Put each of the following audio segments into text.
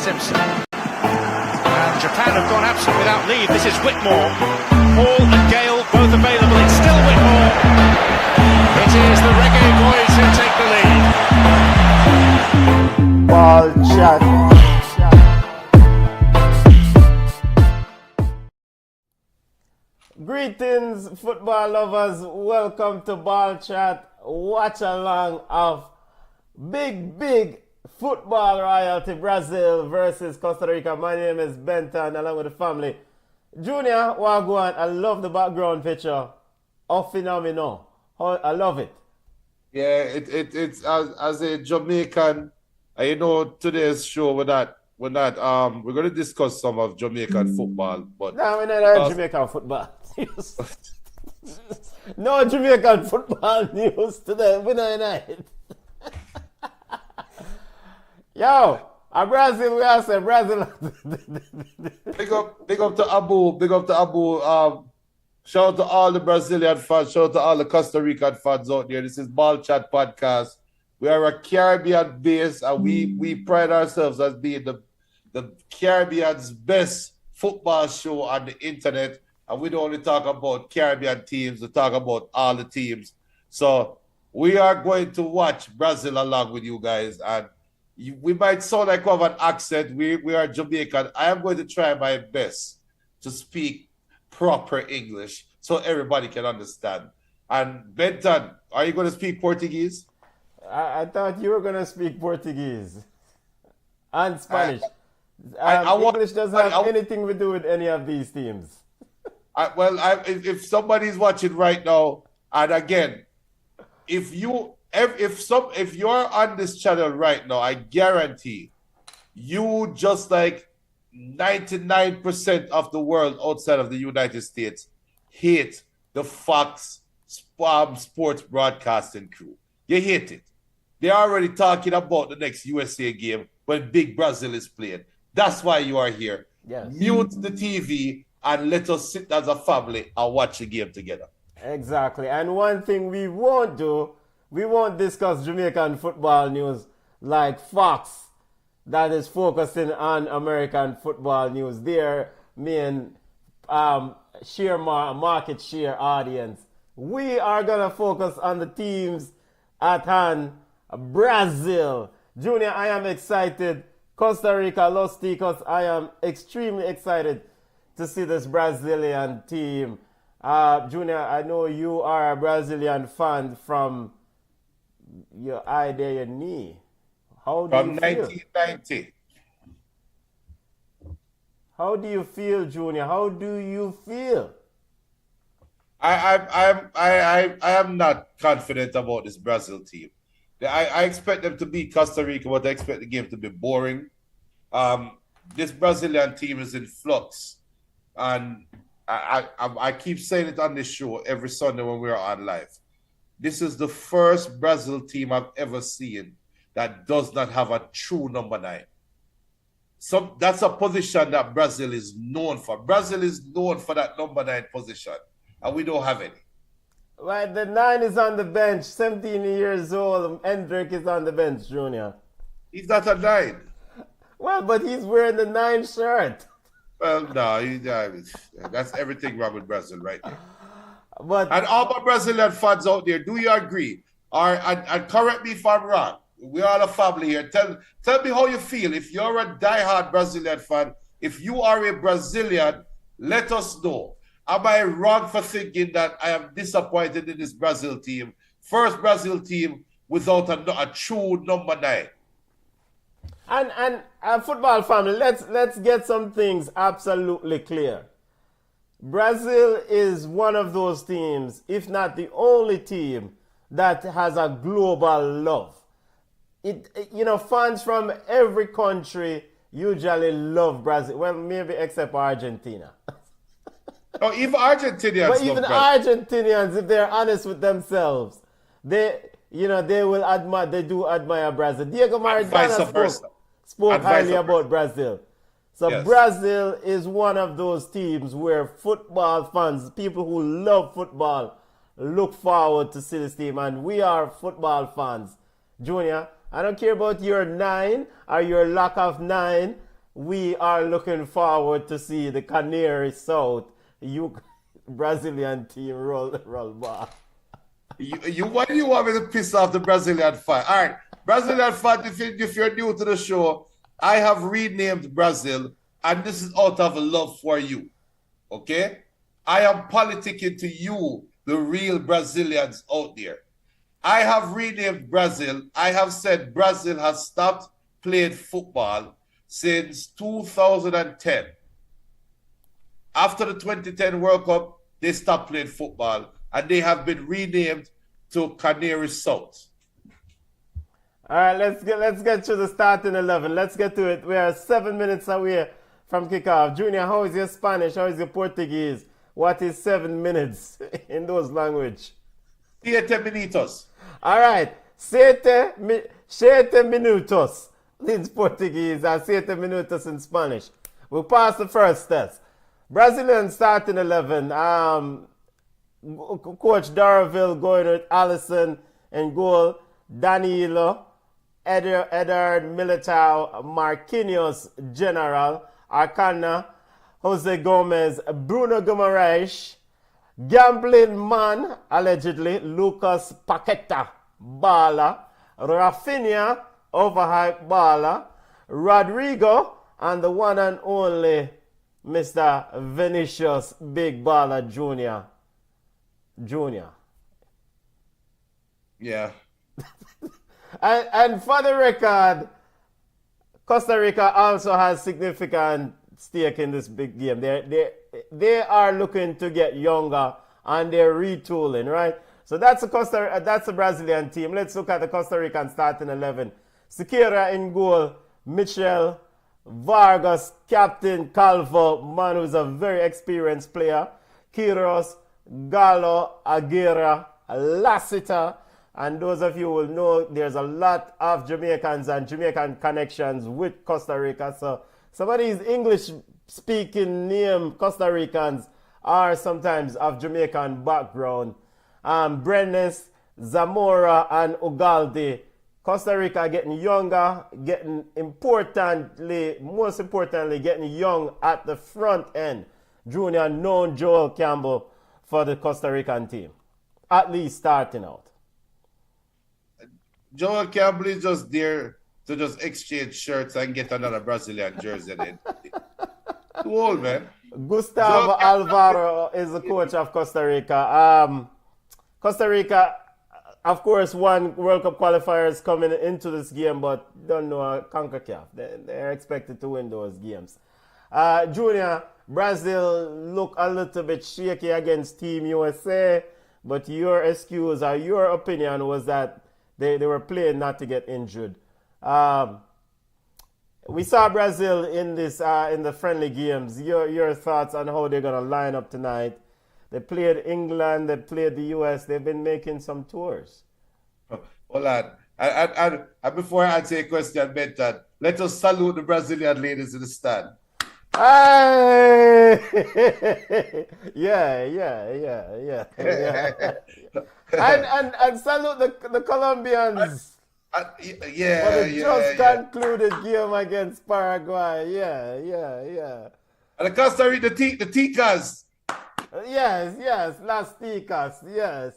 Simpson. And Japan have gone absent without leave. This is Whitmore. Hall and Gale both available. It's still Whitmore. It is the Reggae Boys who take the lead. Ball chat. Greetings, football lovers. Welcome to Ball Chat. Watch along of big football royalty, Brazil versus Costa Rica. My name is Benton, along with the family. Junior, Wagwan, I love the background picture. Of phenomenal. I love it. Yeah, it's as a Jamaican, you know, today's show we're going to discuss some of Jamaican football, but no, we're not Jamaican football. No Jamaican football news today. We're not it. Yo, Brazil, we are saying Brazil. big up to Abu. Shout out to all the Brazilian fans. Shout out to all the Costa Rican fans out there. This is Ball Chat Podcast. We are a Caribbean base, and we pride ourselves as being the Caribbean's best football show on the internet. And we don't only talk about Caribbean teams, we talk about all the teams. So we are going to watch Brazil along with you guys. And we might sound like we have an accent. We are Jamaican. I am going to try my best to speak proper English so everybody can understand. And Benton, are you going to speak Portuguese? I thought you were going to speak Portuguese and Spanish. English doesn't have anything to do with any of these teams. If somebody's watching right now, and again, if you're on this channel right now, I guarantee you, just like 99% of the world outside of the United States, hate the Fox sports broadcasting crew. You hate it. They're already talking about the next USA game when Big Brazil is playing. That's why you are here. Yes. Mute the TV and let us sit as a family and watch the game together. Exactly. And one thing we won't do, we won't discuss Jamaican football news like Fox, that is focusing on American football news. Their main market share audience. We are going to focus on the teams at hand. Brazil. Junior, I am excited. Costa Rica, Los Ticos, I am extremely excited to see this Brazilian team. Junior, I know you are a Brazilian fan from your eye there, your knee. How do you feel? 1990. How do you feel, Junior? How do you feel? I am not confident about this Brazil team. I expect them to beat Costa Rica, but I expect the game to be boring. This Brazilian team is in flux. And I keep saying it on this show every Sunday when we're on live. This is the first Brazil team I've ever seen that does not have a true number 9. So that's a position that Brazil is known for. Brazil is known for that number 9 position, and we don't have any. Right, the 9 is on the bench, 17 years old. Hendrick is on the bench, Junior. He's not a 9. Well, but he's wearing the 9 shirt. Well, no, that's everything wrong with Brazil right there. But and all my Brazilian fans out there, do you agree? And correct me if I'm wrong. We're all a family here. Tell me how you feel. If you're a diehard Brazilian fan, if you are a Brazilian, let us know. Am I wrong for thinking that I am disappointed in this Brazil team? First Brazil team without a true number 9. And football family, let's get some things absolutely clear. Brazil is one of those teams, if not the only team, that has a global love. Fans from every country usually love Brazil. Well, maybe except Argentina. Oh, even Argentinians. But even Argentinians, if they're honest with themselves, they will admire. They do admire Brazil. Diego Maradona spoke highly about Brazil. So yes. Brazil is one of those teams where football fans, people who love football, look forward to see this team, and we are football fans. Junior, I don't care about your 9 or your lack of 9. we are looking forward to see the Canary South Brazilian team roll ball. Why do you want me to piss off the Brazilian fan? All right, Brazilian fan, if you're new to the show, I have renamed Brazil, and this is out of love for you. Okay? I am politicking to you, the real Brazilians out there. I have renamed Brazil. I have said Brazil has stopped playing football since 2010. After the 2010 World Cup, they stopped playing football, and they have been renamed to Canary South. All right, let's get to the starting 11. Let's get to it. We are 7 minutes away from kickoff. Junior, how is your Spanish? How is your Portuguese? What is 7 minutes in those language? 7 minutos. All right, 7 minutos in Portuguese and 7 minutos in Spanish. We'll pass the first test. Brazilian starting 11. Coach Darville going with Allison in goal. Danilo, Edward Militao, Marquinhos General, Arcana, Jose Gomez, Bruno Guimaraes, Gambling Man, allegedly, Lucas Paqueta, Bala, Rafinha, overhyped Bala, Rodrigo, and the one and only Mr. Vinicius Big Bala Jr. Yeah. And for the record, Costa Rica also has significant stake in this big game. They are looking to get younger and they're retooling, right? So that's a Brazilian team. Let's look at the Costa Rican starting 11. Siqueira in goal, Michel, Vargas, Captain Calvo, man who's a very experienced player, Quiros, Gallo, Aguirre, Lassiter, and those of you will know there's a lot of Jamaicans and Jamaican connections with Costa Rica. So some of these English-speaking name Costa Ricans are sometimes of Jamaican background. Brenes, Zamora, and Ugalde. Costa Rica getting younger, most importantly, getting young at the front end. Junior known Joel Campbell for the Costa Rican team, at least starting out. Joel Campbell is just there to just exchange shirts and get another Brazilian jersey. Too old, man. Gustavo Alvaro is the coach of Costa Rica. Costa Rica, of course, won World Cup qualifiers coming into this game, but don't know CONCACAF. They're expected to win those games. Junior, Brazil look a little bit shaky against Team USA, but your excuse or your opinion was that they were playing not to get injured. We saw Brazil in the friendly games. Your thoughts on how they're going to line up tonight? They played England, they played the US, they've been making some tours. Hold on. And before I answer your question, Benton, let us salute the Brazilian ladies in the stand. Hey! yeah. and salute the Colombians. Just concluded game against Paraguay. Yeah. And the Costa Rica, the Ticas. Yes, Las Ticas. Yes.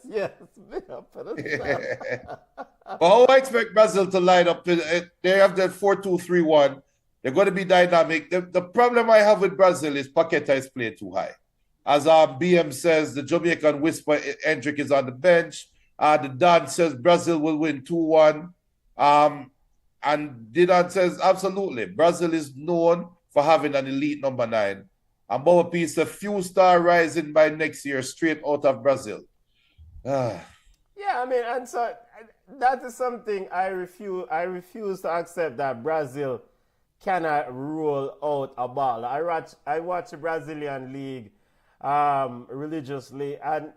But how I expect Brazil to line up? They have that 4-2-3-1. They're going to be dynamic. The problem I have with Brazil is Paqueta is playing too high. As BM says, the Jamaican whisper, Hendrick is on the bench. The Don says Brazil will win 2-1. And Didan says, absolutely. Brazil is known for having an elite number 9. And Boba P is a few star rising by next year straight out of Brazil. Yeah, I mean, and so that is something I refuse to accept, that Brazil cannot roll out a ball. I watch the Brazilian league religiously, and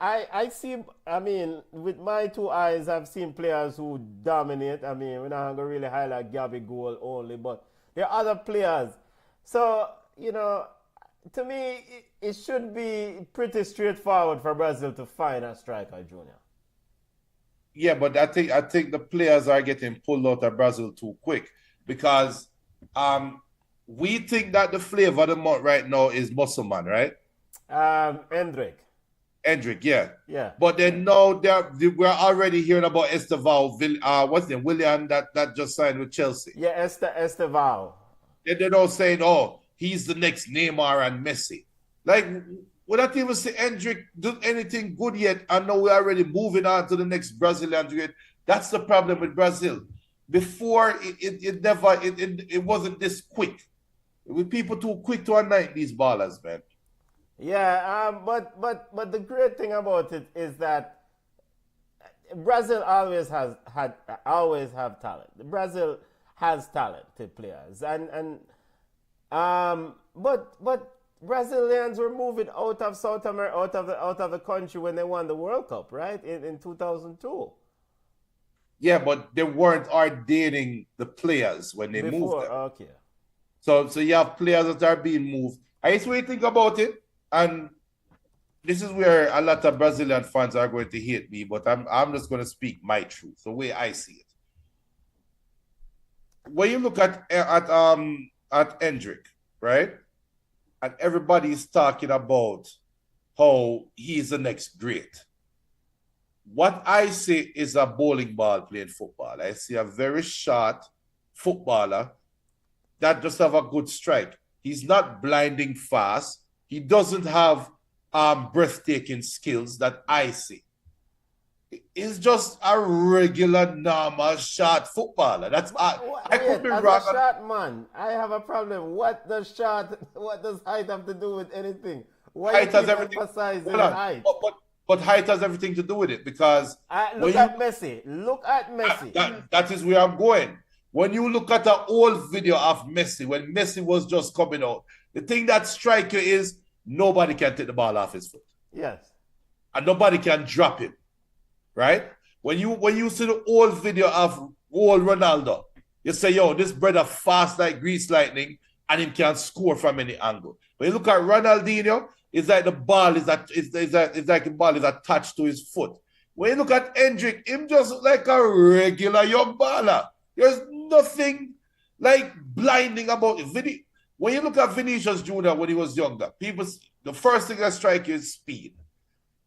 I see, I mean, with my 2 eyes, I've seen players who dominate. I mean, we're not going to really highlight Gabby goal only, but there are other players. So, you know, to me, it should be pretty straightforward for Brazil to find a striker, Junior. Yeah, but I think the players are getting pulled out of Brazil too quick, because we think that the flavor of the month right now is Musselman, right? Hendrick. Hendrick, yeah. Yeah. But then now we're already hearing about Esteval, what's the name? William that just signed with Chelsea. Yeah, Esteval. And they're now saying, oh, he's the next Neymar and Messi. Like, we not even see Hendrick do anything good yet, and now we're already moving on to the next Brazilian dude. That's the problem with Brazil. Before it wasn't this quick. With people too quick to anoint these ballers, man. Yeah, but the great thing about it is that Brazil always have talent. Brazil has talented players, but Brazilians were moving out of South America, out of the country when they won the World Cup, right, in 2002. Yeah, but they weren't ordaining the players when they moved them. Okay. So you have players that are being moved. I just really think about it, and this is where a lot of Brazilian fans are going to hate me, but I'm just going to speak my truth, the way I see it. When you look at Hendrick, right, and everybody's talking about how he's the next great. What I see is a bowling ball playing football. I see a very short footballer that just have a good strike. He's not blinding fast. He doesn't have breathtaking skills that I see. He's just a regular, normal, short footballer. That's I could be wrong. As a short man, I have a problem. What does height have to do with anything? Why height has everything. Emphasizing height? But height has everything to do with it because look at Messi. Look at Messi. That is where I'm going. When you look at an old video of Messi, when Messi was just coming out, the thing that strikes you is nobody can take the ball off his foot. Yes. And nobody can drop him. Right? When you see the old video of old Ronaldo, you say, yo, this brother fast like grease lightning and he can score from any angle. When you look at Ronaldinho, it's like the ball is attached to his foot. When you look at Hendrick, him just look like a regular young baller. There's nothing like blinding about it. When you look at Vinicius Jr. when he was younger, the first thing that strikes you is speed.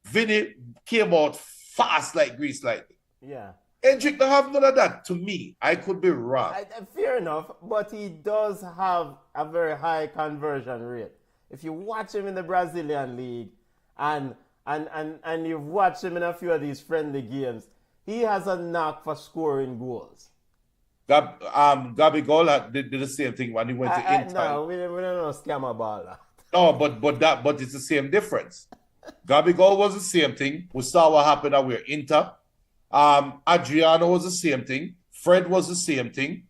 Vinny came out fast like grease lightning. Yeah. Hendrick don't have none of that to me. I could be wrong. Fair enough, but he does have a very high conversion rate. If you watch him in the Brazilian league and you've watched him in a few of these friendly games, he has a knack for scoring goals. Gabigol did the same thing when he went to Inter. No, we don't know scammer baller. No, but it's the same difference. Gabigol was the same thing. We saw what happened at Inter. Adriano was the same thing. Fred was the same thing.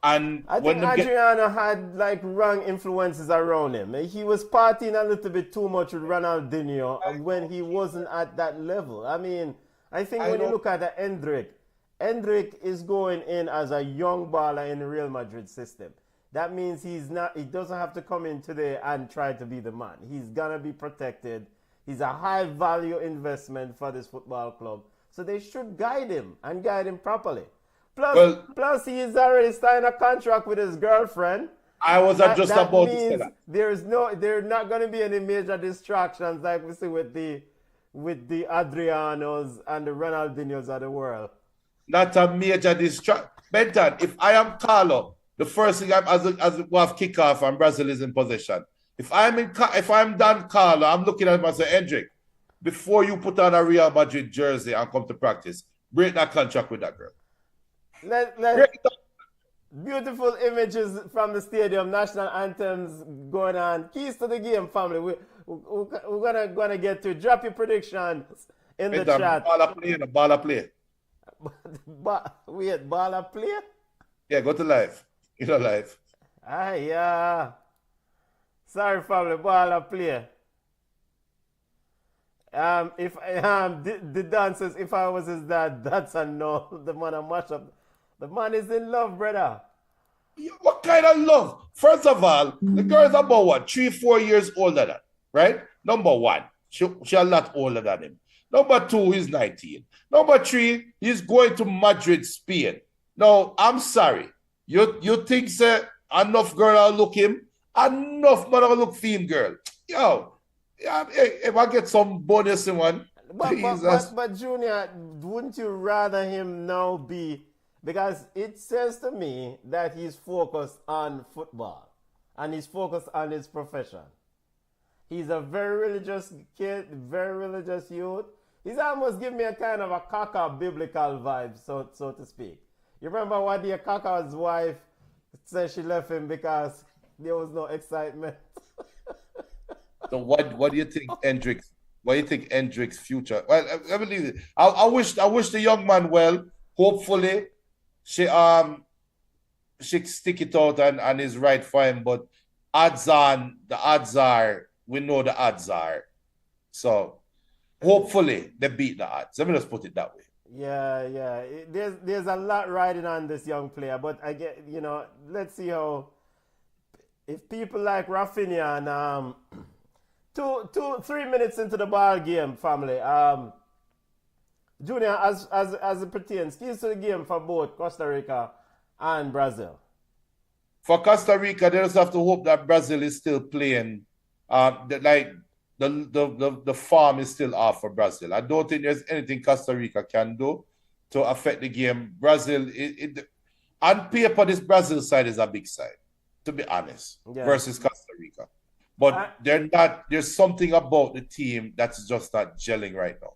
And I think Adriano had like wrong influences around him. He was partying a little bit too much with Ronaldinho when he wasn't at that level. I mean, I think when you look at Hendrick is going in as a young baller in the Real Madrid system. That means he doesn't have to come in today and try to be the man. He's gonna be protected. He's a high value investment for this football club. So they should guide him and guide him properly. Plus he's already signed a contract with his girlfriend. I was just about to say that. There are not going to be any major distractions like we see with the Adrianos and the Ronaldinhos of the world. Not a major distraction. Benton, if I am Carlo, the first thing as we have kickoff and Brazil is in possession. If I'm Dan Carlo, I'm looking at him and say, Hendrick, before you put on a Real Madrid jersey and come to practice, break that contract with that girl. Beautiful images from the stadium, national anthems going on. Keys to the game, family. We're gonna get to it. Drop your predictions in the chat. Baller play. Wait, baller play? Yeah, go to live. You know live. Sorry, family, baller play. If the Dan says if I was his dad, that's a no. The man a mash up. The man is in love, brother. What kind of love? First of all, the girl is about what, 3-4 years older than, right? Number one, she's a lot older than him. Number two, he's 19. Number three, he's going to Madrid, Spain. Now, I'm sorry. You think say enough girl will look him, enough man will look for him, girl. Yo, yeah, if I get some bonus in one, Jesus. But Junior, wouldn't you rather him now be, because it says to me that he's focused on football and he's focused on his profession. He's a very religious kid, very religious youth. He's almost giving me a kind of a Kaka biblical vibe, so to speak. You remember what the Kaka's wife said she left him because there was no excitement? So what do you think, Hendrix? What do you think Hendrix' future? Well, I believe it. I wish the young man well. Hopefully, she stick it out and is right for him. But the odds are, we know the odds are. So hopefully they beat the odds. Let me just put it that way. Yeah. There's a lot riding on this young player, but I get, let's see how, if people like Rafinha and 3 minutes into the ball game, family. Junior, as it pertains, keys to the game for both Costa Rica and Brazil. For Costa Rica, they just have to hope that Brazil is still playing. The form is still off for Brazil. I don't think there's anything Costa Rica can do to affect the game. Brazil, on paper, this Brazil side is a big side, to be honest, versus Costa Rica. But they're not. There's something about the team that's just not gelling right now.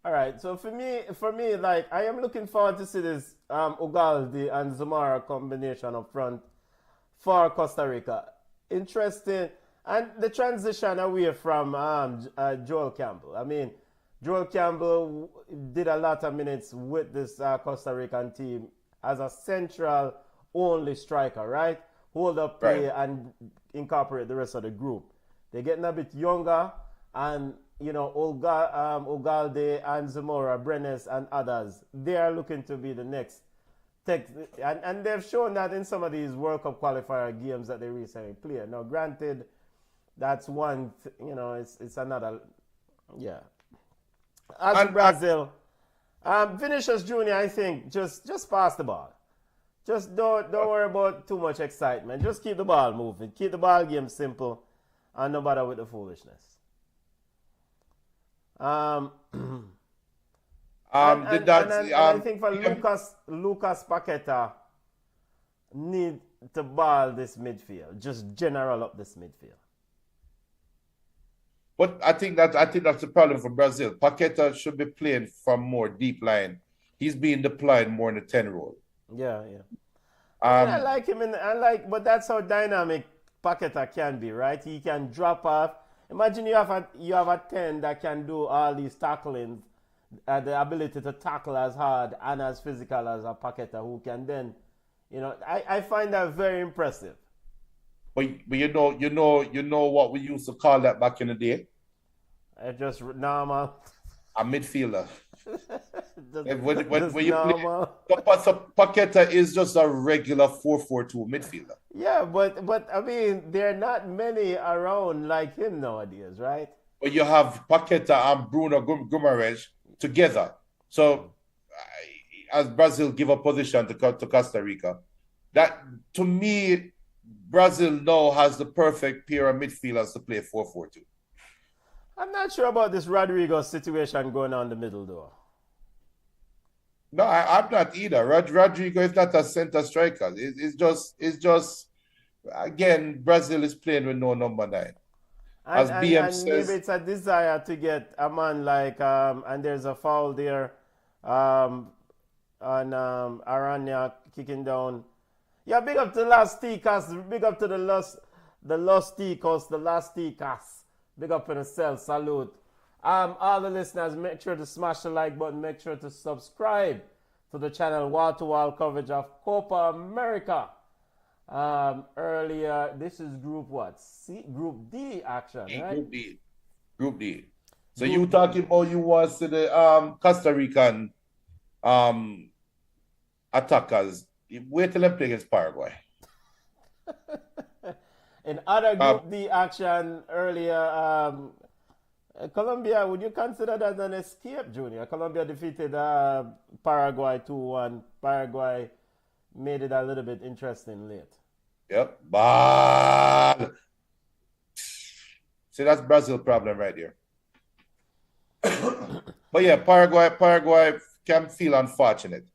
All right. So for me, like, I am looking forward to see this Ugalde and Zamora combination up front for Costa Rica. Interesting. And the transition away from Joel Campbell. I mean, Joel Campbell did a lot of minutes with this Costa Rican team as a central only striker, right? Hold up play and incorporate the rest of the group. They're getting a bit younger, and Ugalde and Zamora, Brenes and others, they are looking to be the next and they've shown that in some of these World Cup qualifier games that they recently played. Now, granted, that's one, it's another, yeah. As for Brazil, Vinicius Jr., I think, just pass the ball. Just don't worry about too much excitement. Just keep the ball moving. Keep the ball game simple, and no bother with the foolishness. I think for Lucas Paqueta need to ball this midfield. Just general up this midfield. But I think that's the problem for Brazil. Paqueta should be playing from more deep line. He's being deployed more in the 10 role. Yeah. I like him, but that's how dynamic Paqueta can be, right? He can drop off. Imagine you have a 10 that can do all these tacklings, the ability to tackle as hard and as physical as a Paqueta, who can then, I find that very impressive. But you know what we used to call that back in the day? Just normal. A midfielder. when you normal. play, so Paqueta is just a regular 4-4-2 midfielder. Yeah, but I mean, there are not many around like him nowadays, right? But you have Paqueta and Bruno Guimaraes together. So as Brazil give a position to Costa Rica, that to me, Brazil now has the perfect pair of midfielders to play 4-4-2. I'm not sure about this Rodrigo situation going on in the middle, though. No, I'm not either. Rodrigo is not a center striker. It's just again, Brazil is playing with no number 9. As BM says, maybe it's a desire to get a man like and there's a foul there on Aranya kicking down. Yeah, big up to the last Ticas. Big up to the last Ticas. Big up in yourself. Salute. All the listeners, make sure to smash the like button. Make sure to subscribe to the channel. Wall-to-wall coverage of Copa America. Earlier, this is Group what? Group D action, right? Group D. So you talking about you was to the Costa Rican attackers. Wait till they play against Paraguay. In other Group D action earlier, Colombia, would you consider that an escape, Junior? Colombia defeated Paraguay 2-1. Paraguay made it a little bit interesting late. Yep. Ball. See, that's Brazil problem right there. But yeah, Paraguay can feel unfortunate.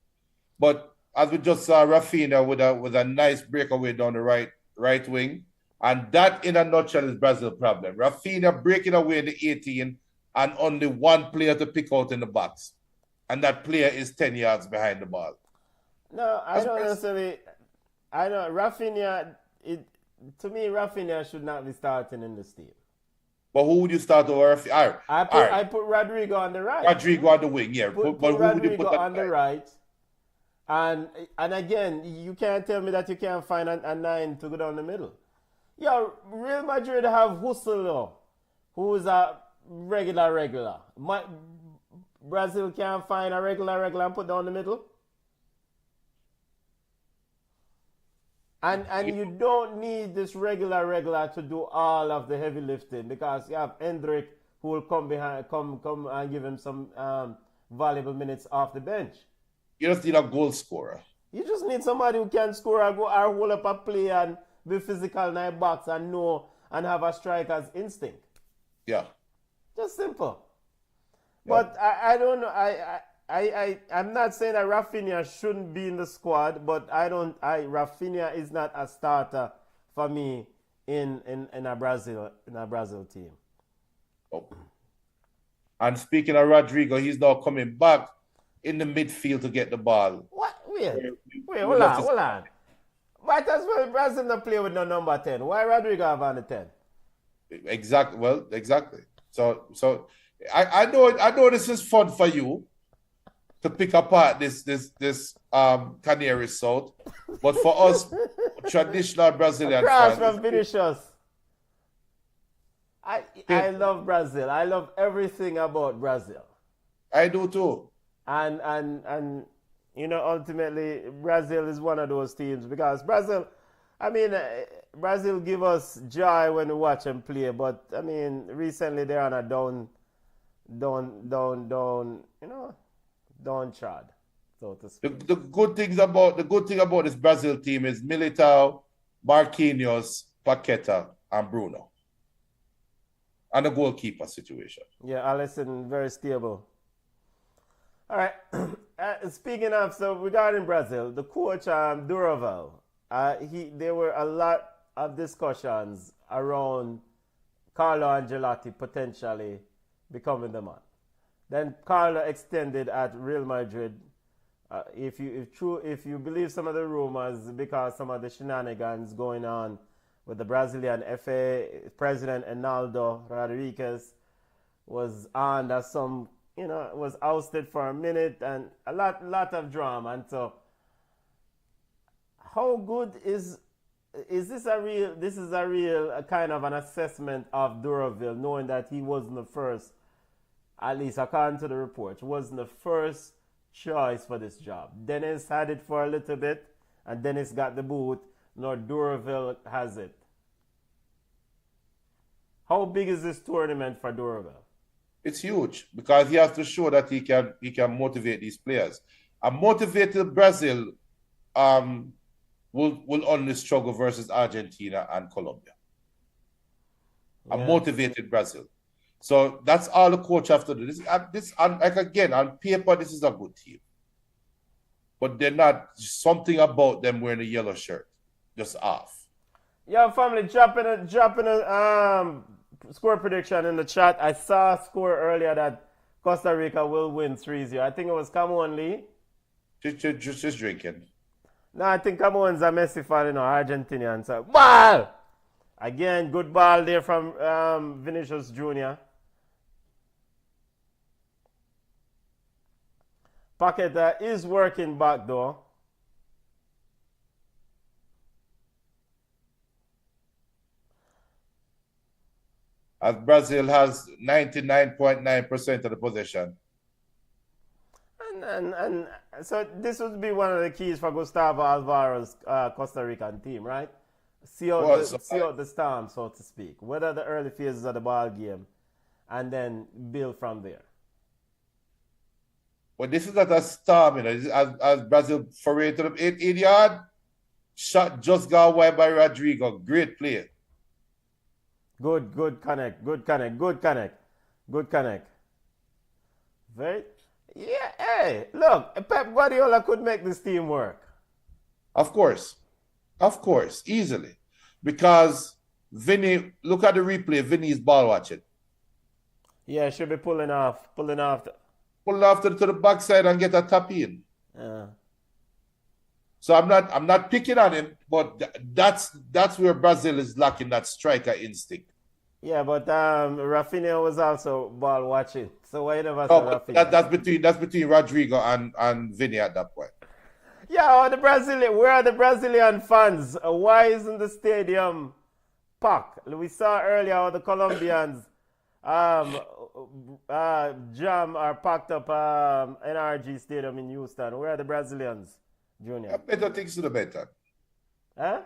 But as we just saw, Rafinha with a nice breakaway down the right wing. And that, in a nutshell, is Brazil's problem. Rafinha breaking away in the 18 and only one player to pick out in the box. And that player is 10 yards behind the ball. No, I don't necessarily. I know Rafinha. To me, Rafinha should not be starting in this team. But who would you start over? I put Rodrigo on the right. Rodrigo on the wing, yeah. Put but who Rodrigo would you put on the right? And again, you can't tell me that you can't find a 9 to go down the middle. Yeah, Real Madrid have Hustle, who is a regular. Brazil can't find a regular and put down the middle. And you don't need this regular to do all of the heavy lifting, because you have Hendrick who will come and give him some valuable minutes off the bench. You just need a goal scorer. You just need somebody who can score or hold up a play and be physical in the box and know and have a striker's instinct. Yeah. Just simple. Yeah. But I don't know. I'm not saying that Rafinha shouldn't be in the squad, but Rafinha is not a starter for me in a Brazil team. Oh. And speaking of Rodrigo, he's now coming back in the midfield to get the ball. What? Wait, hold on. Might as well Brazil not play with no number 10. Why Rodrigo have on the 10? Exactly. So I know this is fun for you to pick apart this Canary South, but for us traditional Brazilian Crash fans, from Vinicius. I love Brazil. I love everything about Brazil. I do too. And ultimately Brazil is one of those teams, because Brazil give us joy when we watch them play, but recently they're on a downtrod, so to speak. The good thing about this Brazil team is Militao, Marquinhos, Paqueta, and Bruno. And the goalkeeper situation. Yeah, Alisson very stable. All right. Speaking of, so regarding Brazil, the coach Duravel, there were a lot of discussions around Carlo Ancelotti potentially becoming the man. Then Carlo extended at Real Madrid. If you believe some of the rumors, because some of the shenanigans going on with the Brazilian FA president Enaldo Rodrigues was on that some was ousted for a minute, and a lot of drama. And so, how good is this a real kind of an assessment of Duravel, knowing that he wasn't the first, at least according to the reports, wasn't the first choice for this job. Dennis had it for a little bit, and Dennis got the boot. Now Duravel has it. How big is this tournament for Duravel? It's huge, because he has to show that he can motivate these players. A motivated Brazil will only struggle versus Argentina and Colombia. A motivated Brazil. So that's all the coach have to do. On paper, this is a good team. But they're not, something about them wearing a yellow shirt, just off. Yeah, family, dropping a score prediction in the chat. I saw a score earlier that Costa Rica will win 3-0. I think it was Cameroon Lee. Just drinking. No, I think Cameroon's a Messi fan, Argentinian. So, ball! Again, good ball there from Vinicius Jr. Paqueta is working back though. As Brazil has 99.9% of the possession. And so this would be one of the keys for Gustavo Alvaro's Costa Rican team, right? See out the storm, so to speak. Whether the early phases of the ball game, and then build from there. But this is not a storm, you know. As Brazil foray to the 8 yard, shot just got wide by Rodrigo. Great play. Good connect. Good connect. Very. Yeah, hey, look, Pep Guardiola could make this team work. Of course, easily. Because Vinny, look at the replay, Vinny's ball watching. Yeah, should be pulling off. Pull it off to the backside and get a tap in. Yeah. So I'm not picking on him, but that's where Brazil is lacking that striker instinct. Yeah, but Rafinha was also ball watching. So why you never saw Rafinha? That's between Rodrigo and Vinny at that point. Yeah, where are the Brazilian fans? Why isn't the stadium packed? We saw earlier how the Colombians jam or packed up NRG Stadium in Houston. Where are the Brazilians, Junior? They have better things to do better. Huh?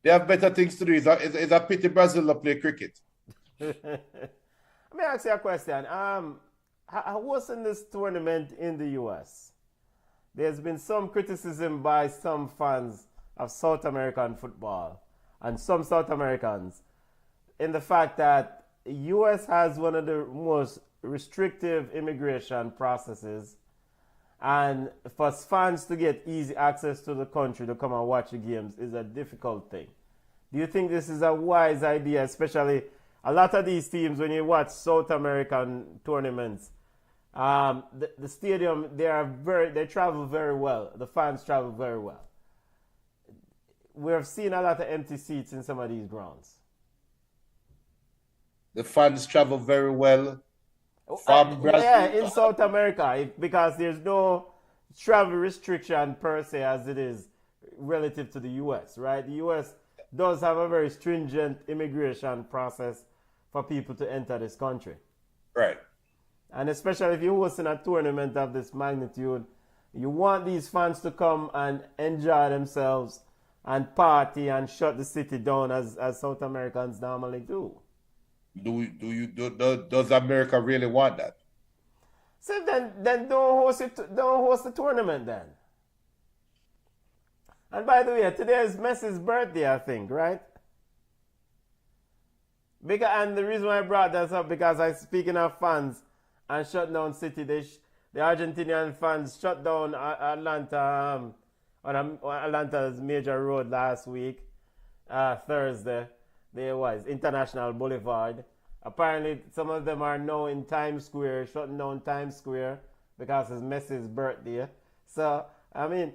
They have better things to do. It's a pity Brazil don't play cricket. Let me ask you a question. How was in this tournament in the U.S.? There's been some criticism by some fans of South American football and some South Americans in the fact that the U.S. has one of the most restrictive immigration processes, and for fans to get easy access to the country to come and watch the games is a difficult thing. Do you think this is a wise idea, especially a lot of these teams, when you watch South American tournaments, the stadium, they travel very well. The fans travel very well. We have seen a lot of empty seats in some of these grounds. The fans travel very well from Brazil. Yeah, in South America, because there's no travel restriction per se as it is relative to the U.S., right? The U.S. does have a very stringent immigration process for people to enter this country. Right. And especially if you're hosting a tournament of this magnitude, you want these fans to come and enjoy themselves and party and shut the city down as South Americans normally do. Does America really want that? So then don't host the tournament then. And by the way, today is Messi's birthday, I think, right? And the reason why I brought that up, because speaking of fans and shut down city, the Argentinian fans shut down Atlanta on Atlanta's major road last week, Thursday. There was International Boulevard. Apparently, some of them are now in Times Square, shutting down Times Square because it's Messi's birthday. So, I mean,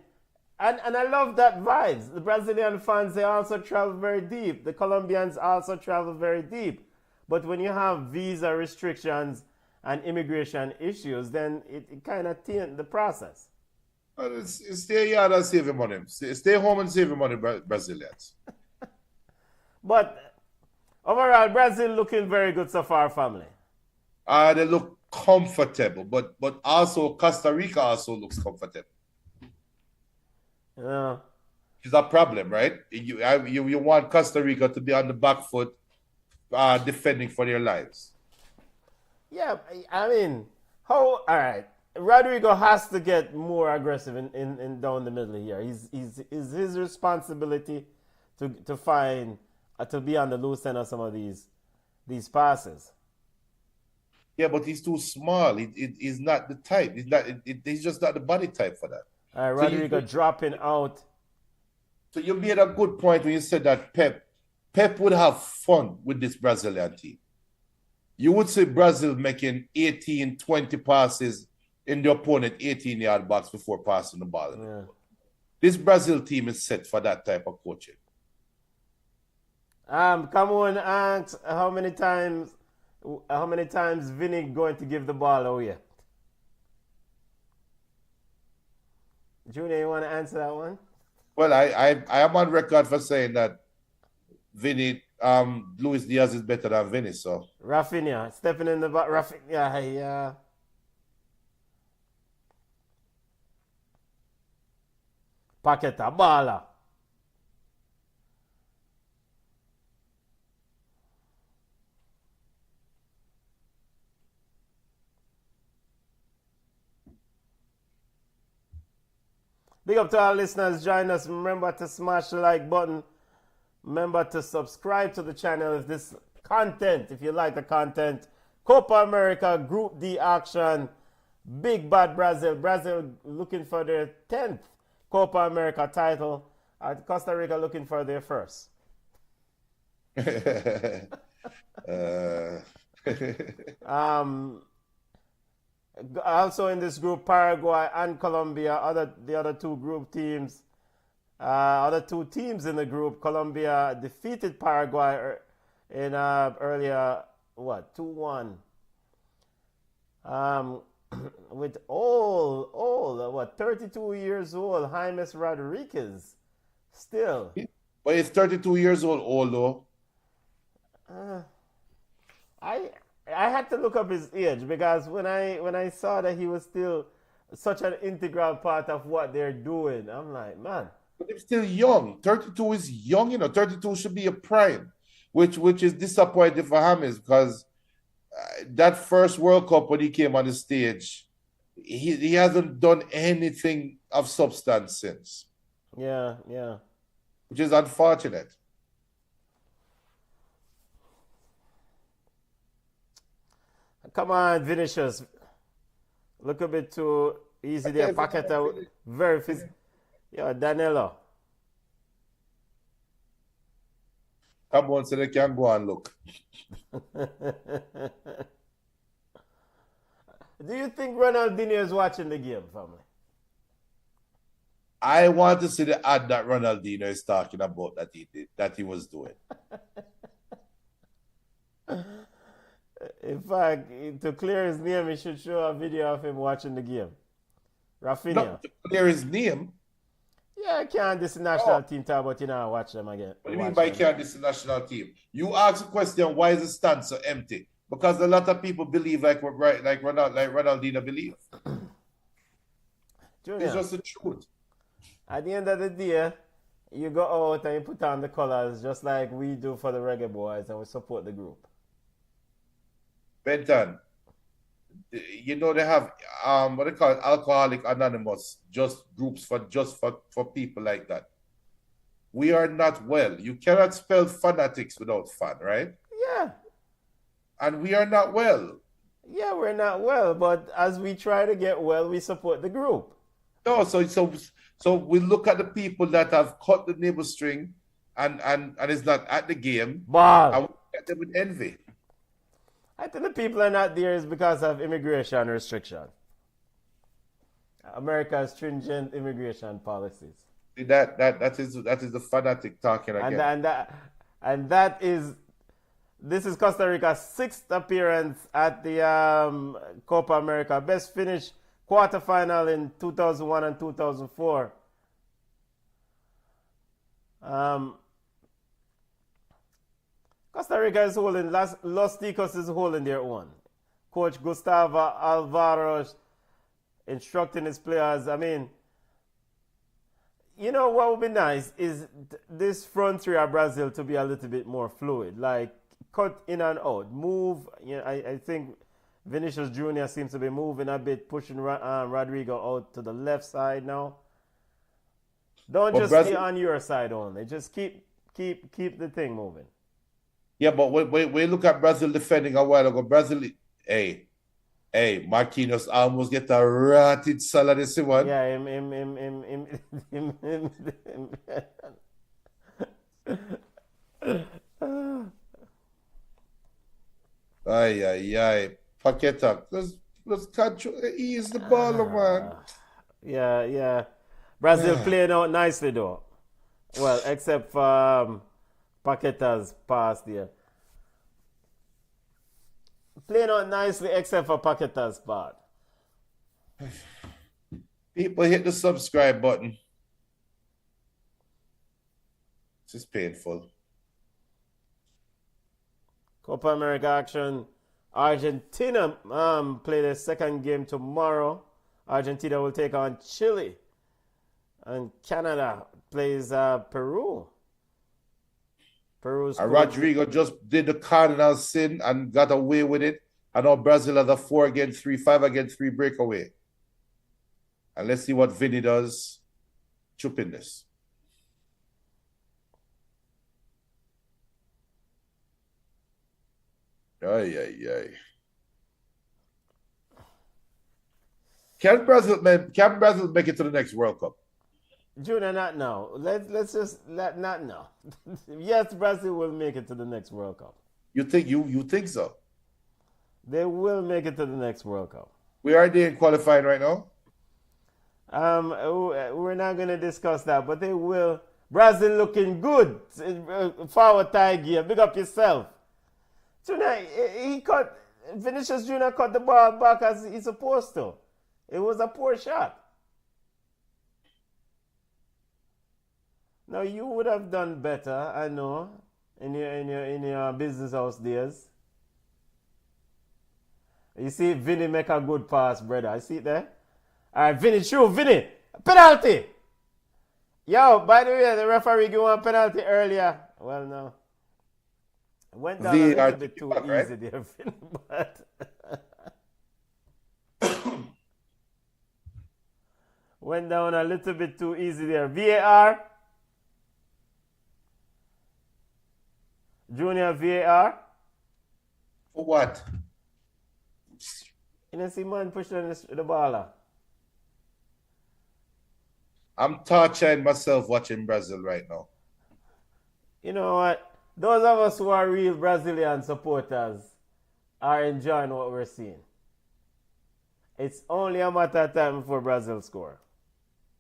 and I love that vibes. The Brazilian fans, they also travel very deep. The Colombians also travel very deep. But when you have visa restrictions and immigration issues, then it kind of taints the process. Well, stay here and save your money. Stay home and save your money, Brazilians. But overall, Brazil looking very good so far, family. They look comfortable, but also Costa Rica also looks comfortable. Yeah. It's a problem, right? You want Costa Rica to be on the back foot, defending for their lives. Yeah, I mean, all right. Rodrigo has to get more aggressive in down the middle here. It's his responsibility to find to be on the loose end of some of these passes. Yeah, but he's too small. He's not the type. He's just not the body type for that. Rodrigo dropping out. So you made a good point when you said that Pep would have fun with this Brazilian team. You would see Brazil making 18, 20 passes in the opponent 18-yard box before passing the ball. Yeah. This Brazil team is set for that type of coaching. Come on, Ant. How many times Vinny going to give the ball away? Junior, you want to answer that one? Well, I am on record for saying that Vinny, Luis Diaz is better than Vinny, so. Rafinha, stepping in the back. Rafinha, yeah. Paqueta, bala. Big up to our listeners. Join us. Remember to smash the like button. Remember to subscribe to the channel if this content, if you like the content. Copa America Group D action. Big bad Brazil. Brazil looking for their 10th Copa America title. Costa Rica looking for their first. Also in this group, Paraguay and Colombia, the other two group teams. Other two teams in the group, Colombia defeated Paraguay in earlier, 2-1. With 32 years old, James Rodriguez, still. But he's 32 years old though. I had to look up his age because when I saw that he was still such an integral part of what they're doing, I'm like, man. But he's still young. 32 is young, 32 should be a prime, which is disappointing for James because that first World Cup when he came on the stage, he hasn't done anything of substance since. Yeah. Which is unfortunate. Come on, Vinicius. Look a bit too easy there. Paqueta, very physical. Yeah, Danilo. Come on, so they can go and look. Do you think Ronaldinho is watching the game, family? I want to see the ad that Ronaldinho is talking about that he was doing. In fact, to clear his name, he should show a video of him watching the game. Rafinha. Not to clear his name. Yeah, I can't this national team talk about watch them again. What do you mean by can't this national team? You ask the question, why is the stand so empty? Because a lot of people believe like Ronaldinho believes. Junior, It's just the truth. at the end of the day, you go out and you put on the colors just like we do for the Reggae Boys and we support the group. Benton, they have what they call it, Alcoholic Anonymous, just groups for people like that. We are not well. You cannot spell fanatics without fun, right? Yeah. And we are not well. Yeah, we're not well, but as we try to get well, we support the group. No, so we look at the people that have cut the nibble string and is not at the game. Ball. And we look at them with envy. I think the people are not there is because of immigration restriction. America's stringent immigration policies. See, that is the fanatic talking again. And this is Costa Rica's 6th appearance at the Copa America. Best finish quarterfinal in 2001 and 2004. Costa Rica is holding, Los Ticos is holding their own. Coach Gustavo Alvaro instructing his players. I mean, what would be nice is this front three of Brazil to be a little bit more fluid, like cut in and out, move. I think Vinicius Jr. seems to be moving a bit, pushing Rodrigo out to the left side now. Don't just Brazil, stay on your side only. Just keep the thing moving. Yeah, but we look at Brazil defending a while ago. Brazil, hey, Marquinhos almost get a ratted salad this one. Yeah, Ay. Paqueta, let's control, ease the ball, man. Yeah. Brazil playing out nicely though. Well, except for Paqueta's pass there. Playing out nicely except for Paqueta's part. People hit the subscribe button. This is painful. Copa America action. Argentina play their second game tomorrow. Argentina will take on Chile. And Canada plays Peru. Rodrigo just did the cardinal sin and got away with it. And now Brazil has a 4-against-3, 5-against-3 breakaway. And let's see what Vinny does. stupidness. Ay, ay, ay. Can Brazil make it to the next World Cup? Junior, not now. Let's just not now. Yes, Brazil will make it to the next World Cup. You think so? They will make it to the next World Cup. Where are they in qualifying right now? We're not going to discuss that, but they will. Brazil looking good. Forward tie gear. Big up yourself. Junior, Vinicius Junior cut the ball back as he's supposed to. It was a poor shot. Now you would have done better, I know, in your business house days. You see Vinny make a good pass, brother. I see it there. All right, Vinny, shoot, Vinny. Penalty. Yo, by the way, the referee gave one penalty earlier. Well, no. Went down a little bit too easy there, Vinny, but... Went down a little bit too easy there. VAR. Junior VAR. For what? You know, see man pushing the baller. I'm torturing myself watching Brazil right now. You know what? Those of us who are real Brazilian supporters are enjoying what we're seeing. It's only a matter of time before Brazil score.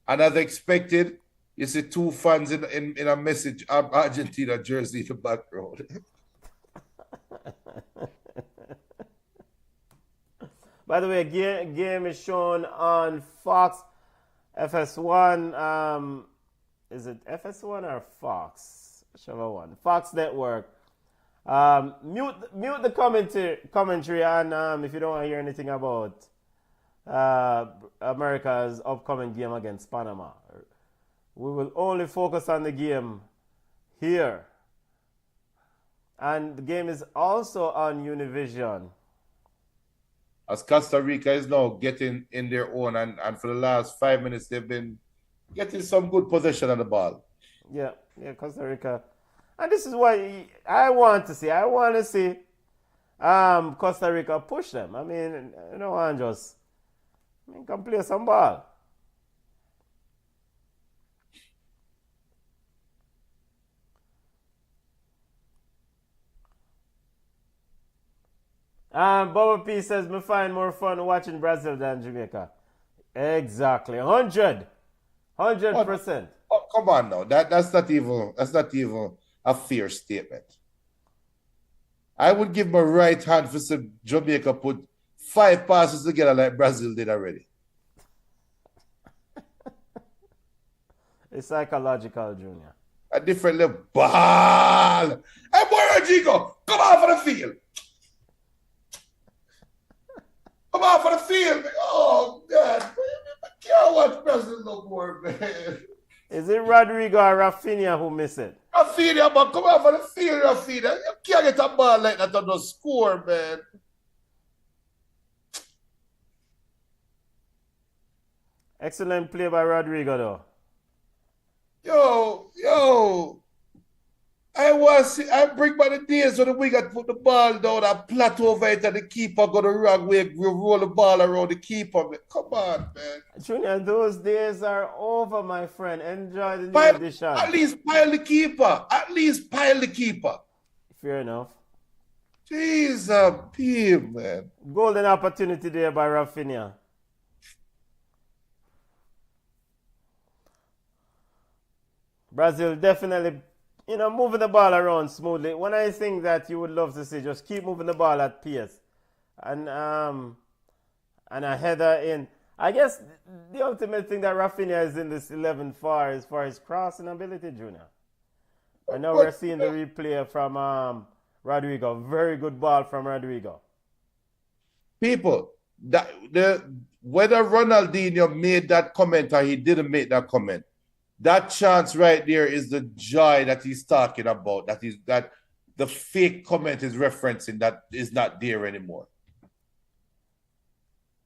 And as expected, you see two fans in a message Argentina jersey in the background. By the way, game is shown on Fox FS1. Is it FS1 or Fox? Whichever one. Fox Network. Mute the commentary and if you don't want to hear anything about America's upcoming game against Panama. We will only focus on the game here. And the game is also on Univision. As Costa Rica is now getting in their own, and for the last 5 minutes, they've been getting some good possession of the ball. Yeah, Costa Rica. And this is what I want to see. I want to see Costa Rica push them. I mean, you know, and just can play some ball. Bubba P says, me find more fun watching Brazil than Jamaica. Exactly. 100%. Oh, come on now. That's not even a fair statement. I would give my right hand for some Jamaica put 5 passes together like Brazil did already. It's psychological, Junior. A different level. Ball! Hey, boy, Rodrigo, come on for the field. Come on for the field. Oh, God. I can't watch Brazil no more, man. Is it Rodrigo or Rafinha who miss it? Rafinha, man. Come on for the field, Rafinha. You can't get a ball like that on the score, man. Excellent play by Rodrigo, though. Yo. I bring back the days when the winger put the ball down and plat over it and the keeper go the wrong way, roll the ball around the keeper. Man. Come on, man. Junior, those days are over, my friend. Enjoy the new edition. At least pile the keeper. Fair enough. Jeez, man. Golden opportunity there by Rafinha. Brazil definitely, moving the ball around smoothly. One of the things that you would love to see, just keep moving the ball at pace. And a header in. I guess the ultimate thing that Rafinha is in this 11 for is for his crossing ability, Junior. I know we're seeing the replay from Rodrigo. Very good ball from Rodrigo. People, whether Ronaldinho made that comment or he didn't make that comment, that chance right there is the joy that he's talking about. That the fake comment is referencing that is not there anymore.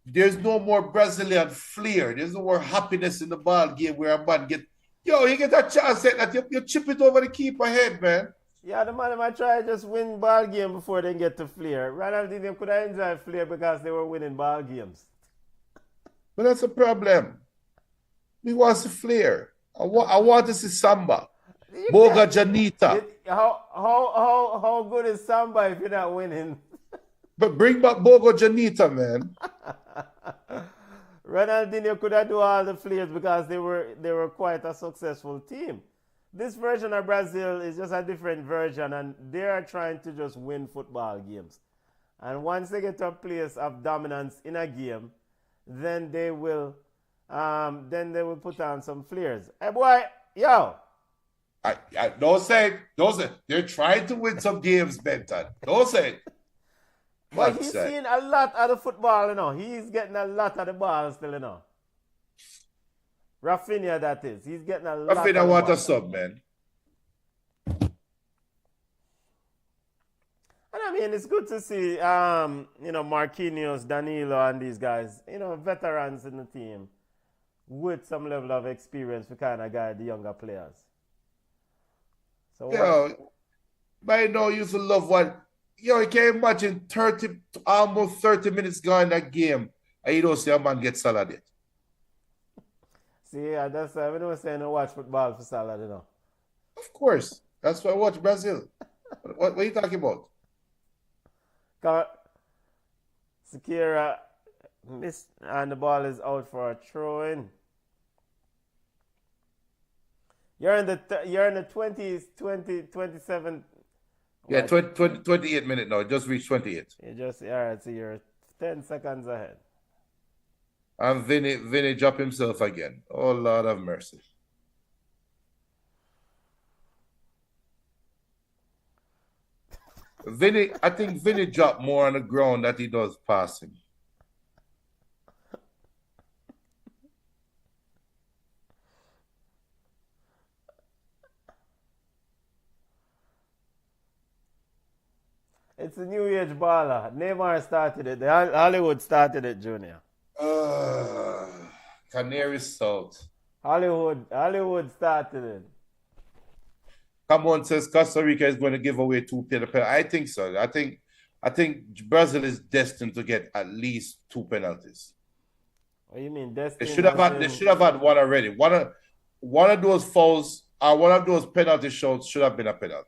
There's no more Brazilian flair. There's no more happiness in the ball game where a man get Yo, you get that chance that you chip it over the keeper head, man. Yeah, the man might try to just win ball game before they get to Flair. Ronaldinho could have enjoyed Flair because they were winning ball games. But that's a problem. We want to flair. I want to see Samba. Boga Janita. How good is Samba if you're not winning? But bring back Bogo Janita, man. Ronaldinho could have do all the Flairs because they were quite a successful team. This version of Brazil is just a different version, and they are trying to just win football games. And once they get to a place of dominance in a game, then they will put on some Flairs. Hey boy, yo. I don't say they're trying to win some games, Benton. Don't say it. But he's seen a lot of the football, you know. He's getting a lot of the ball still, you know. Rafinha, that is. He's getting a lot of the ball. Rafinha want a sub, man. And I mean, it's good to see, Marquinhos, Danilo, and these guys, veterans in the team with some level of experience to kind of guide the younger players. So, I know you used to love what. You can't imagine almost 30 minutes gone in that game, and you don't see a man get salad yet. See, that's why we don't say no watch football for salad, you know. Of course. That's why I watch Brazil. What are you talking about? Sekera missed, and the ball is out for a throw-in. You're in the 20s, 27. Yeah, 28 minutes now. Just reached 28. All right, so you're 10 seconds ahead. And Vinny dropped himself again. Oh, Lord have mercy. I think Vinny dropped more on the ground than he does passing. It's a new age baller. Neymar started it. Hollywood started it, Junior. Canary South. Hollywood started it. Come on, says Costa Rica is going to give away 2 penalties. I think so. I think Brazil is destined to get at least 2 penalties. What do you mean destined? They should have had one already. One of those fouls or one of those penalty shots should have been a penalty.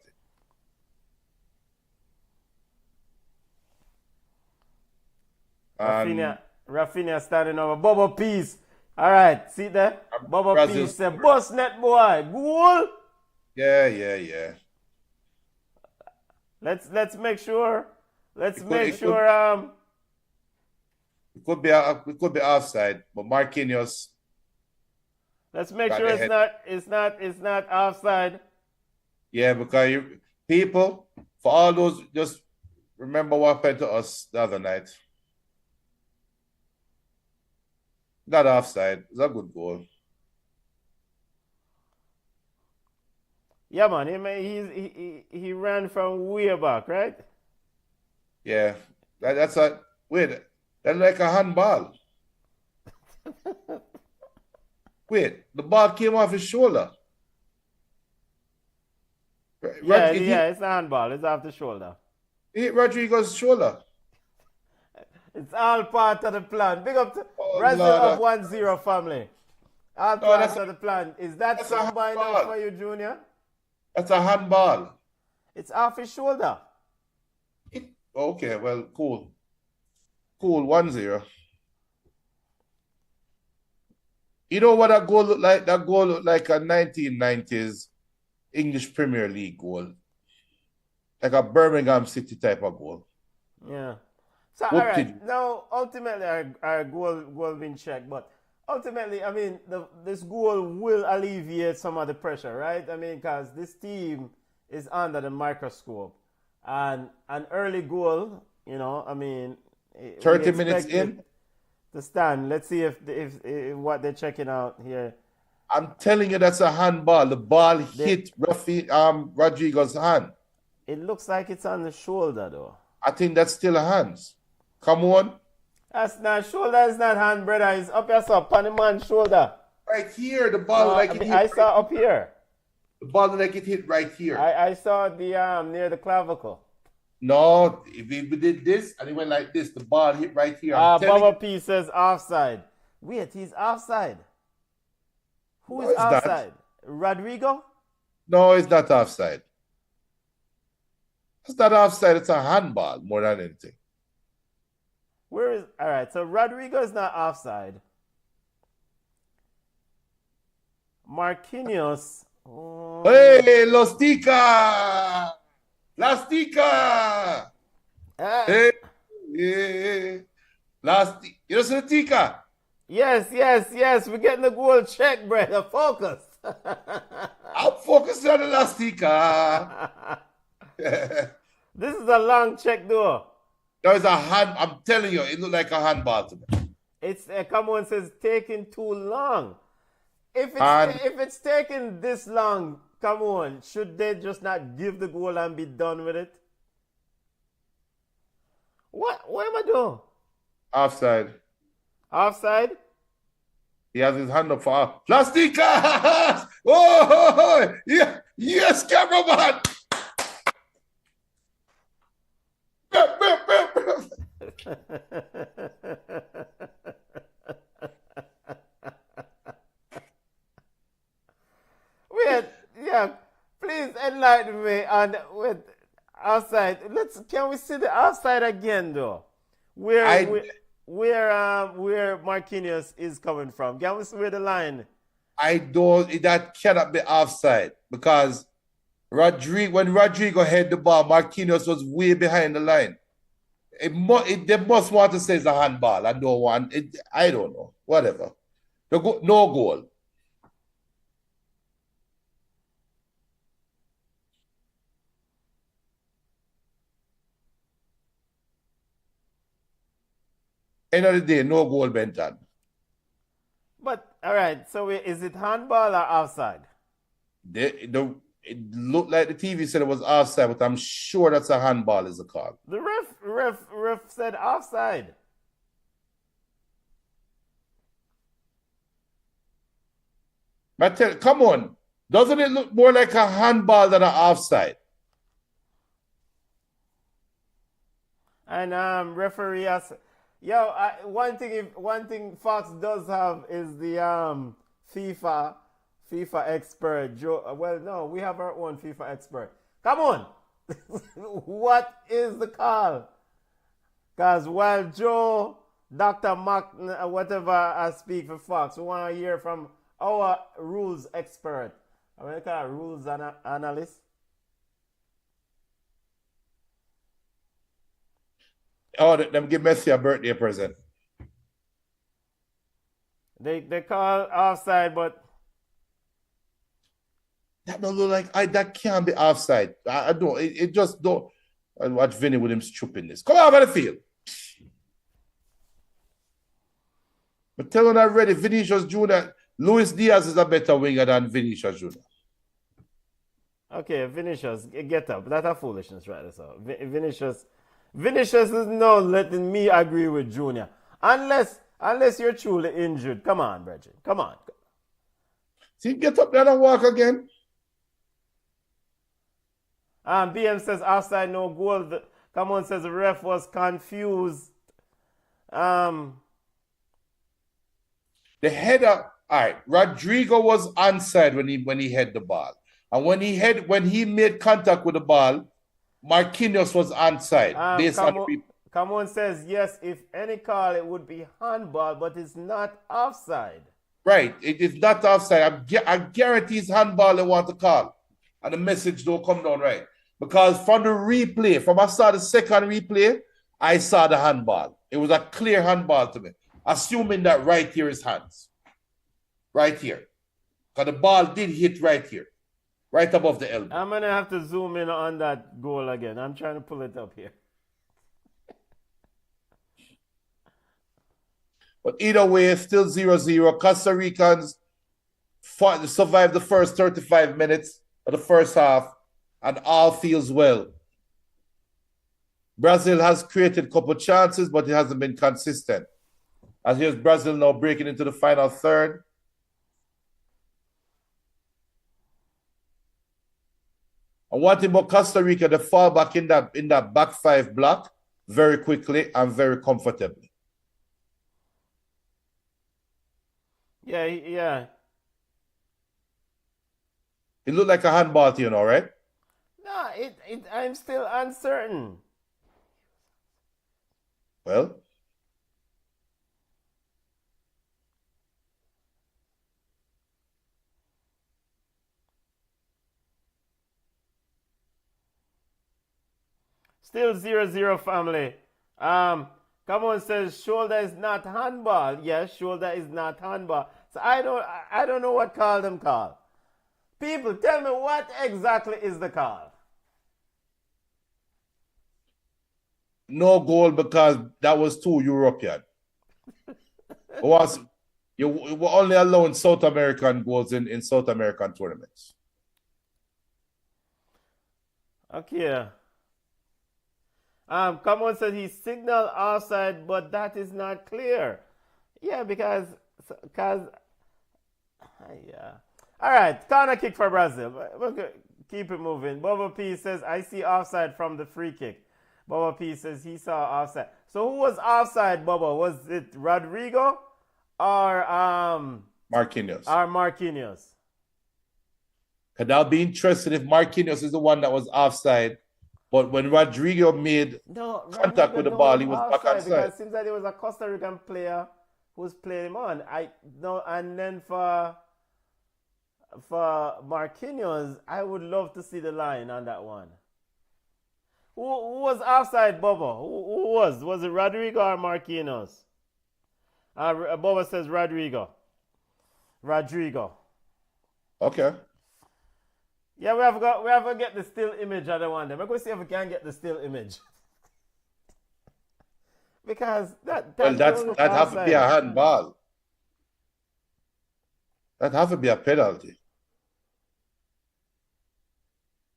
Rafinha standing over. Bubble Peace. All right, see there? Bubble Peace said, "Boss net boy, goal." Yeah. Let's make sure. It could be offside, but Marquinhos. Let's make sure it's not offside. Yeah, because people, for all those, just remember what happened to us the other night. Not offside. It's a good goal. Yeah, man. He ran from way back, right? Yeah. That's like a handball. Wait, the ball came off his shoulder. It's a handball. It's off the shoulder. He hit Rodrigo's shoulder. It's all part of the plan. Big up to Brazil up 1-0, family. All part of the plan. Is that by enough for you, Junior? That's a handball. It's off his shoulder. Okay, well, cool. Cool, 1-0. You know what that goal looked like? That goal looked like a 1990s English Premier League goal. Like a Birmingham City type of goal. Yeah. So, all right. Now, ultimately, our goal been checked, but ultimately, I mean, this goal will alleviate some of the pressure, right? I mean, because this team is under the microscope. And an early goal, 30 minutes in? To stand. Let's see if what they're checking out here. I'm telling you, that's a handball. The ball hit Rodrigo's hand. It looks like it's on the shoulder, though. I think that's still a hands. Come on. That's not shoulder. It's not hand, brother. It's up yourself on the man's shoulder. right here. The ball like it hit. I saw up here. The ball like it hit right here. I saw the near the clavicle. No, if we did this and it went like this, the ball hit right here. Bubba P says offside. Wait, he's offside. Who is offside? Rodrigo? No, it's not offside. It's not offside. It's a handball more than anything. Where is... All right, so Rodrigo is not offside. Marquinhos... Oh. Hey, Lostica! Lastica! Hey, hey. You know, see the Tika? Yes. We're getting the goal check, brother. Focus. I'm focused on the Lastica. This is a long check, though. There is a hand. I'm telling you, it looked like a handball to me. It's come on, says taking too long. If it's taking this long, come on, should they just not give the goal and be done with it? What am I doing? Offside. Offside? He has his hand up for Plastica! Oh, yeah. Yes, cameraman! Wait, yeah, please enlighten me on with offside. Can we see the offside again though? Where Marquinhos is coming from? Can we see where the line? That cannot be offside because when Rodrigo had the ball, Marquinhos was way behind the line. They must want to say it's a handball. I don't want it. I don't know. Whatever. No goal. End of the day, no goal, Benton. But all right, so is it handball or offside? It looked like the TV said it was offside, but I'm sure that's a handball is a call. The ref said offside. Come on. Doesn't it look more like a handball than an offside? And referee has... Yo, one thing Fox does have is the FIFA expert. Joe. Well, no, we have our own FIFA expert. Come on, what is the call? Because while Joe, Dr. Mac, whatever I speak for Fox, we want to hear from our rules expert. I mean, call rules analyst. Oh, them give Messi a birthday present. They call offside, but that don't look like that can't be offside. I don't. It just don't. I watch Vinny with him stupidness. Come on, the field. But tell him already, Vinicius Junior, Luis Diaz is a better winger than Vinicius Junior. Okay, Vinicius, get up. That's a foolishness, right? So Vinicius is now letting me agree with Junior. Unless you're truly injured. Come on, Bridget. Come on. See, get up there and walk again. BM says offside, no goal. Come on, says the ref was confused. The header, all right. Rodrigo was onside when he had the ball. And when he made contact with the ball, Marquinhos was onside. Come on says, yes, if any call, it would be handball, but it's not offside. Right. It is not offside. I guarantee it's handball they want to call. And the message don't come down right. Because from the replay, from I saw the second replay, I saw the handball. It was a clear handball to me. Assuming that right here is hands. Right here. Because the ball did hit right here. Right above the elbow. I'm going to have to zoom in on that goal again. I'm trying to pull it up here. But either way, it's still 0-0. Costa Ricans survived the first 35 minutes of the first half, and all feels well. Brazil has created a couple chances, but it hasn't been consistent. As here's Brazil now breaking into the final third. And one thing about Costa Rica, they fall back in that back five block very quickly and very comfortably. Yeah, yeah. It looked like a handball to you, know, right? No, I'm still uncertain. Well, Still 0-0 family. Come on says shoulder is not handball. Yes, shoulder is not handball. So I don't know what call them call. People, tell me what exactly is the call. no goal because that was too European. You were only allowing South American goals in South American tournaments. Okay. Come on says he signaled offside, but that is not clear. Yeah, because yeah. All right, corner kick for Brazil. We'll keep it moving. Bubba P says I see offside from the free kick. Bubba P says he saw offside. So who was offside, Bubba? Was it Rodrigo or Marquinhos. Marquinhos? And I'll be interested if Marquinhos is the one that was offside. But when Rodrigo made contact with the ball, he was back offside onside. because it seems like there was a Costa Rican player who was playing him on. And then for Marquinhos, I would love to see the line on that one. Who was offside, Bubba? Who was? Was it Rodrigo or Marquinhos? Bubba says Rodrigo. Okay. Yeah, we have to get the still image of the one. We're going to see if we can get the still image. Because that have to be a handball. That have to be a penalty.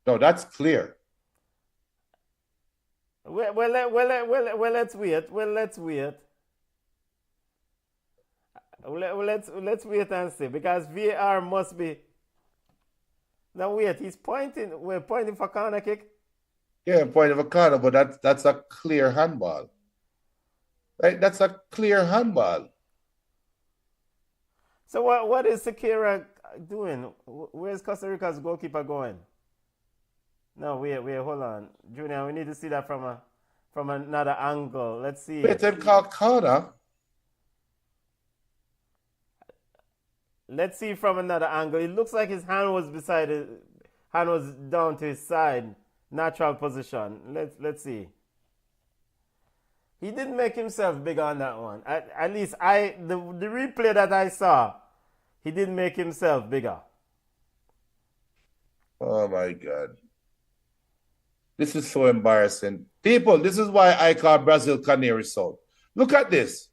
No, that's clear. Well, let's wait. Let's wait and see because VAR must be. Now wait, he's pointing. We're pointing for corner kick. Yeah, pointing for corner, but that's a clear handball. Right, that's a clear handball. So what is Shakira doing? Where's Costa Rica's goalkeeper going? No, wait, hold on, Junior. We need to see that from another angle. Let's see. Let them call corner. Let's see from another angle. It looks like his hand was down to his side, natural position. Let's see. He didn't make himself big on that one. At least the replay that I saw, he didn't make himself bigger. Oh my God. This is so embarrassing. People, this is why I call Brazil Canary South. Look at this.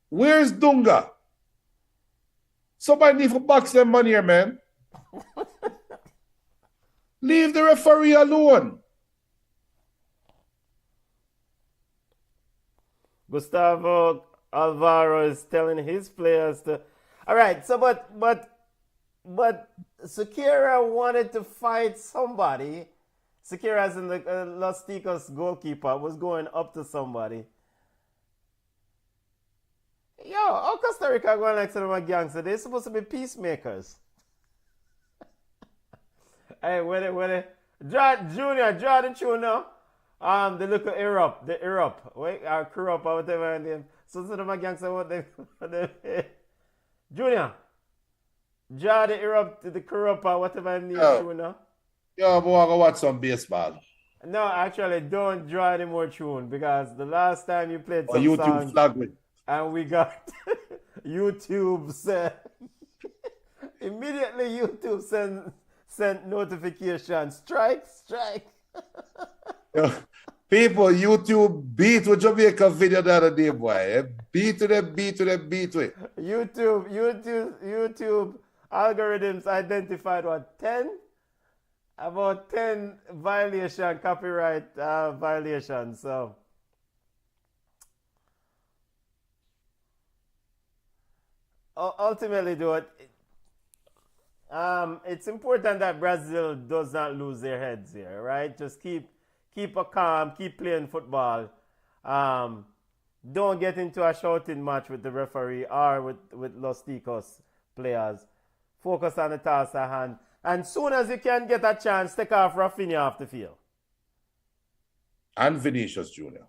Where's Dunga? Somebody need to box them money here, man. Leave the referee alone. Gustavo Alvaro is telling his players to. All right, so but Shakira wanted to fight somebody. Shakira, as in the Los Ticos goalkeeper, was going up to somebody. Yo, how Costa Rica going like some of my gangster? They're supposed to be peacemakers. Hey, draw the tune now. The little Europe, wait, or Kurup or whatever name. So some of my gangster what they Junior, draw the Europe, the Kurup or whatever name tune now. Yo, boy, I go watch some baseball. No, actually, don't draw any more tune because the last time you played some YouTube songs, flag me. and we got YouTube said immediately YouTube sent notification strike. Yo, people, YouTube beat with Jamaica video the other day, boy. Beat to them. YouTube algorithms identified about 10 copyright violations. So ultimately, though, it's important that Brazil does not lose their heads here, right? Just keep a calm, keep playing football. Don't get into a shouting match with the referee or with Los Ticos players. Focus on the task at hand. And soon as you can get a chance, take off Rafinha off the field. And Vinicius Jr.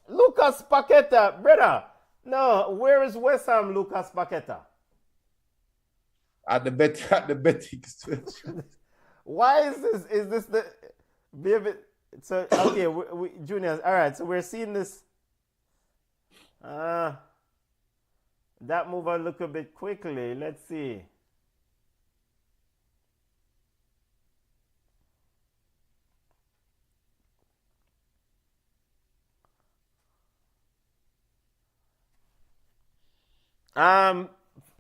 Lucas Paqueta, brother. No, where is West Ham Lucas Paqueta? At the betting switch. Why is this? Is this the baby? So okay, we juniors. All right, so we're seeing this. That move a little bit quickly. Let's see.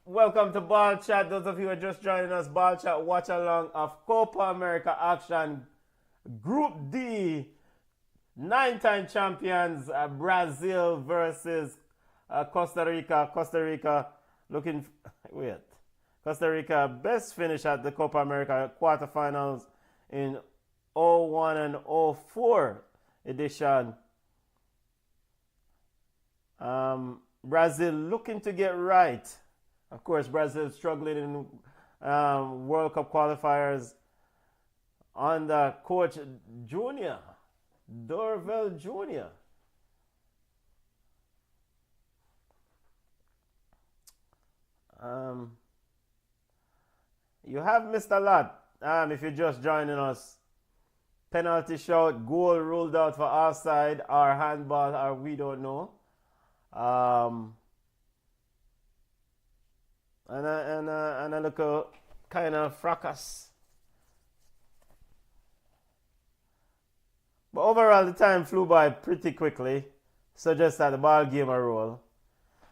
Welcome to Ball Chat. Those of you who are just joining us, Ball Chat watch along of Copa America action. Group D, 9-time champions Brazil versus Costa Rica. Costa Rica Costa Rica best finish at the Copa America quarterfinals in 01 and 04 edition. Brazil looking to get right. Of course, Brazil struggling in World Cup qualifiers under Coach Junior, Dorvel Jr. You have missed a lot if you're just joining us. Penalty shout, goal ruled out for offside or handball, or we don't know. And a little kind of fracas. But overall, the time flew by pretty quickly. So just that the ball game a roll.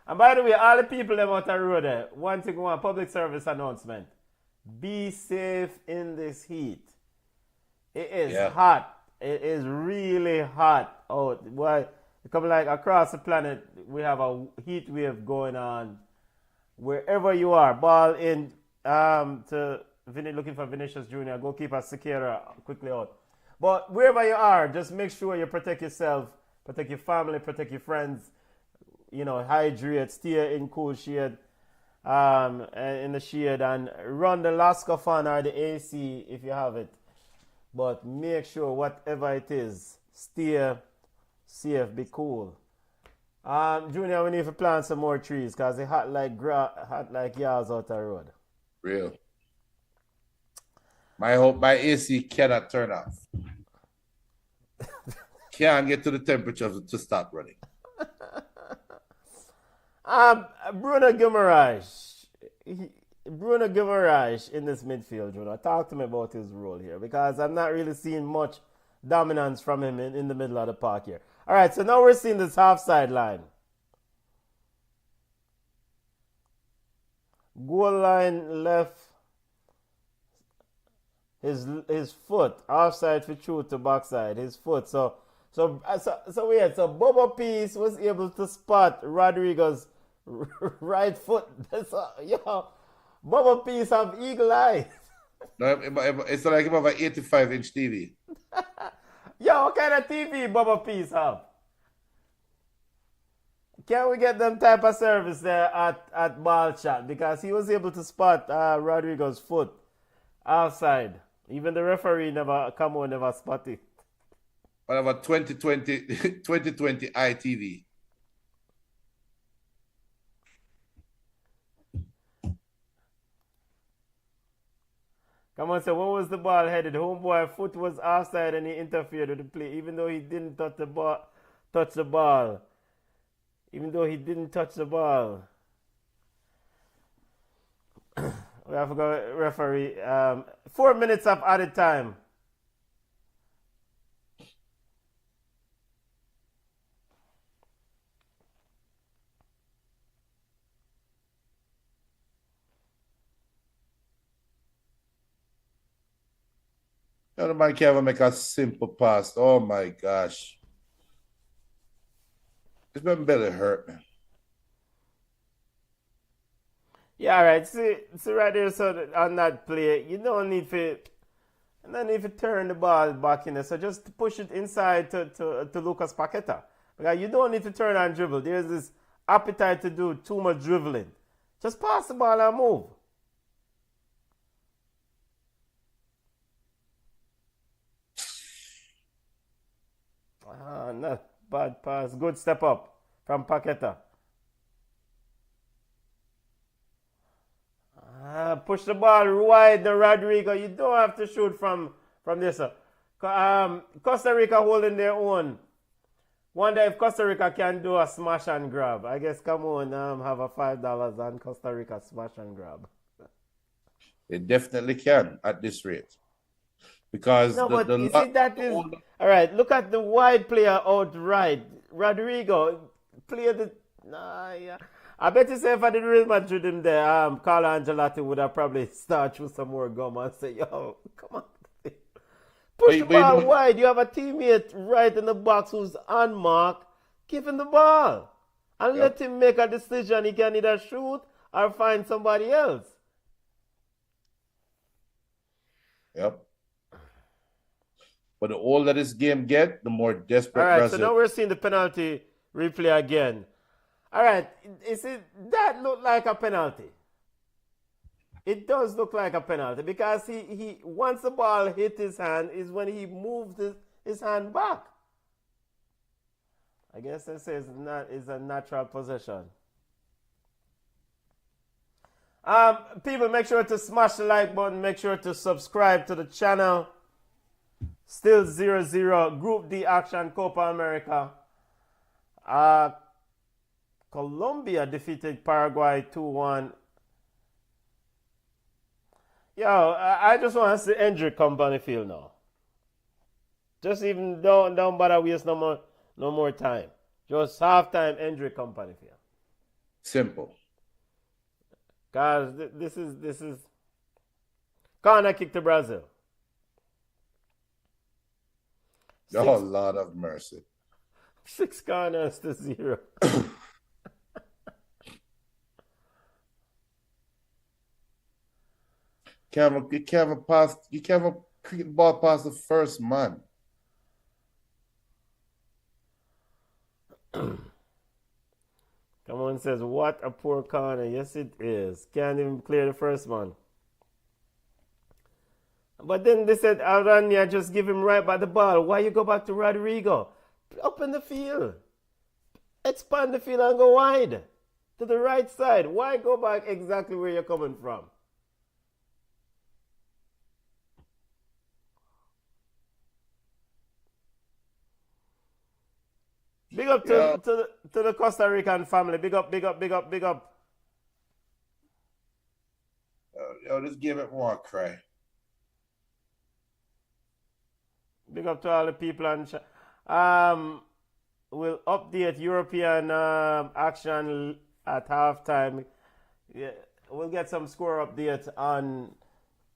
And by the way, all the people them out the road there, one thing, one public service announcement. Be safe in this heat. It is hot. It is really hot out. Why? Because like across the planet, we have a heat wave going on. Wherever you are, ball in to looking for Vinicius Jr. Goalkeeper Sequeira quickly out. But wherever you are, just make sure you protect yourself, protect your family, protect your friends. You know, hydrate, stay in cool shade, in the shade, and run the Lasco fan or the AC if you have it. But make sure whatever it is, stay safe, be cool. Junior, we need to plant some more trees because it's hot like yards out the road. Real. My AC cannot turn off. Can't get to the temperature to stop running. Bruno Guimaraes in this midfield, Junior. Talk to me about his role here because I'm not really seeing much dominance from him in the middle of the park here. All right, so now we're seeing this half side line. Goal line left. His foot offside for true to backside. His foot. So Bubba Peace was able to spot Rodrigo's right foot. Bubba Peace have eagle eyes. No, it's like him have an 85-inch TV. Yo, what kind of TV Bubba Peace have? Can we get them type of service there at Ball Chat? Because he was able to spot Rodrigo's foot outside. Even the referee never spot it. Whatever 2020 ITV. Come on, so when was the ball headed? Homeboy foot was outside and he interfered with the play, even though he didn't touch the ball. Even though he didn't touch the ball. We have to go referee. 4 minutes of added time. The man can't even make a simple pass. Oh my gosh. It's been belly hurt, man. Yeah, all right. See right there. So on that play, you don't need to turn the ball back in there. So just push it inside to Lucas Paqueta. Because you don't need to turn and dribble. There's this appetite to do too much dribbling. Just pass the ball and move. Not bad pass. Good step up from Paqueta. Push the ball wide to Rodrigo. You don't have to shoot from this. Costa Rica holding their own. Wonder if Costa Rica can do a smash and grab. I guess come on, have a $5 on Costa Rica smash and grab. They definitely can at this rate. Because No, but you see that is all right. Look at the wide player out right. Rodrigo play the yeah. I bet you say if I did Real Madrid him there, Carlo Ancelotti would have probably started with some more gum and say, yo, come on. Push the ball wide. You have a teammate right in the box who's unmarked. Give him the ball. And let him make a decision. He can either shoot or find somebody else. Yep. But the older this game get, the more desperate. All right, Brazil. so now we're seeing the penalty replay again. All right, that look like a penalty? It does look like a penalty because he once the ball hit his hand is when he moved his hand back. I guess this is a natural possession. People, make sure to smash the like button. Make sure to subscribe to the channel. Still 0-0. Group D action, Copa America. Colombia defeated Paraguay 2-1. Yo, I just want to see Hendrick come on the field now. Just even don't bother waste no more time. Just halftime Hendrick come on the field. Simple. Guys, this is corner kick to Brazil. Oh, Lord of mercy. 6 corners to 0. You can't have a cricket ball past the first man. Someone says, what a poor corner. Yes, it is. Can't even clear the first one. But then they said, Aranya, just give him right by the ball. Why you go back to Rodrigo? Up in the field. Expand the field and go wide. To the right side. Why go back exactly where you're coming from? Big up to the Costa Rican family. Big up. Just give it more cry. Big up to all the people. We'll update European action at halftime. Yeah, we'll get some score update on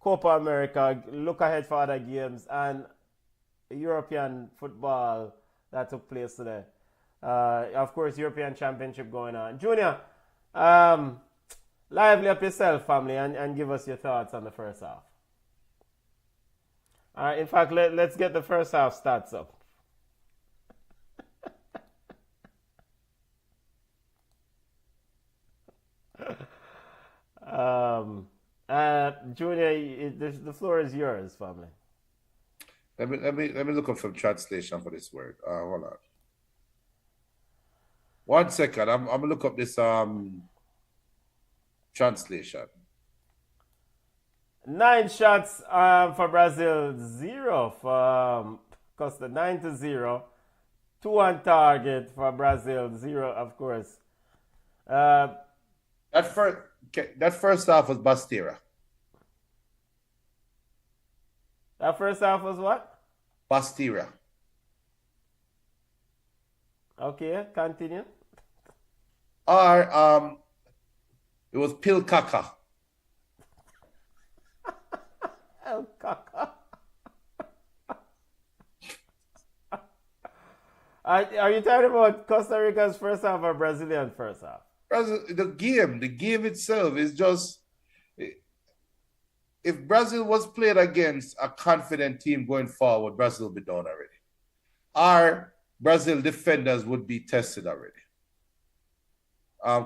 Copa America. Look ahead for other games and European football that took place today. Of course, European Championship going on. Junior, lively up yourself, family, and give us your thoughts on the first half. In fact, let's get the first half stats up. Junior, the floor is yours, family. Let me look up some translation for this word. Hold on. 1 second. I'm gonna look up this translation. 9 shots for Brazil, 0 for Costa. 9-0. 2 on target for Brazil, 0, of course. That first half was Bastira. That first half was what? Bastira. Okay, continue. Or it was Pilkaka. El Caca. Are you talking about Costa Rica's first half or Brazilian first half? Brazil, the game itself is just. If Brazil was played against a confident team going forward, Brazil would be done already. Our Brazil defenders would be tested already.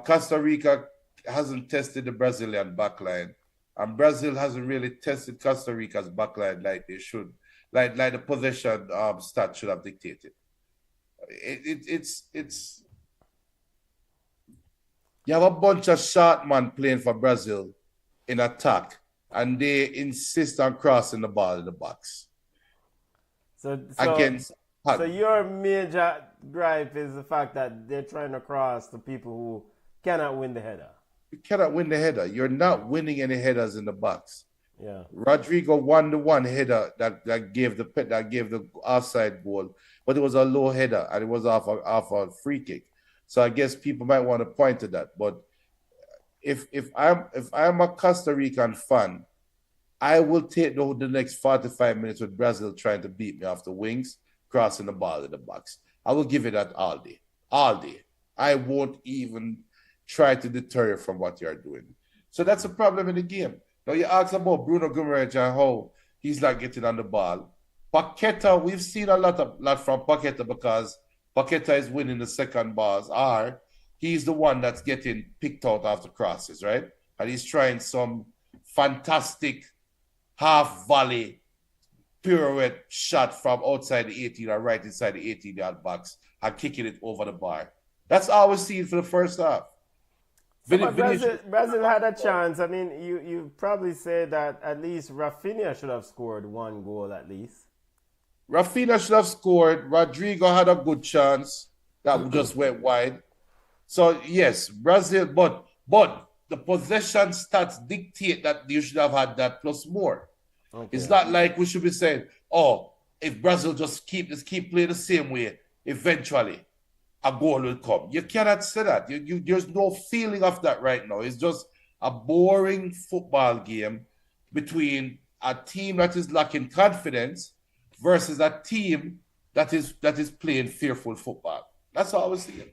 Costa Rica hasn't tested the Brazilian backline, and Brazil hasn't really tested Costa Rica's backline like they should, like the possession stat should have dictated. It's you have a bunch of short men playing for Brazil in attack, and they insist on crossing the ball in the box. Against. So your major gripe is the fact that they're trying to cross the people who cannot win the header. You cannot win the header. You're not winning any headers in the box. Yeah. Rodrigo won the one header that gave the offside goal, but it was a low header and it was off a free kick. So I guess people might want to point to that. But if I'm a Costa Rican fan, I will take the next 45 minutes with Brazil trying to beat me off the wings, crossing the ball in the box. I will give it that all day. All day. I won't even try to deter you from what you're doing. So that's a problem in the game. Now you ask about Bruno Guimaraes and how he's not getting on the ball. Paqueta, we've seen a lot from Paqueta because Paqueta is winning the second balls, or he's the one that's getting picked out after crosses, right? And he's trying some fantastic half volley pirouette shot from outside the 18 or right inside the 18-yard box and kicking it over the bar. That's all we've seen for the first half. Brazil had a chance. I mean, you probably say that at least Rafinha should have scored one goal at least. Rafinha should have scored. Rodrigo had a good chance that just went wide. So yes, Brazil, but the possession stats dictate that you should have had that plus more. Okay. It's not like we should be saying, oh, if Brazil just keep playing the same way, eventually a goal will come. You cannot say that. There's no feeling of that right now. It's just a boring football game between a team that is lacking confidence versus a team that is playing fearful football. That's all we're seeing.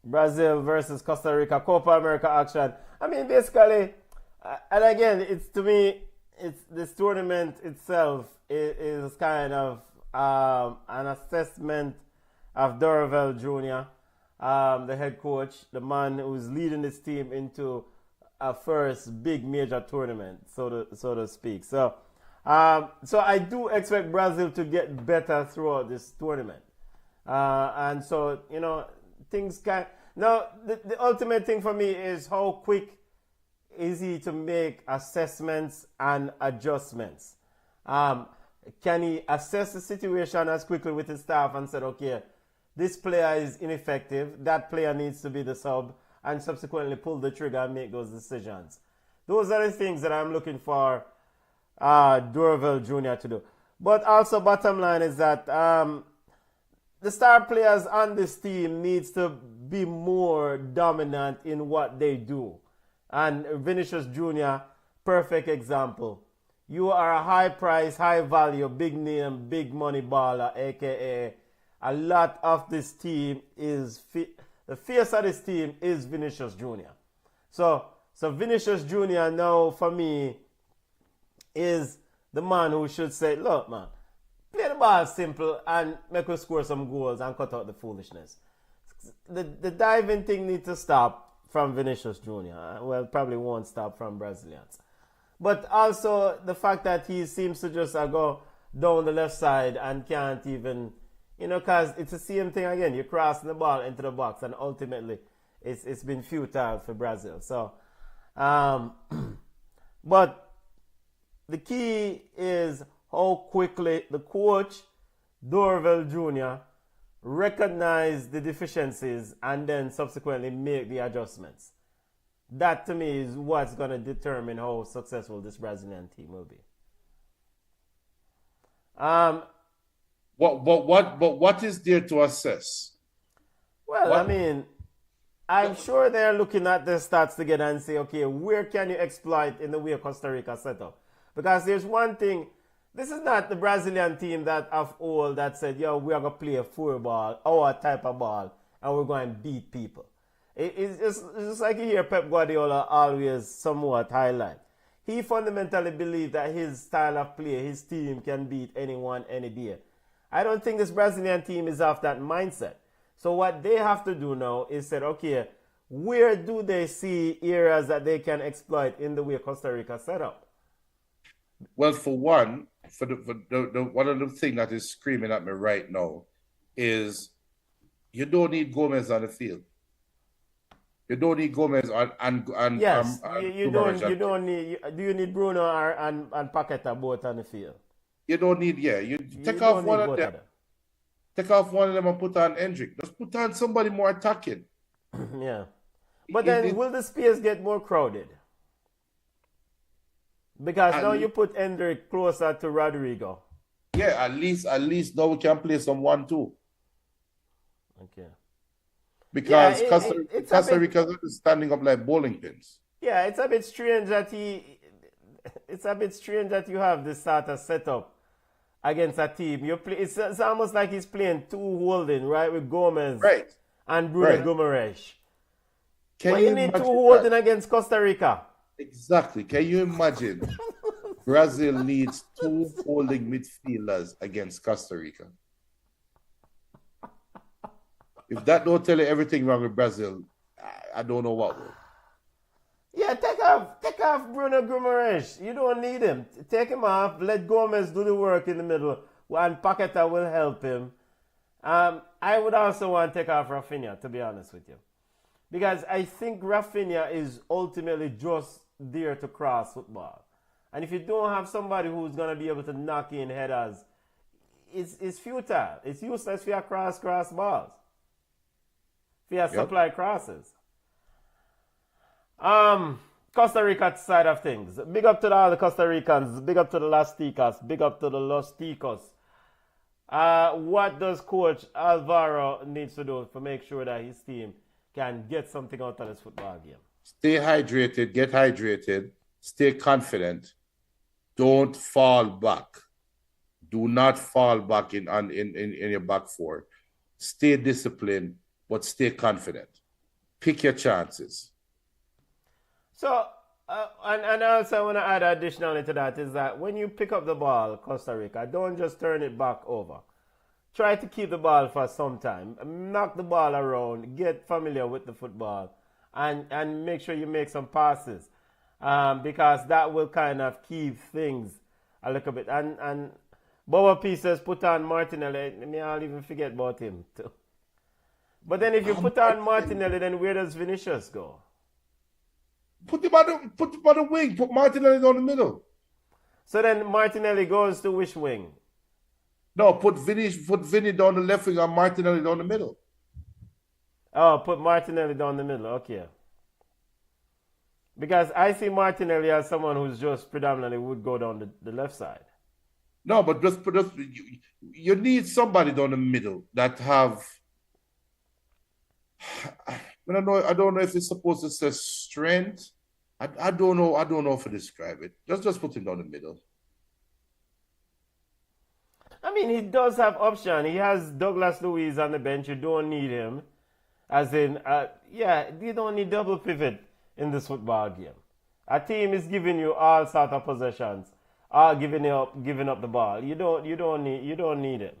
Brazil versus Costa Rica, Copa America action. I mean, basically, and again, it's to me, it's this tournament itself is kind of an assessment of Dorival Jr., the head coach, the man who's leading this team into a first big major tournament, so to speak. So I do expect Brazil to get better throughout this tournament, and so things can. Now the ultimate thing for me is how quick is he to make assessments and adjustments. Can he assess the situation as quickly with his staff and said, okay, this player is ineffective, that player needs to be the sub, and subsequently pull the trigger and make those decisions. Those are the things that I'm looking for Dorival Jr. to do. But also, bottom line is that the star players on this team needs to be more dominant in what they do. And Vinicius Jr., perfect example. You are a high price, high value, big name, big money baller, aka a lot of this team is the face of this team is Vinicius Jr. So Vinicius Jr. now for me is the man who should say, look man, play the ball simple and make us score some goals and cut out the foolishness. The diving thing needs to stop from Vinicius Jr. Well, probably won't stop from Brazilians. But also the fact that he seems to just go down the left side and can't even, because it's the same thing again. You're crossing the ball into the box and ultimately it's been futile for Brazil. So, but the key is how quickly the coach, Dorival Jr., recognize the deficiencies and then subsequently make the adjustments. That to me is what's going to determine how successful this Brazilian team will be. What is there to assess? Well, I mean, I'm sure they're looking at the stats together and say, okay, where can you exploit in the way Costa Rica set up? Because there's one thing, this is not the Brazilian team that of old that said, yo, we are going to play a football, our type of ball, and we're going to beat people. It's just like you hear Pep Guardiola always somewhat highlight. He fundamentally believes that his style of play, his team can beat anyone any day. I don't think this Brazilian team is of that mindset. So what they have to do now is say, okay, where do they see areas that they can exploit in the way Costa Rica set up? Well, for one, one of the things that is screaming at me right now is you don't need Gomez on the field. You don't need Gomez and yes, you don't need. Do you need Bruno and Paqueta both on the field? You don't need. Yeah, you take off one of them. Take off one of them and put on Hendrick. Just put on somebody more attacking. Yeah, but then will the space get more crowded? Because now you put Hendrick closer to Rodrigo. Yeah, at least now we can play some 1-2. Okay. Because Costa Rica is standing up like bowling pins. Yeah, it's a bit strange that you have this sort of setup against a team. It's almost like he's playing two holding, right, with Gomez and Bruno Guimaraes. But you need two holding against Costa Rica. Exactly. Can you imagine? Brazil needs two holding midfielders against Costa Rica. If that don't tell you everything wrong with Brazil, I don't know what will. Yeah, take off Bruno Guimaraes. You don't need him. Take him off. Let Gomez do the work in the middle, and Paqueta will help him. I would also want to take off Rafinha, to be honest with you, because I think Rafinha is ultimately just there to cross football, and if you don't have somebody who's gonna be able to knock in headers, it's futile. It's useless for your cross balls. For supply crosses. Costa Rica side of things. Big up to all the Costa Ricans. Big up to the Las Ticas. Big up to the Los Ticos. What does Coach Alvaro needs to do to make sure that his team can get something out of this football game? Stay hydrated. Get hydrated. Stay confident. Don't fall back. Do not fall back in your back four. Stay disciplined, but stay confident. Pick your chances. So, and also I want to add additionally to that is that when you pick up the ball, Costa Rica, don't just turn it back over. Try to keep the ball for some time. Knock the ball around. Get familiar with the football. And make sure you make some passes. Because that will kind of keep things a little bit. And Boba P says put on Martinelli. I'll even forget about him too. But then if you put on Martinelli, then where does Vinicius go? Put him on the wing. Put Martinelli down the middle. So then Martinelli goes to which wing? No, put Vinny down the left wing and Martinelli down the middle. Oh, put Martinelli down the middle. Okay. Because I see Martinelli as someone who's just predominantly would go down the left side. No, but just you need somebody down the middle that have. I don't know if it's supposed to say strength. I don't know how to describe it. Just put him down the middle. I mean, he does have option. He has Douglas Luiz on the bench. You don't need him. As in, you don't need double pivot in this football game. A team is giving you all sort of possessions, all giving up the ball. You don't need him.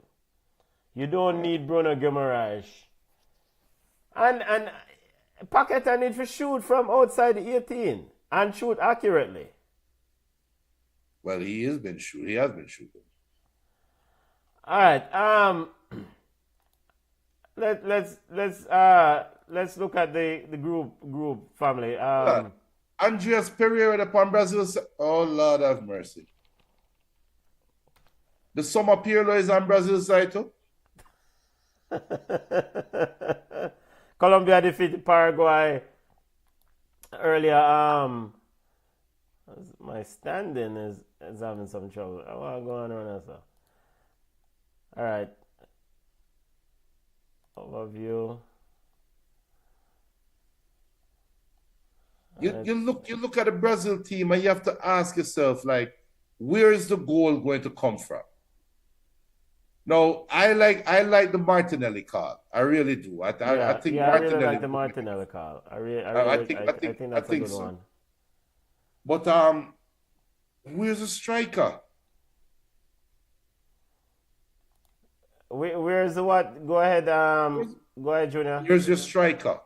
You don't need Bruno Guimaraes. And Paqueta need to shoot from outside the 18 and shoot accurately. Well, he has been shooting. All right. Let's look at the group family. Andreas Pereira upon Brazil. Oh Lord have mercy. The Summer Pirlo is on Brazil's side too. Colombia defeated Paraguay earlier. My standing is having some trouble. I want to go on around so. All right. Overview. You look at the Brazil team and you have to ask yourself, like, where is the goal going to come from? No, I like the Martinelli call. I really do. I think I really Martinelli like the would make it. Martinelli call. I think I I think think I that's a think good so. one. But where's the striker? Where's the what? Go ahead, Junior. Where's your striker?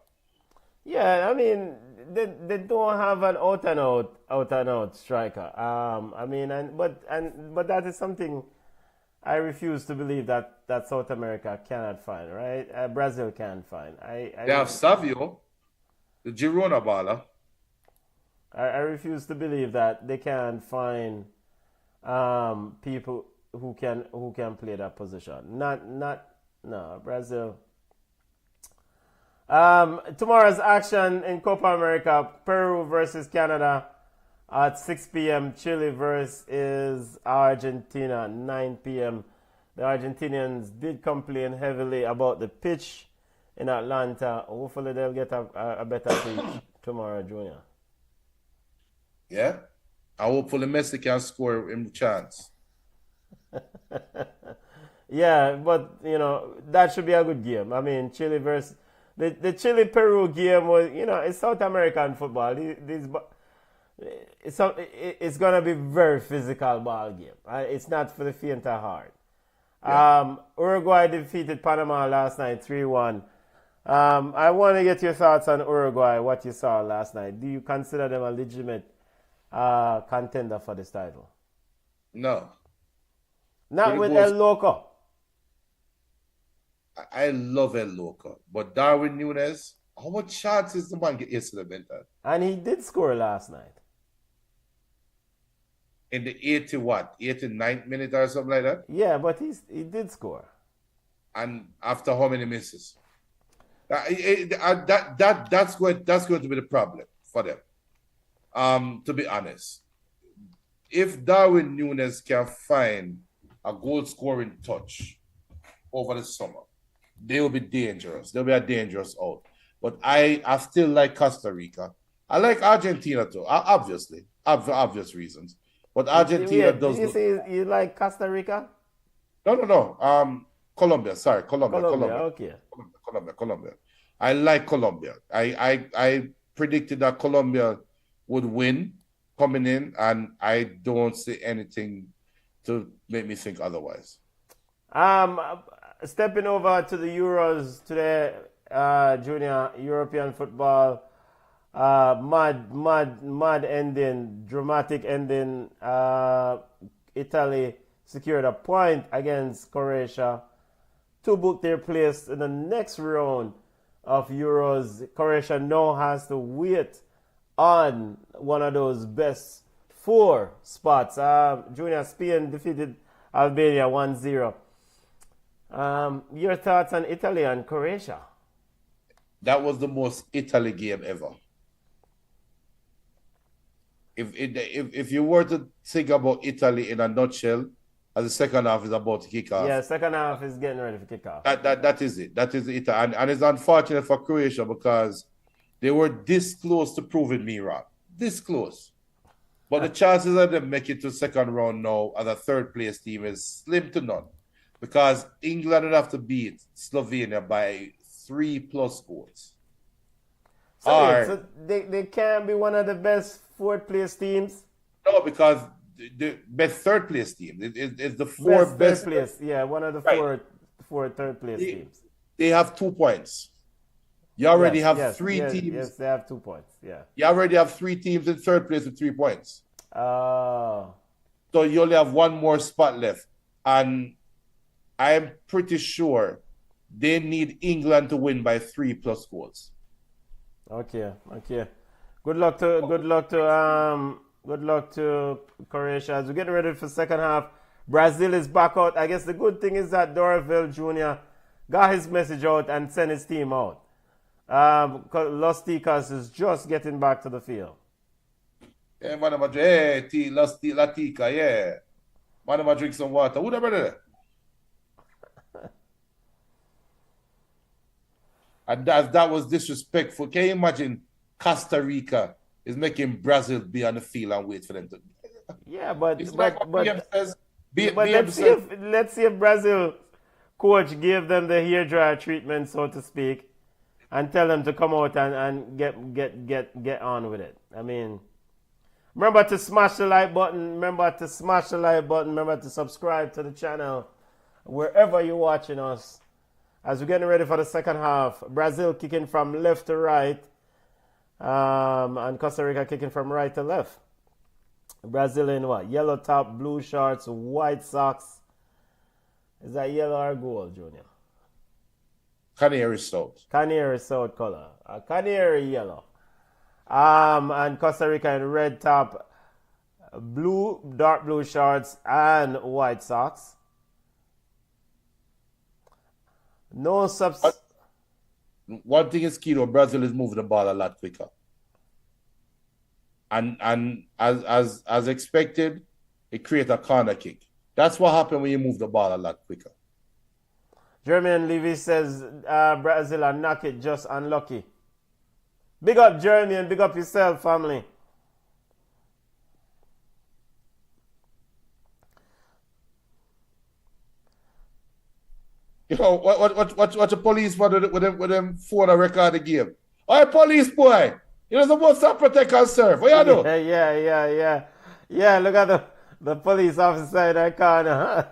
Yeah, I mean, they don't have an out and out striker. I mean, but that is something I refuse to believe that South America cannot find, right? Brazil can find. They have Savio, the Girona baller. I refuse to believe that they can find people who can play that position. Not no Brazil. Tomorrow's action in Copa America: Peru versus Canada at 6 p.m. Chile versus Argentina 9 p.m. The Argentinians did complain heavily about the pitch in Atlanta. Hopefully they'll get a better pitch tomorrow, Junior. Yeah. I hopefully Messi can score in chance. Yeah, but that should be a good game. I mean, Chile versus the Chile Peru game was it's South American football. It's gonna be very physical ball game. It's not for the faint of heart. Yeah. Uruguay defeated Panama last night 3-1. I want to get your thoughts on Uruguay. What you saw last night? Do you consider them a legitimate contender for this title? No. Not with El Loco. I love El Loco, but Darwin Nunes, how much chances the man get yesterday, Benton? And he did score last night. In the 89th minute or something like that? Yeah, but he did score. And after how many misses? That's going to be the problem for them. To be honest, if Darwin Nunes can find a goal scoring touch over the summer, they will be dangerous. They'll be a dangerous out. But I still like Costa Rica. I like Argentina too, obviously, for obvious reasons. But Argentina does. Did you say you like Costa Rica? No. Colombia. Sorry, Colombia. Okay. Colombia. I like Colombia. I predicted that Colombia would win coming in, and I don't see anything to make me think otherwise. Stepping over to the Euros today, Junior, European football, mad ending, dramatic ending. Italy secured a point against Croatia to book their place in the next round of Euros. Croatia now has to wait on one of those best four spots. Junior, Spain defeated Albania 1-0. Your thoughts on Italy and Croatia? That was the most Italy game ever. If you were to think about Italy in a nutshell, as the second half is about to kick off. Yeah, second half is getting ready for kick off. That is it. That is it. And it's unfortunate for Croatia because they were this close to proving me wrong. This close. But the chances of them making it to second round now as a third place team is slim to none. Because England would have to beat Slovenia by 3+ goals. So they can be one of the best fourth place teams? No, because the best third place team. It's the four best. Third place. Yeah, one of the four third place teams. They have 2 points. You already have three teams. Yes, they have 2 points. Yeah. You already have 3 teams in third place with 3 points. Oh. So you only have one more spot left. And I'm pretty sure they need England to win by 3+ goals. Okay. Good luck to Croatia as we're getting ready for second half. Brazil is back out. I guess the good thing is that Dorville Jr. got his message out and sent his team out. Los Ticas is just getting back to the field. Yeah, man, I'm Los Tica, yeah. Man, I'm drink some water. Who the brother? And that was disrespectful. Can you imagine Costa Rica is making Brazil be on the field and wait for them to? Yeah, but it's like what BM says. Let's see if Brazil coach gave them the hairdryer treatment, so to speak, and tell them to come out and get on with it. I mean, remember to smash the like button. Remember to smash the like button. Remember to subscribe to the channel wherever you're watching us. As we're getting ready for the second half, Brazil kicking from left to right, and Costa Rica kicking from right to left. Brazil in what? Yellow top, blue shorts, white socks. Is that yellow or gold, Junior? Canary South. Canary South color. Canary yellow. And Costa Rica in red top, blue, dark blue shorts, and white socks. No subs. One thing is key though, Brazil is moving the ball a lot quicker. And as expected, it creates a corner kick. That's what happens when you move the ball a lot quicker. Jeremy Levy says Brazil are knock it, just unlucky. Big up Jeremy and big up yourself, family. You know, what the police want with them phone a record the game. All right, police boy. You're supposed to protect and serve. What you do? Yeah, look at the police officer in that corner.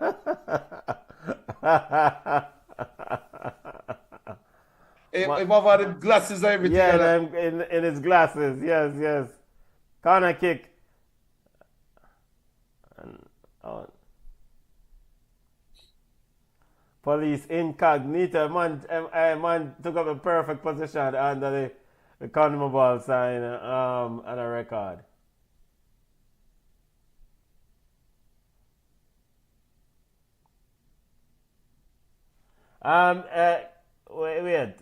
He have the glasses and everything. Yeah, in his glasses. Yes. Corner kick. Police incognito. Man took up a perfect position under the CONMEBOL sign and a record. Wait.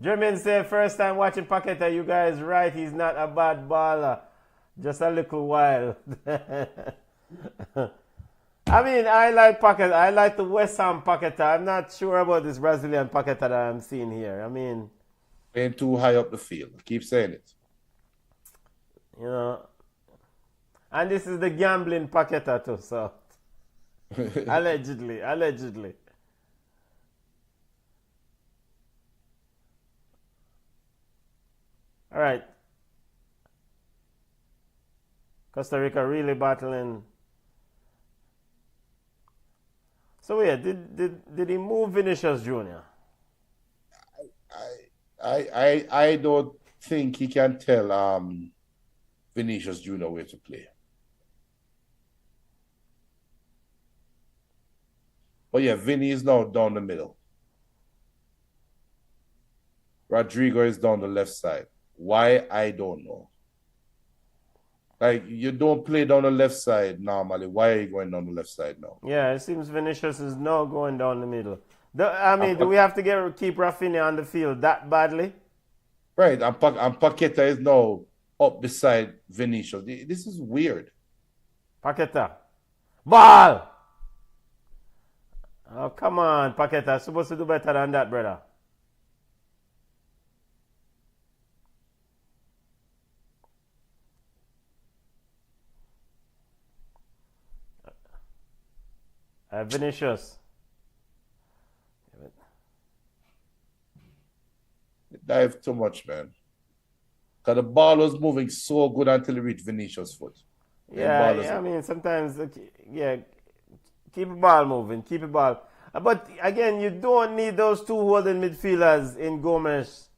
Jermaine said, first time watching Paqueta, you guys right, he's not a bad baller. Just a little while. I mean, I like Paqueta. I like the West Ham Paqueta. I'm not sure about this Brazilian Paqueta that I'm seeing here. I mean, playing too high up the field. I keep saying it. You know. And this is the gambling Paqueta too, so. Allegedly. All right. Costa Rica really battling. So yeah, did he move Vinicius Jr.? I don't think he can tell Vinicius Jr. where to play. But yeah, Vinny is now down the middle. Rodrigo is down the left side. Why? I don't know. Like, you don't play down the left side normally. Why are you going down the left side now? Yeah, it seems Vinicius is now going down the middle. Do we have to keep Rafinha on the field that badly? Right, and Paqueta is now up beside Vinicius. This is weird. Paqueta. Ball! Oh, come on, Paqueta. Supposed to do better than that, brother. Vinicius. It dived too much, man. Because the ball was moving so good until it reached Vinicius' foot. Yeah, I mean, sometimes, keep the ball moving, keep the ball. But again, you don't need those two holding midfielders in Gomes.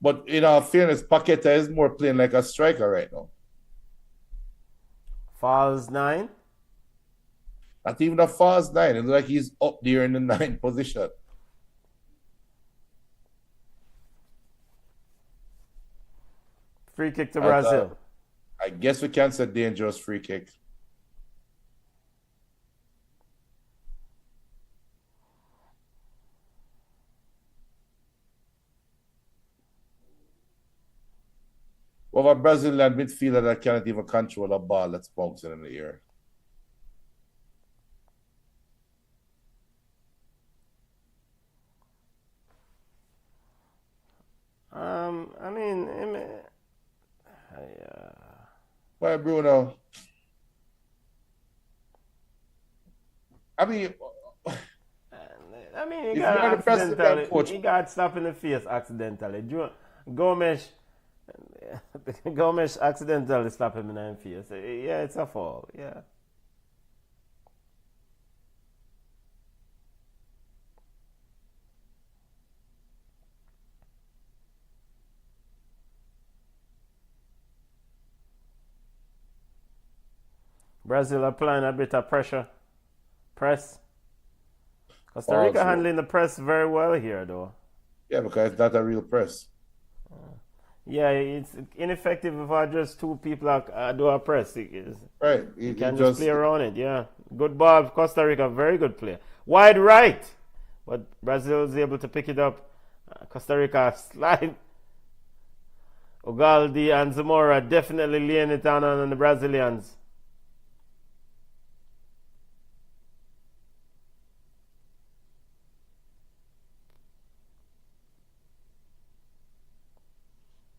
But in all fairness, Paqueta is more playing like a striker right now. Falls 9. Not even a false 9. It's like he's up there in the 9th position. Free kick to Brazil. I guess we can say dangerous free kick. Of a Brazilian midfielder that cannot even control a ball that's bouncing in the air. I mean, Why, Bruno? I mean, He If got you're the president, coach, he got slapped in the face accidentally. Gomes, Gomes accidentally slapped him in the face. Yeah, it's a foul. Yeah. Brazil applying a bit of press. Costa Rica also, handling the press very well here, though. yeah, because it's not a real press. Yeah, it's ineffective if I just two people do a press. Right. You can just play around it, yeah. Good ball, Costa Rica, very good play. Wide right, but Brazil is able to pick it up. Costa Rica slide. Ugaldi and Zamora definitely laying it down on the Brazilians.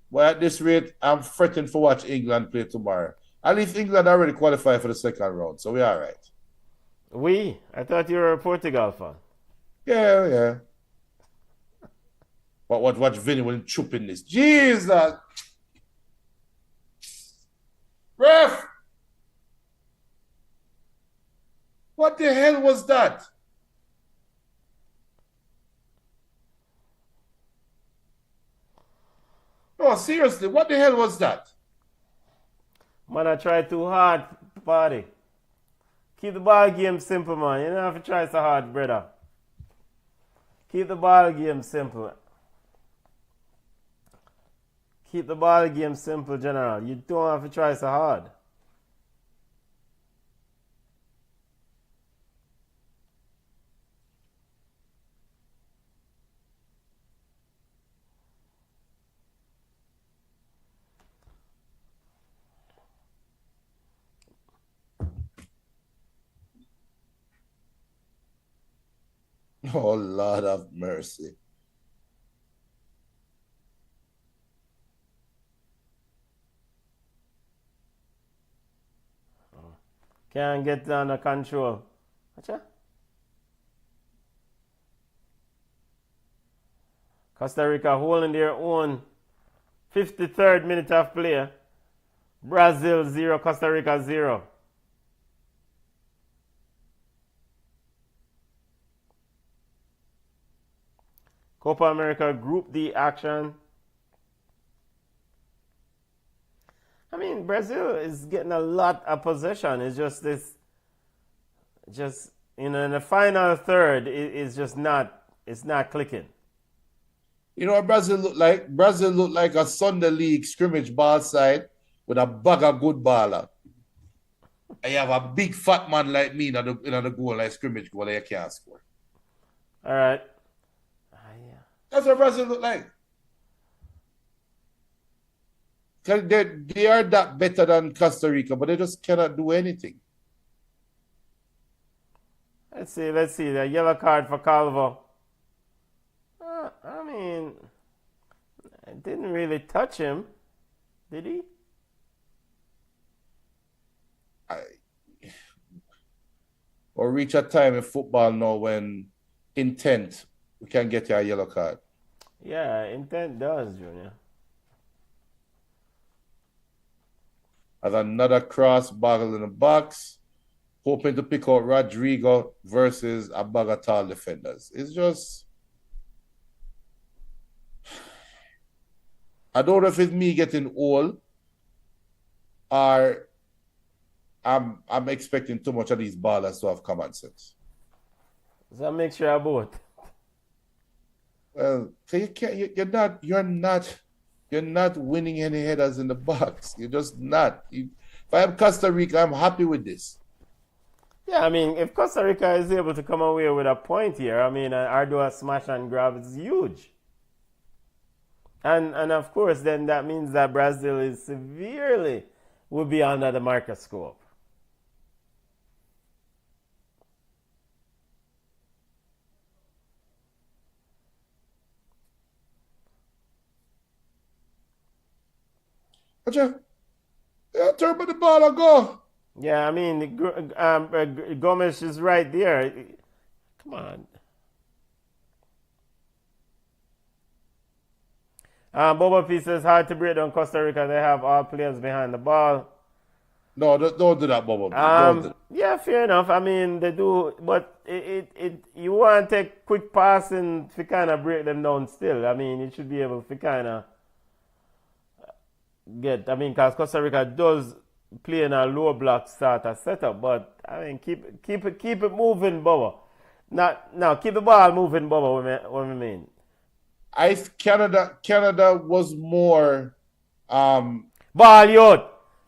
Well, at this rate, I'm fretting for watch England play tomorrow. At least England already qualified for the second round, so we're all right. I thought you were a Portugal fan. Yeah, yeah. But watch Vinny when chopping this. Jesus! Ref! What the hell was that? No, seriously, what the hell was that? Man, I try too hard, party. Keep the ball game simple, man. You don't have to try so hard, brother. Keep the ball game simple. Keep the ball game simple, General. You don't have to try so hard. Oh, Lord of mercy. Can't get under control. Watcha? Costa Rica holding their own. 53rd minute of play. Brazil 0, Costa Rica 0. Copa America Group D action. I mean, Brazil is getting a lot of possession. It's just in the final third, it's just not, it's not clicking. You know what Brazil look like? Brazil look like a Sunday League scrimmage ball side with a bag of good baller. And you have a big fat man like me in the goal, like scrimmage goal that you can't score. All right. Yeah. That's what Brazil look like. They are that better than Costa Rica, but they just cannot do anything. Let's see. The yellow card for Calvo. I mean, it didn't really touch him, did he? Or reach a time in football now when intent, we can get you a yellow card. Yeah, intent does, Junior. As another cross boggle in the box, hoping to pick out Rodrigo versus a bag of tall defenders. It's just, I don't know if it's me getting old or I'm expecting too much of these ballers to have common sense. It's a mixture of both. Well, so you're not winning any headers in the box. You're just not. If I'm Costa Rica, I'm happy with this. Yeah, I mean, if Costa Rica is able to come away with a point here, I mean, or do a smash and grab, it's huge. And of course, then that means that Brazil is severely will be under the microscope. Turn the ball and go. Yeah, I mean, Gomes is right there. Come on. Boba P says hard to break down Costa Rica. They have all players behind the ball. No, don't do that, Bobo. Don't do that. Yeah, fair enough. I mean, they do, but you want to take quick passing to kind of break them down still. I mean, you should be able to kind of get, I mean, because Costa Rica does play in a low block starter setup, but I mean, keep it moving, Bobo. Now, keep the ball moving, Bobo, what we mean. Canada was more Ball youth.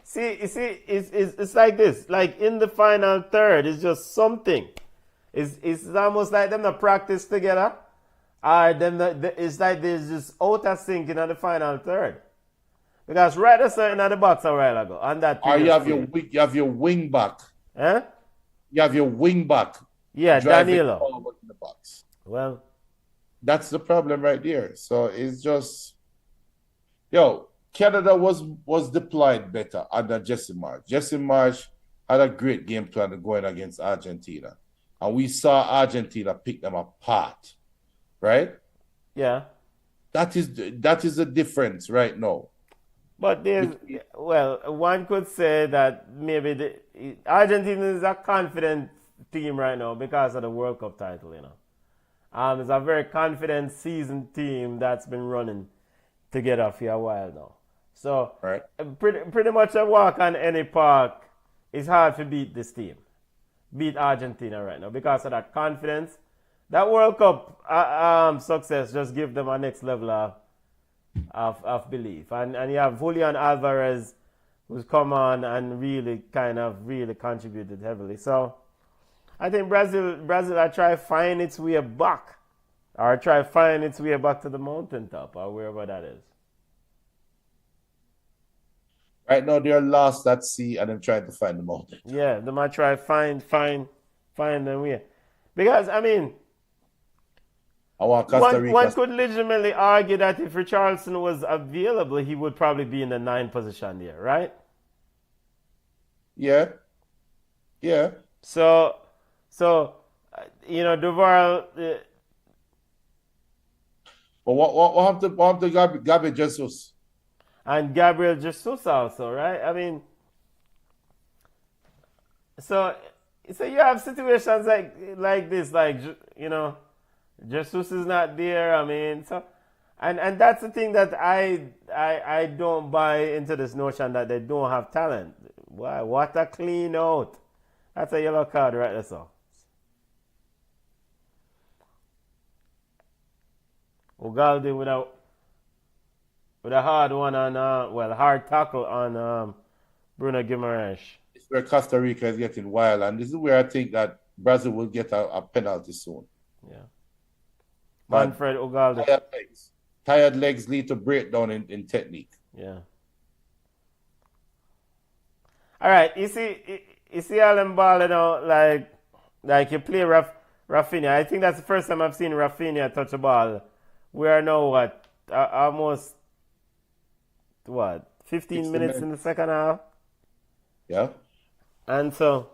See, it's like this. Like in the final third, it's just something. It's almost like them to practice together. Or it's like there's just out of sync in the final third. Because right there starting at the box a while ago. On that or you have your wing back. Huh? You have your wing back. Yeah, Danilo. Forward in the box. Well, that's the problem right there. So it's just, Canada was deployed better under Jesse Marsh. Jesse Marsh had a great game plan going against Argentina. And we saw Argentina pick them apart. Right? Yeah. That is the difference right now. But one could say that maybe Argentina is a confident team right now because of the World Cup title, It's a very confident, seasoned team that's been running together for a while now. So, right. pretty much a walk on any park. It's hard to beat this team. Beat Argentina right now because of that confidence. That World Cup success just give them a next level of belief. And you have Julian Alvarez, who's come on and really contributed heavily. So, I think Brazil will try to find its way back. Or try to find its way back to the mountaintop or wherever that is. Right now they're lost at sea and they're trying to find the mountain. Yeah, they might try to find their way. Because, I mean, I want Costa Rica. One could legitimately argue that if Richarlison was available, he would probably be in the 9th position there, right? Yeah. Yeah. So Duval. But what happened to Gabi Jesus? And Gabriel Jesus also, right? I mean, so you have situations like this, Jesus is not there. I mean, so and that's the thing that I don't buy into this notion that they don't have talent. Why? What a clean out. That's a yellow card right there, so. Ugalde with a hard one on, hard tackle on Bruno Guimaraes. It's where Costa Rica is getting wild, and this is where I think that Brazil will get a penalty soon. Yeah. Manfred Ugalde. Tired legs lead to breakdown in technique. Yeah. All right, you see all them ball, like you play Rafinha. I think that's the first time I've seen Rafinha touch a ball. We are now almost 15 minutes in the second half? Yeah. And so,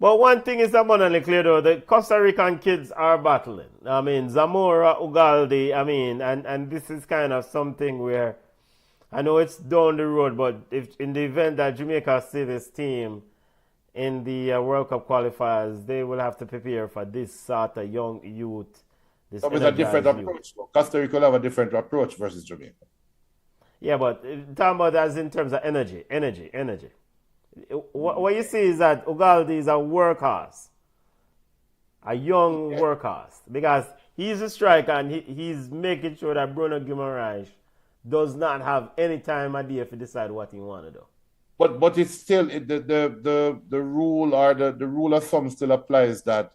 but one thing is abundantly clear though, the Costa Rican kids are battling. I mean, Zamora, Ugalde, and this is kind of something where, I know it's down the road, but if in the event that Jamaica see this team in the World Cup qualifiers, they will have to prepare for this sort of young youth. It's a different approach. Costa Rica will have a different approach versus Jamaica. Yeah, but talking about that in terms of energy. What you see is that Ugalde is a workhorse, a young workhorse, because he's a striker and he's making sure that Bruno Guimaraes does not have any time a day to decide what he want to do. But it's still the rule or the rule of thumb still applies that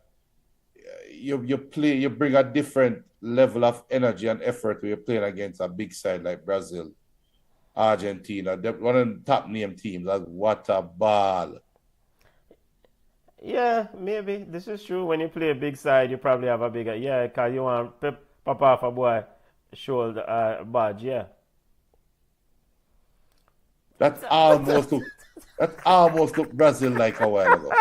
you bring a different level of energy and effort when you're playing against a big side like Brazil, Argentina, one of the top name teams. Like, what a ball! Yeah, maybe this is true. When you play a big side, you probably have a bigger because you want to pop off a boy shoulder badge. Yeah. That's almost look Brazil like a while ago.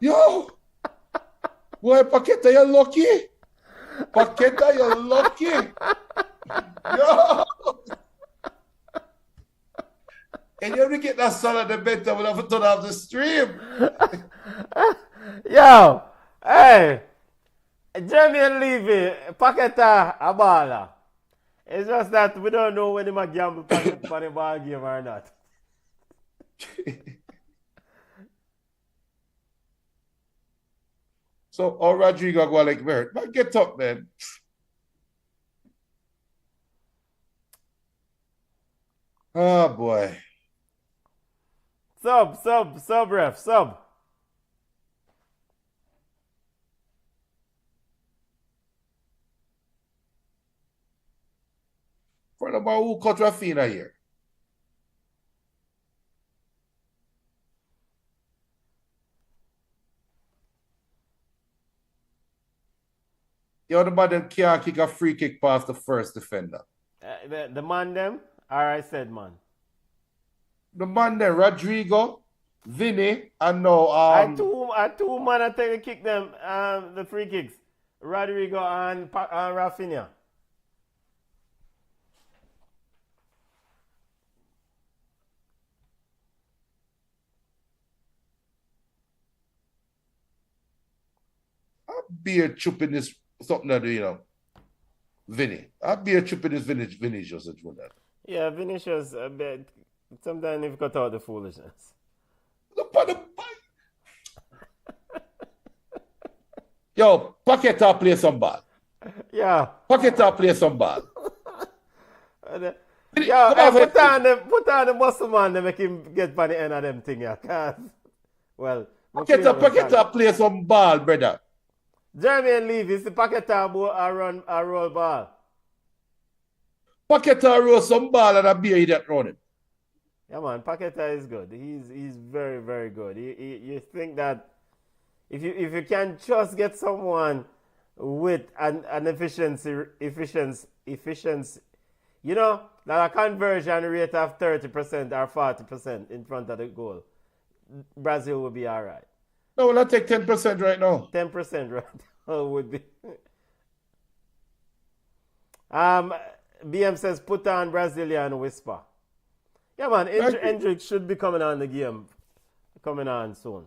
Yo! Boy, Paqueta, you're lucky. Paqueta, you're lucky. Yo. And you only get that son of the better when I turn off the stream. Yo, hey, Jamie and Levy, Paqueta, a baller. It's just that we don't know when he might gamble for the ball game or not. So, Rodrigo go like hurt. Man, get up, man. Oh, boy. Sub, ref, sub. What about who cut Rafina here? Yo, the man them can't kick a free kick past the first defender. The man them, or I said man. The man there, Rodrigo, Vinny, and now I two man I take the kick them the free kicks. Rodrigo and Rafinha. I'll be a chup in this something that you know. Vinny. I'll be a chup in this Vinicius that do that. Yeah, Vinicius a bit sometimes you've got out the foolishness. Yo, Paqueta play some ball. Yeah. Paqueta play some ball. Yeah, hey, put on the muscle man to make him get by the end of them thing, yeah. Well, Paqueta play some ball, brother. Jeremy and Levy, it's the Paqueta a roll ball. Paqueta roll some ball and a beer that running. Yeah, man, Paqueta is good. He's very, very good. You think that if you can just get someone with an efficiency, you know, like a conversion rate of 30% or 40% in front of the goal, Brazil will be all right. No, we'll not take 10% right now. 10% right now would be. BM says put on Brazilian whisper. Yeah, man, Hendrick should be coming on the game, coming on soon.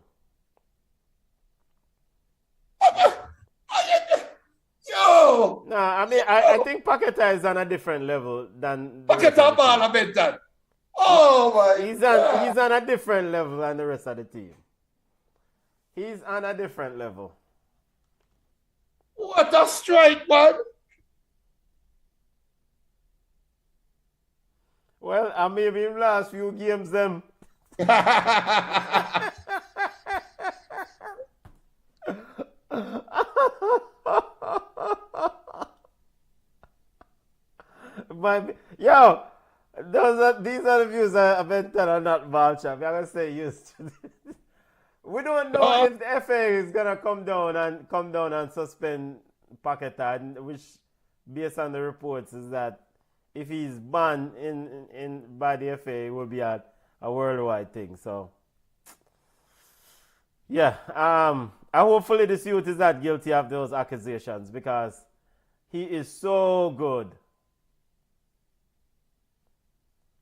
Yo! Nah, I mean, I think Paqueta is on a different level than Paqueta ball a bit that. Oh my He's God. on a different level than the rest of the team. He's on a different level. What a strike, man! Well, I maybe in last few games them. But yo, these are the views I've been telling not ball champ. I'm gonna say used to. We don't know if the FA is gonna come down and suspend Paqueta, which, based on the reports, is that if he's banned by the FA, it will be a worldwide thing. So yeah, hopefully this youth is not guilty of those accusations because he is so good.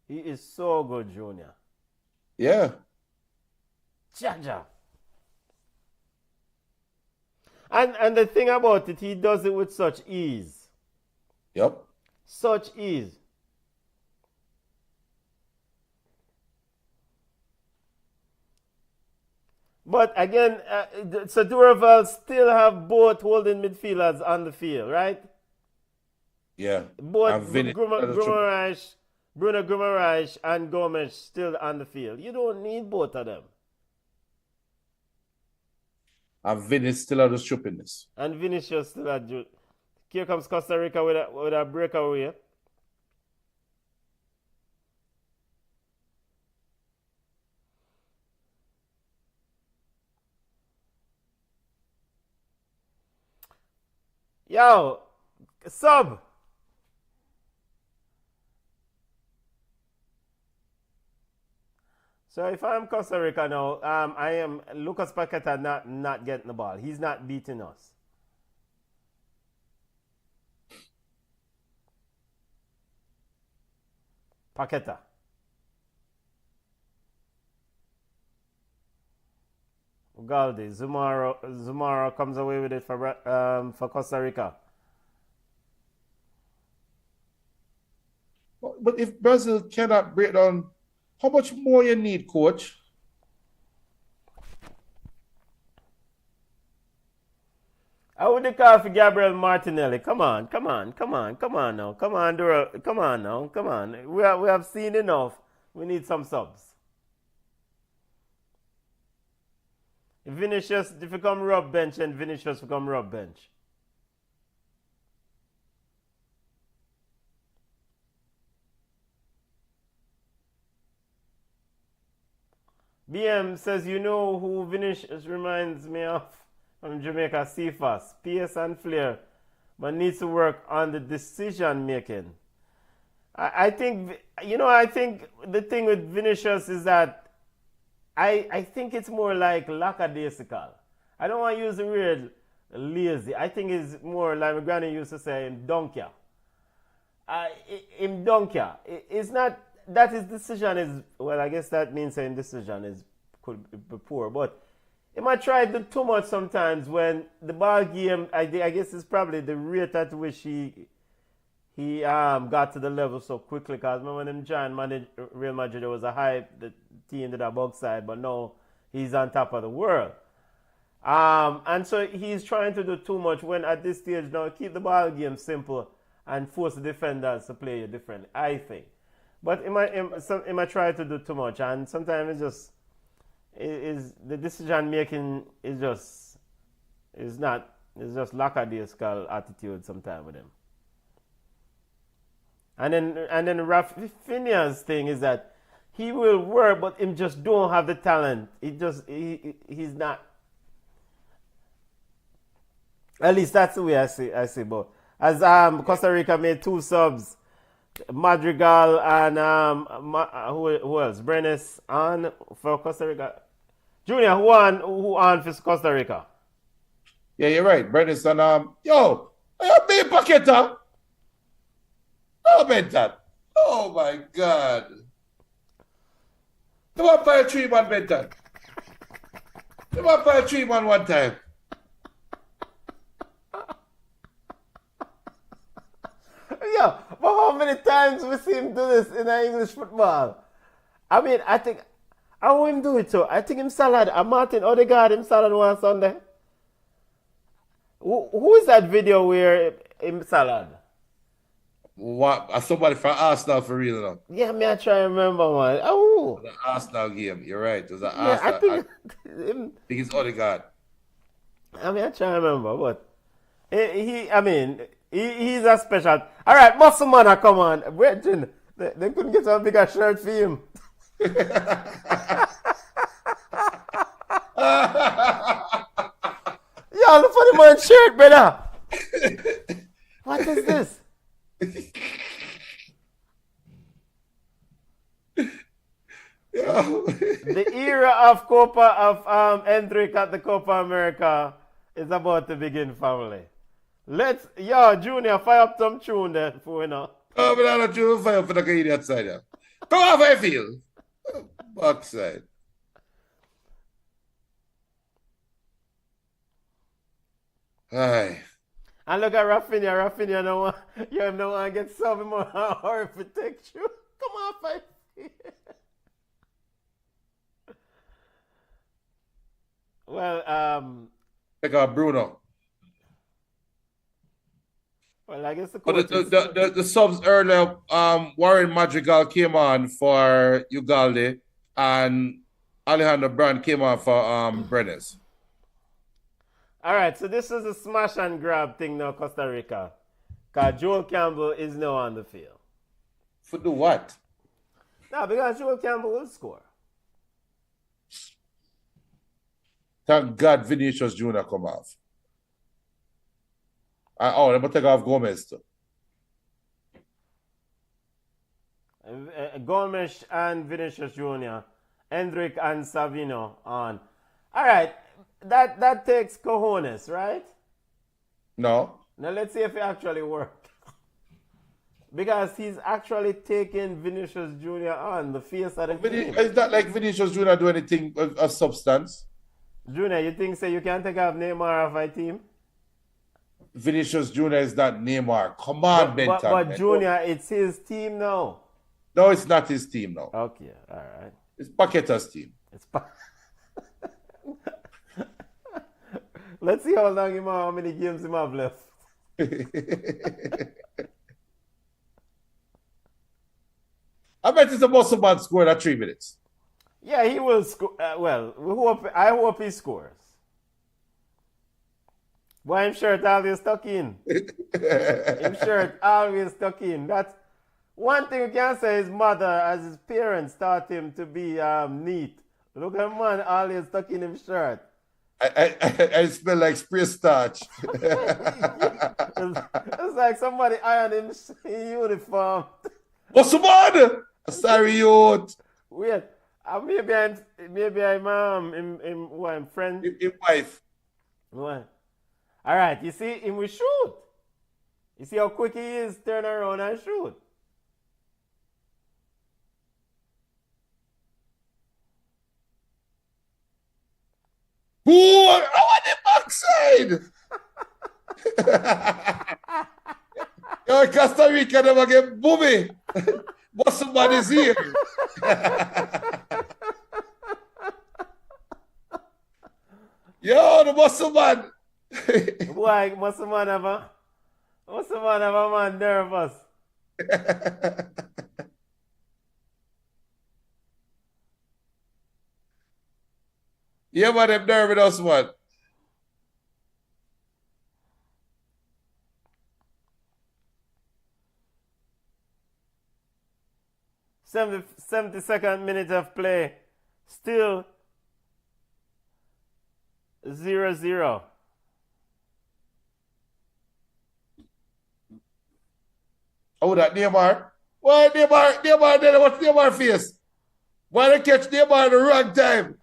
He is so good, Junior. Yeah. Jaja. And the thing about it, he does it with such ease. Yep. Such ease. But again, so Duraval still have both holding midfielders on the field, right? Yeah. Both Bruno Guimaraes and Gomes still on the field. You don't need both of them. And Vinny's still out of stupidness. And Vinicius still at here comes Costa Rica with a breakaway. Yo, sub. So if I'm Costa Rica now, I am Lucas Paqueta not getting the ball. He's not beating us. Paqueta. Ugalde. Zumaro comes away with it for Costa Rica. But if Brazil cannot break down, how much more you need, coach? I would call for Gabriel Martinelli. Come on now. Come on, Dura. Come on now. Come on. We have seen enough. We need some subs. If Vinicius, if you come rub bench and Vinicius become rub bench. BM says, you know who Vinicius reminds me of? From Jamaica, Cephas, pace and flair, but needs to work on the decision making. I think the thing with Vinicius is that I think it's more like lackadaisical. I don't want to use the word lazy. I think it's more like my granny used to say, in donkey. In donkey. It's not that his decision is, well, I guess that means saying decision could be poor, but he might try to do too much sometimes when the ball game, I guess it's probably the rate at which he got to the level so quickly. Because remember when him John managed Real Madrid, there was a hype, the team did a bug side, but now he's on top of the world. And so he's trying to do too much when at this stage now, keep the ball game simple and force the defenders to play you differently, I think. But he might try to do too much, and sometimes it's just the decision making is just lackadaisical attitude sometimes with him. And then Rafinha's thing is that he will work, but him just don't have the talent. He's not. At least that's the way I see. But as Costa Rica made two subs, Madrigal and who else? Brenes on for Costa Rica. Junior, who on for Costa Rica? Yeah, you're right. Brenes and I have me Paqueta. Oh, Benton. Oh my God. Come on, 5-3-1, Benton. Come on, 5-3-1 one time. Yeah, but how many times we see him do this in English football? I mean, I think, how him do it too? I think him salad, Martin Odegaard, him salad one Sunday. Who is that video where him salad? What? Somebody from Arsenal for real now. Yeah, me I try to remember, man. Oh. The Arsenal game, you're right. It was an Yeah, Arsenal. I think it's Odegaard. I mean, I try to remember, but he's a special. All right, Muscle Man, come on. Brethren, they couldn't get a bigger shirt for him. Yo, look for the man's shirt, brother. What is this? The era of Hendrick at the Copa America is about to begin, family. Junior, fire up some tune there for we know. Oh, but I'm not sure fire for the Canadian side. Yeah. Come off I feel. Backside. Aye. And look at Rafinha. Rafinha no one, you no one get something more hard to protect you. Come on, fight. Well, Take out Bruno. Well, I guess But the subs earlier, Warren Madrigal came on for Ugalde and Alejandro Brand came on for Brenes. All right, so this is a smash and grab thing now, Costa Rica. Because Joel Campbell is now on the field. For the what? No, because Joel Campbell will score. Thank God Vinicius Jr. come off. Let me take off Gomez too. Gomes and Vinicius Jr. Hendrick and Savino on. All right, that takes cojones, right? No. Now let's see if it actually worked. Because he's actually taking Vinicius Jr. on the face of the team. It's not like Vinicius Jr. do anything of substance. Junior, you think so you can take off Neymar off my team? Vinicius Jr. is not Neymar. Come on, Benton. But Junior, it's his team now. No, it's not his team now. Okay, all right. It's Paqueta's team. Let's see how many games he have left. I bet it's a muscle man scored at 3 minutes. Yeah, he will score. I hope he scores. Boy, him shirt always stuck in. Him shirt always stuck in. That's one thing you can say his mother, as his parents, taught him to be neat. Look at man always stuck in his shirt. I smell like spray starch. It's like somebody ironed him in uniform. What's the matter? Sorry, youth. Wait, maybe I'm friend. Your wife. What? All right, you see him we shoot. You see how quick he is, turn around and shoot. Boy, I want the backside. Yo, Costa Rica never get boomy. Muscle man is here. Yo, the muscle man. Boy, must man have a man nervous. Yeah, man, them nervous, man. The 72nd minute of play. Still 0-0. Oh, that Neymar. Why Neymar then? What's Neymar face? Why they catch Neymar at the wrong time?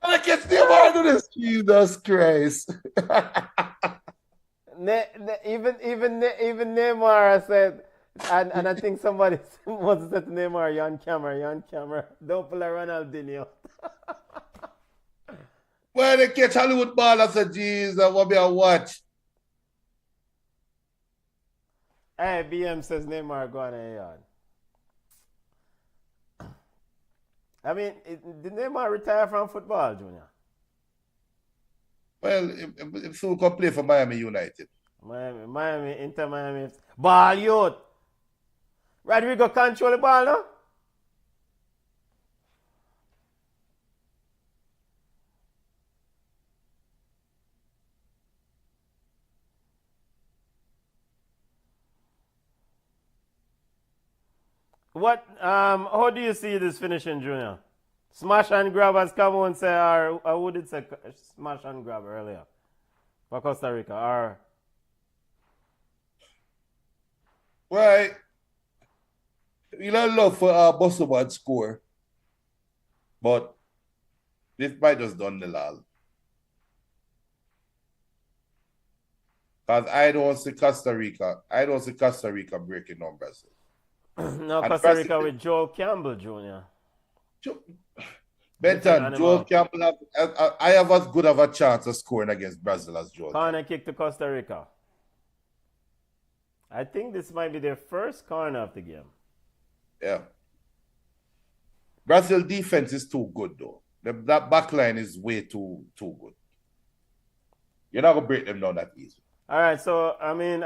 Why they catch Neymar to this? Jesus Christ. Even Neymar said, and I think somebody once said to Neymar, you're on camera. Don't pull a Ronaldinho. Why they catch Hollywood ball? I said, Jesus, what be a watch? Hey, BM says Neymar go on a yard. I mean, did Neymar retire from football, Junior? Well, if so could play for Miami United. Inter Miami. Ball youth. Rodrigo control the ball, no? How do you see this finishing, Junior? Smash and grab as Cameron say, or who did say smash and grab earlier for Costa Rica, or? Well, you don't love for Boston score, but this might just done the lal. Because I don't see Costa Rica breaking numbers. No, Costa Rica with Joe Campbell Jr. Benton, Joe Campbell, I have as good of a chance of scoring against Brazil as Joe. Corner kick to Costa Rica. I think this might be their first corner of the game. Yeah. Brazil defense is too good, though. That back line is way too good. You're not going to break them down that easy. All right, so, I mean,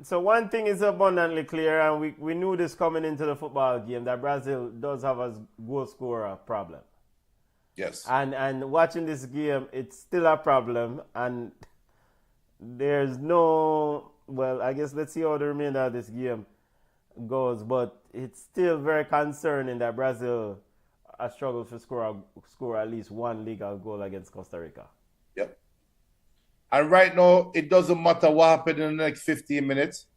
so one thing is abundantly clear, and we knew this coming into the football game, that Brazil does have a goal scorer problem. Yes. And watching this game, it's still a problem, and there's no, well, I guess let's see how the remainder of this game goes, but it's still very concerning that Brazil has struggled to score at least one legal goal against Costa Rica. Yep. And right now, it doesn't matter what happened in the next 15 minutes.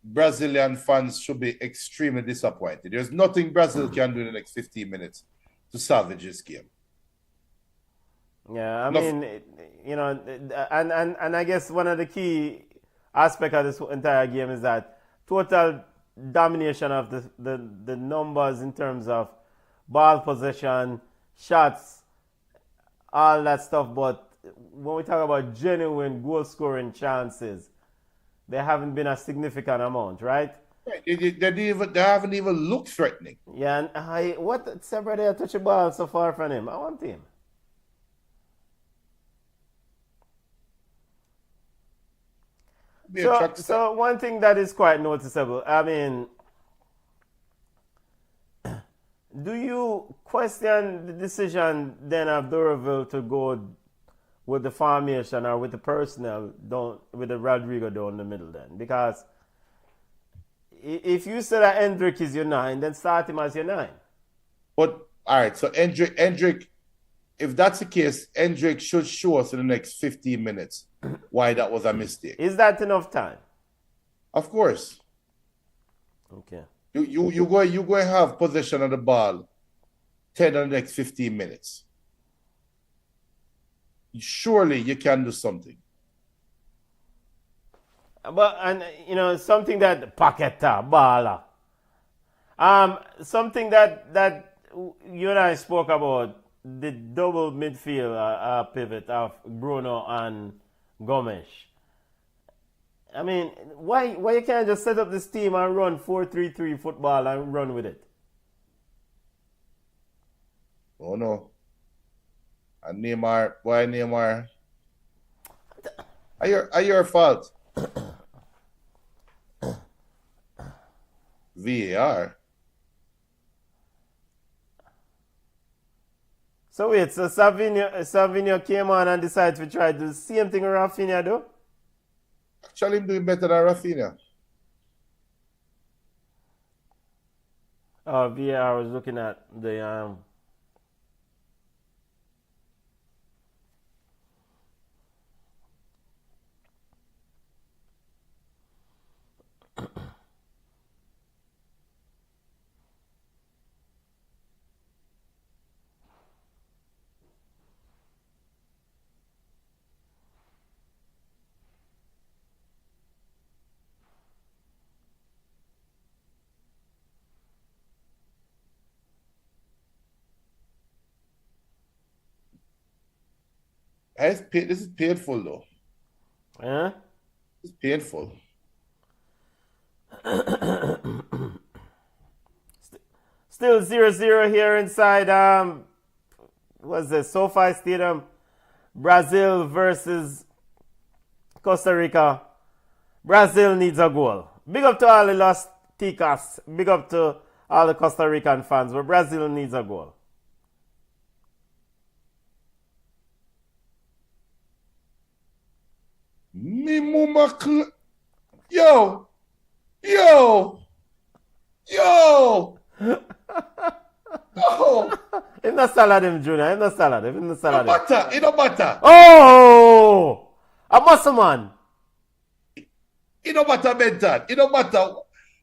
Brazilian fans should be extremely disappointed. There's nothing Brazil can do in the next 15 minutes to salvage this game. Yeah, I mean, you know, and I guess one of the key aspects of this entire game is that total domination of the numbers in terms of ball possession, shots, all that stuff. But when we talk about genuine goal scoring chances, they haven't been a significant amount, right? They haven't even looked threatening. Yeah, and what Sebrede touch the ball so far from him? I want him. So one thing that is quite noticeable, I mean, do you question the decision then of Duraville to go with the formation or with the personnel with the Rodrigo down the middle then? Because if you say that Hendrick is your 9, then start him as your 9. But all right, so Hendrick, if that's the case, Hendrick should show us in the next 15 minutes why that was a mistake. Is that enough time? Of course. Okay. You go and have possession of the ball 10 in the next 15 minutes. Surely you can do something. But, and you know, something that Paqueta, Bala, something that you and I spoke about, the double midfield pivot of Bruno and Gomes. I mean, why you can't just set up this team and run 4-3-3 football and run with it? Oh no. And Neymar, why Neymar? Are your fault? VAR. So wait, so Savinho came on and decided to try to do the same thing Rafinha do? Actually, I'm doing better than Rafinha. Oh, VAR was looking at the This is painful though. Huh? It's painful. Still 0-0 here inside what's the SoFi Stadium, Brazil versus Costa Rica. Brazil needs a goal. Big up to all the Los Ticas. Big up to all the Costa Rican fans, but Brazil needs a goal. Yo. Oh. Him not salad him, Junior. Him not salad him. It don't matter. Oh! A muscle man. It don't matter, Benton. It don't matter.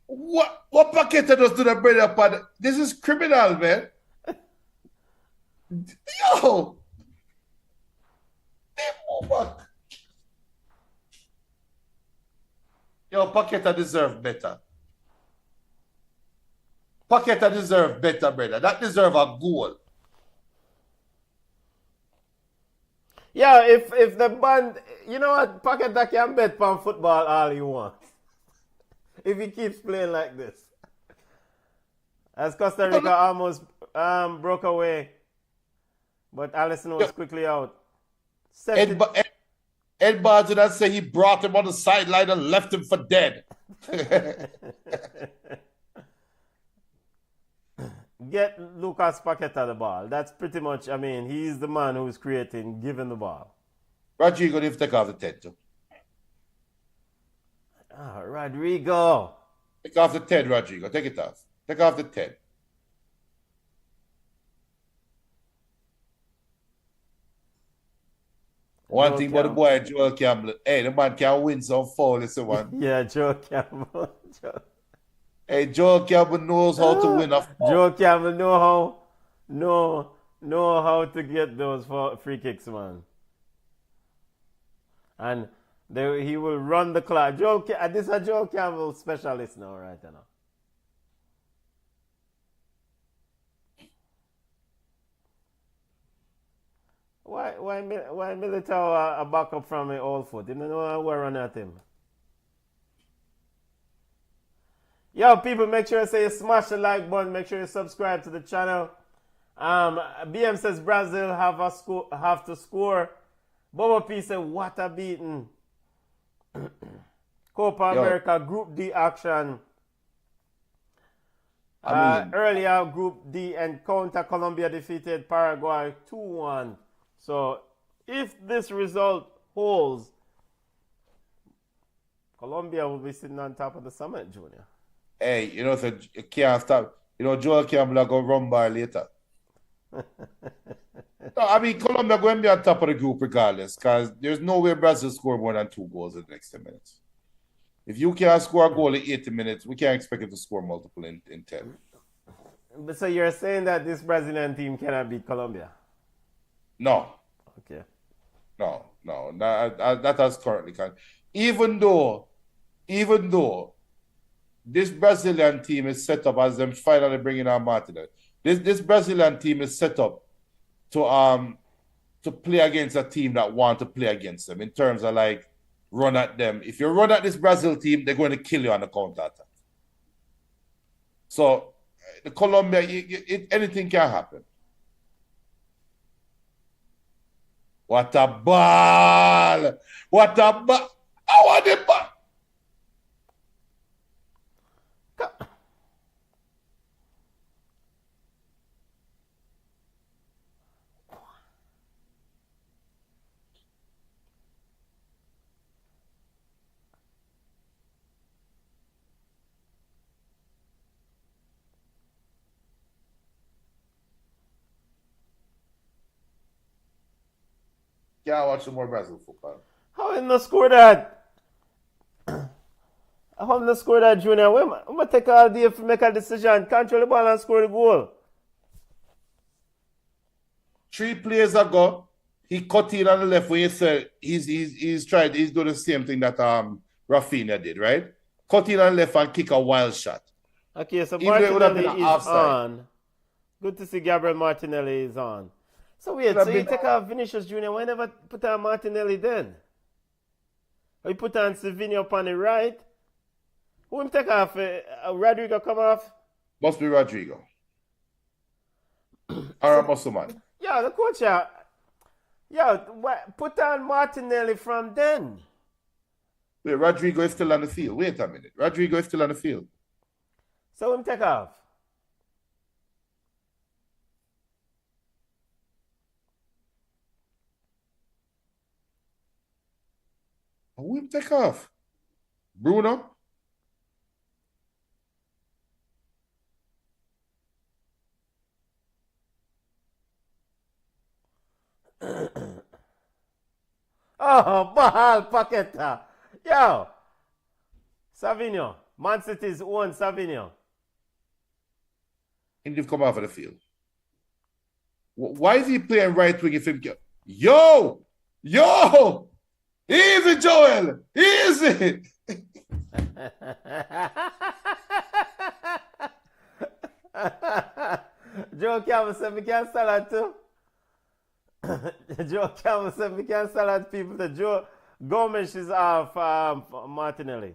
What packet does to the bread upon? This is criminal, man. Yo. Yo, Paqueta deserve better. Paqueta deserve better, brother. That deserve a goal. Yeah, if the band, you know what, Paqueta can bet on football all he wants. If he keeps playing like this. As Costa Rica almost broke away, but Allison was quickly out. Ed Barnes did not say he brought him on the sideline and left him for dead. Get Lucas Paqueta the ball. That's pretty much, I mean, he's the man who's creating, giving the ball. Rodrigo, if take off the 10 too. Rodrigo. Take off the 10, Rodrigo. Take it off. Take off the 10. One thing about the boy Joel Campbell, hey, the man can win some foul, listen, man. Yeah, Joe Campbell. Hey, Joel Campbell knows how to win a foul. Joe Campbell know how to get those free kicks, man. And he will run the clock. This is a Joe Campbell specialist now, right now. Why Militao a backup from an old foot? You know who run at him. Yo, people, make sure you smash the like button. Make sure you subscribe to the channel. BM says Brazil have to score. Bobo P said, what a beating. Copa America Group D action. Earlier, Group D encounter, Colombia defeated Paraguay 2-1. So, if this result holds, Colombia will be sitting on top of the summit, Junior. Hey, you know, so you can't stop. You know, Joel Campbell go run by later. No, I mean, Colombia going to be on top of the group regardless, because there's no way Brazil score more than 2 goals in the next 10 minutes. If you can't score a goal in 80 minutes, we can't expect it to score multiple in 10. But so you're saying that this Brazilian team cannot beat Colombia? No. Okay. No. That has currently come. Even though this Brazilian team is set up as them finally bringing on Martinez. This Brazilian team is set up to play against a team that want to play against them in terms of like run at them. If you run at this Brazil team, they're going to kill you on the counter attack. So the Colombia, anything can happen. What a ball! What a ball! I want the ball! Can't watch some more Brazil football. How did not score that? How did not score that, Junior? I'm going to take all day to make a decision. Control the ball and score the goal. 3 plays ago, he cut in on the left when he said he's doing the same thing that Rafinha did, right? Cut in on the left and kick a wild shot. Okay, so Even though it would have been Martinelli an is offside. on. Good to see Gabriel Martinelli is on. So wait, so you take off Vinicius Junior, why never put on Martinelli then? Or you put on Savinho up on the right? Who will take off? Rodrigo come off? Must be Rodrigo. Or Musselman. Yeah, the coach, put on Martinelli from then. Wait, Rodrigo is still on the field. Wait a minute. Rodrigo is still on the field. So him take off. Who him take off? Bruno? Oh, ball Paqueta. Yo. Savinho. Man City's own Savinho. He didn't come off of the field. Why is he playing right wing if him get... Yo! Easy, Joel! Easy! Joe Campbell said we can sell that too. Joe Campbell said we can sell that people to Joe Gomes is off Martinelli.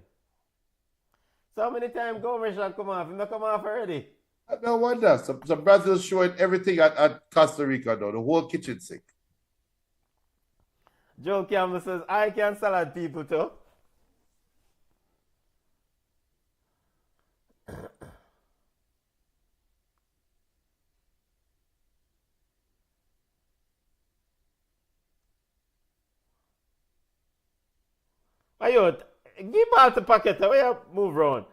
So how many times Gomes shall come off? He not come off already. No wonder. So Brazil showing everything at Costa Rica now, the whole kitchen sink. Joe Campbell says, I can sell at people too. Ayo, give ball to Paqueta. Where you move round?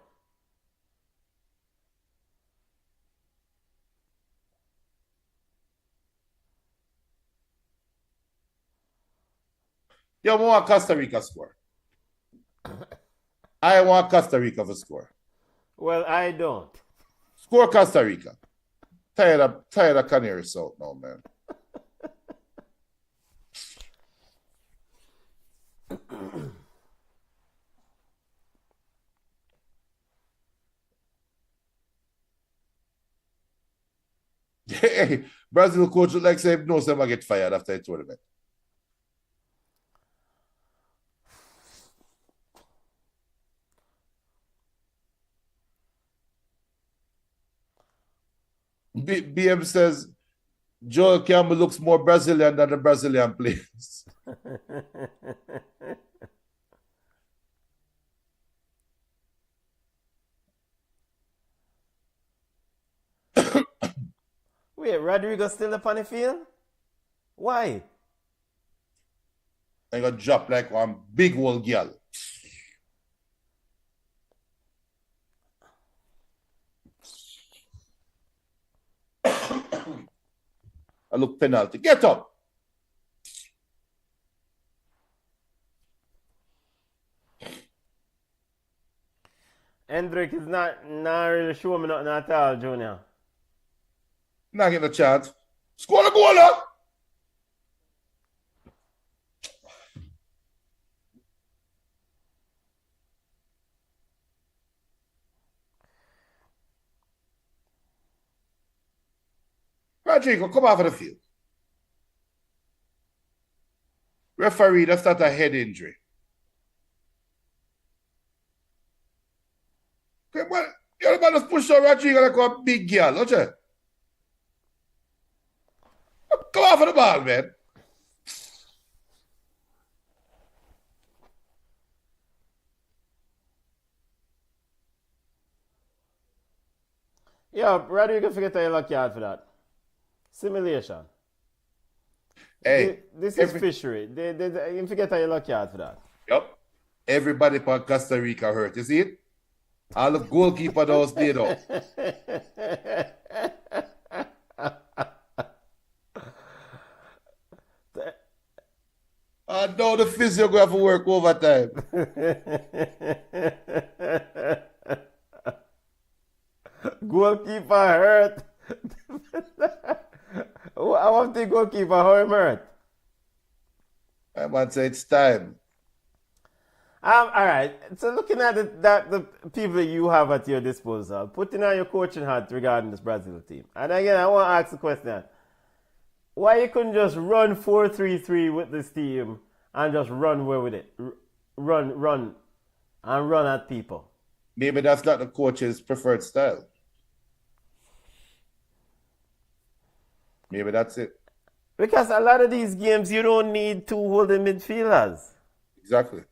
Yo, I want Costa Rica score. I want Costa Rica to score. Well, I don't. Score Costa Rica. Tired of Canary South now, man. Hey, Brazil coach like say no, some get fired after the tournament. BM says Joel Campbell looks more Brazilian than the Brazilian players. Wait, Rodrigo still up on the field? Why? I got dropped like one big old girl. I look penalty. Get up. Hendrick is not really showing me nothing at all, Junior. Not getting a chance. Score the goal up. Rodrigo, come off of the field. Referee, that's not a head injury. Okay, but you're about to push on Rodrigo like a big girl, don't you? Come off of the ball, man. Yeah, Rodrigo forget a lucky yard for that. Simulation. Hey, this is fishery. You forget a lucky yard for that. Yep. Everybody from Costa Rica hurt. You see it? All the goalkeeper those did up. I know the physio going to have to work overtime. Goalkeeper hurt. I want the goalkeeper, how him hurt? I might say it's time. All right. So looking at the people that you have at your disposal, putting on your coaching hat regarding this Brazil team. And again, I want to ask the question. Why you couldn't just run 4-3-3 with this team and just run away with it? Run at people. Maybe that's not the coach's preferred style. Maybe that's it. Because a lot of these games, you don't need two holding midfielders. Exactly.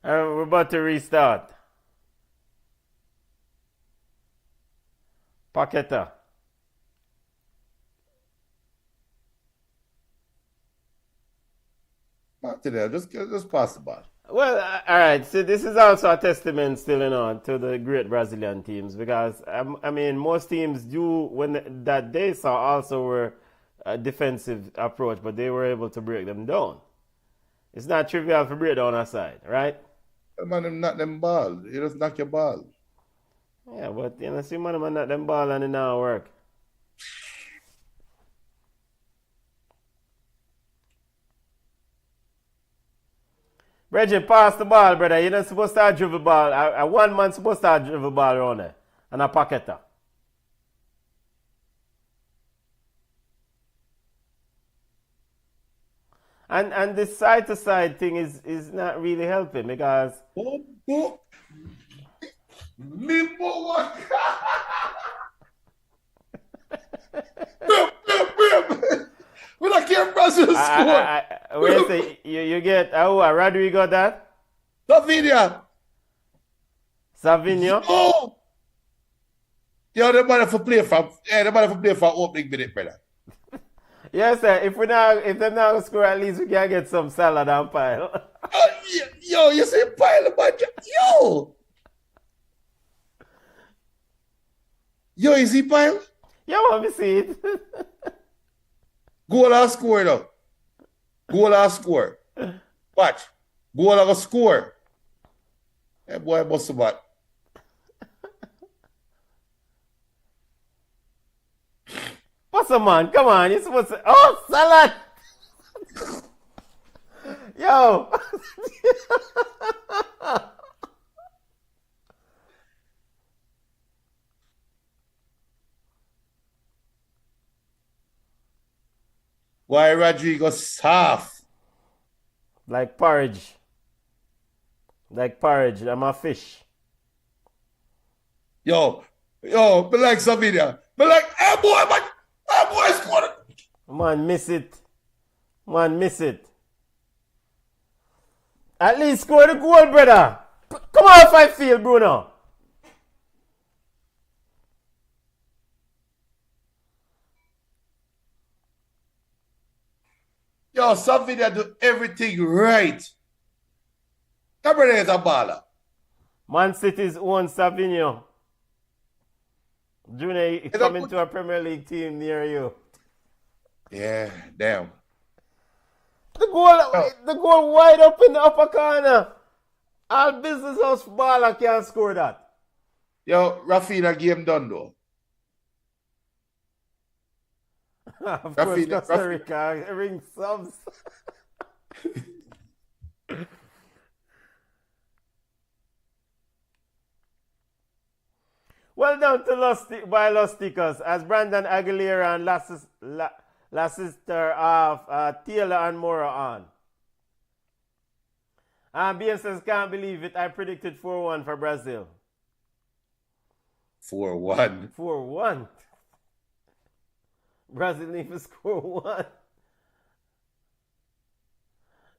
And we're about to restart. Paqueta. Not today. Just pass the ball. Well, all right. So this is also a testament, still, to the great Brazilian teams, because I mean, most teams do that they saw also were a defensive approach, but they were able to break them down. It's not trivial to break down a side, right? Man, knock them ball. You just knock your ball. Yeah, but see, man knock them ball and it not work. Bridget, pass the ball, brother. You're not supposed to dribble ball. A one man supposed to dribble ball around there. And a pocketer. And this side to side thing is not really helping because We don't care Brazil score. Wait, say you get Rodrigo got that? Savinho? Oh! Yo, the man for play for opening minute, brother. Yes, sir. If they not score, at least we can get some salad and pile. Yo, you see pile of bunch. Yo, is he pile? You want me see it? Goal or score though. Goal or score. Watch. Goal or score. Hey boy, bust the bat. What's up, man? Come on, you're supposed to. Oh, salad! Yo! Why Rodrigo soft? Like porridge. Like porridge. I'm a fish. Yo, me like some video. Me like, hey boy, scored. Man, miss it. Man, miss it. At least score the goal, brother. Come on, if I feel, Bruno. Yo, some video do everything right. That brother is a baller. Man City's own Savinho. Junior coming to a Premier League team near you. Yeah, damn. The goal wide up in the upper corner. All business house baller can't score that. Yo, Rafinha game done though. Of course, Costa Rica ring subs. Well done to Los Ticos as Brandon Aguilera and La Sister of Taylor and Mora on. And BM says, can't believe it. I predicted 4-1 for Brazil. 4-1. 4-1. Brazil need to score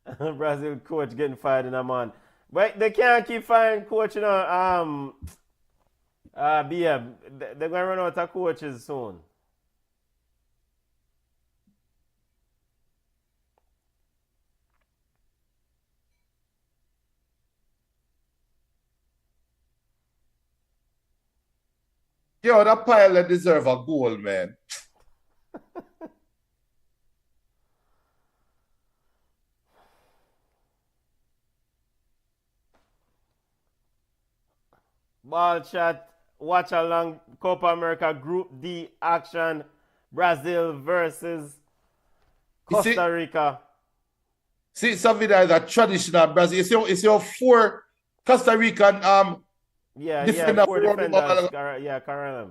1. Brazil coach getting fired in a month. But they can't keep firing coach, BM. They're going to run out of coaches soon. Yo, that pilot deserve a goal, man. Ball chat, watch along Copa America Group D action. Brazil versus Costa Rica. See, something that is a traditional Brazil. It's your 4 Costa Rican defender 4 defenders. Carolum.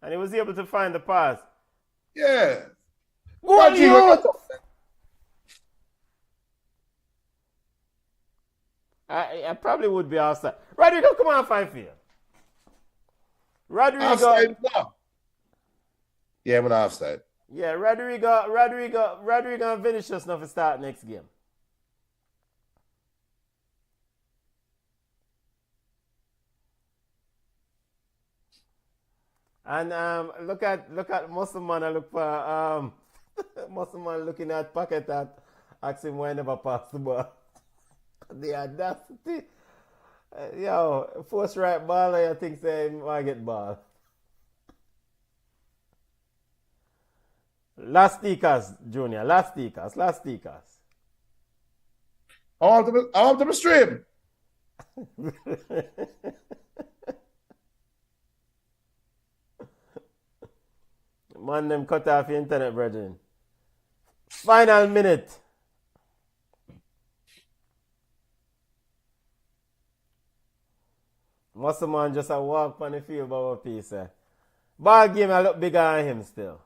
And he was able to find the pass. Yeah. I probably would be outside. Rodrigo, come on, Fifield. Rodrigo. Offside. Yeah, I'm offside. Yeah, Rodrigo and Vinicius now to start next game. And look at Muscle Man. I look for Muscle Man looking at pocket at asking why never pass the ball. The audacity. Yo, first right ball, I think say I get ball. Last Ticas, Junior. Last Ticas. I want them to stream. Man, them cut off your internet, brethren. Final minute. Muscle Man just a walk on the field by a piece. Ball game a look bigger on him still.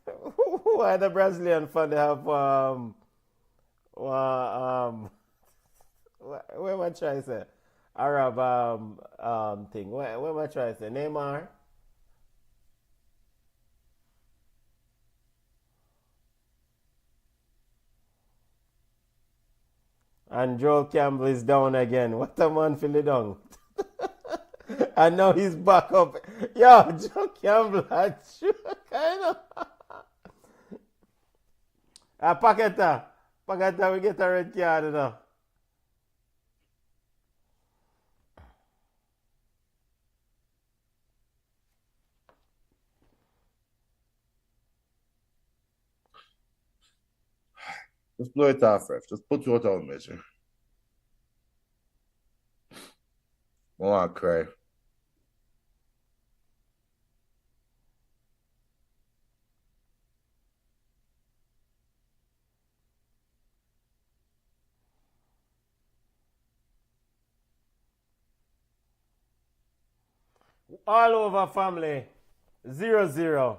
Why the Brazilian fan they have what am I trying to say? Arab thing. What am I trying to say? Neymar? And Joel Campbell is down again. What a man feel it down. And now he's back up. Yo, Joe Campbell, kind of. Paqueta, we get a red card now. Just blow it off, ref. Just put water on measure. I want to cry. All over, family. 0-0.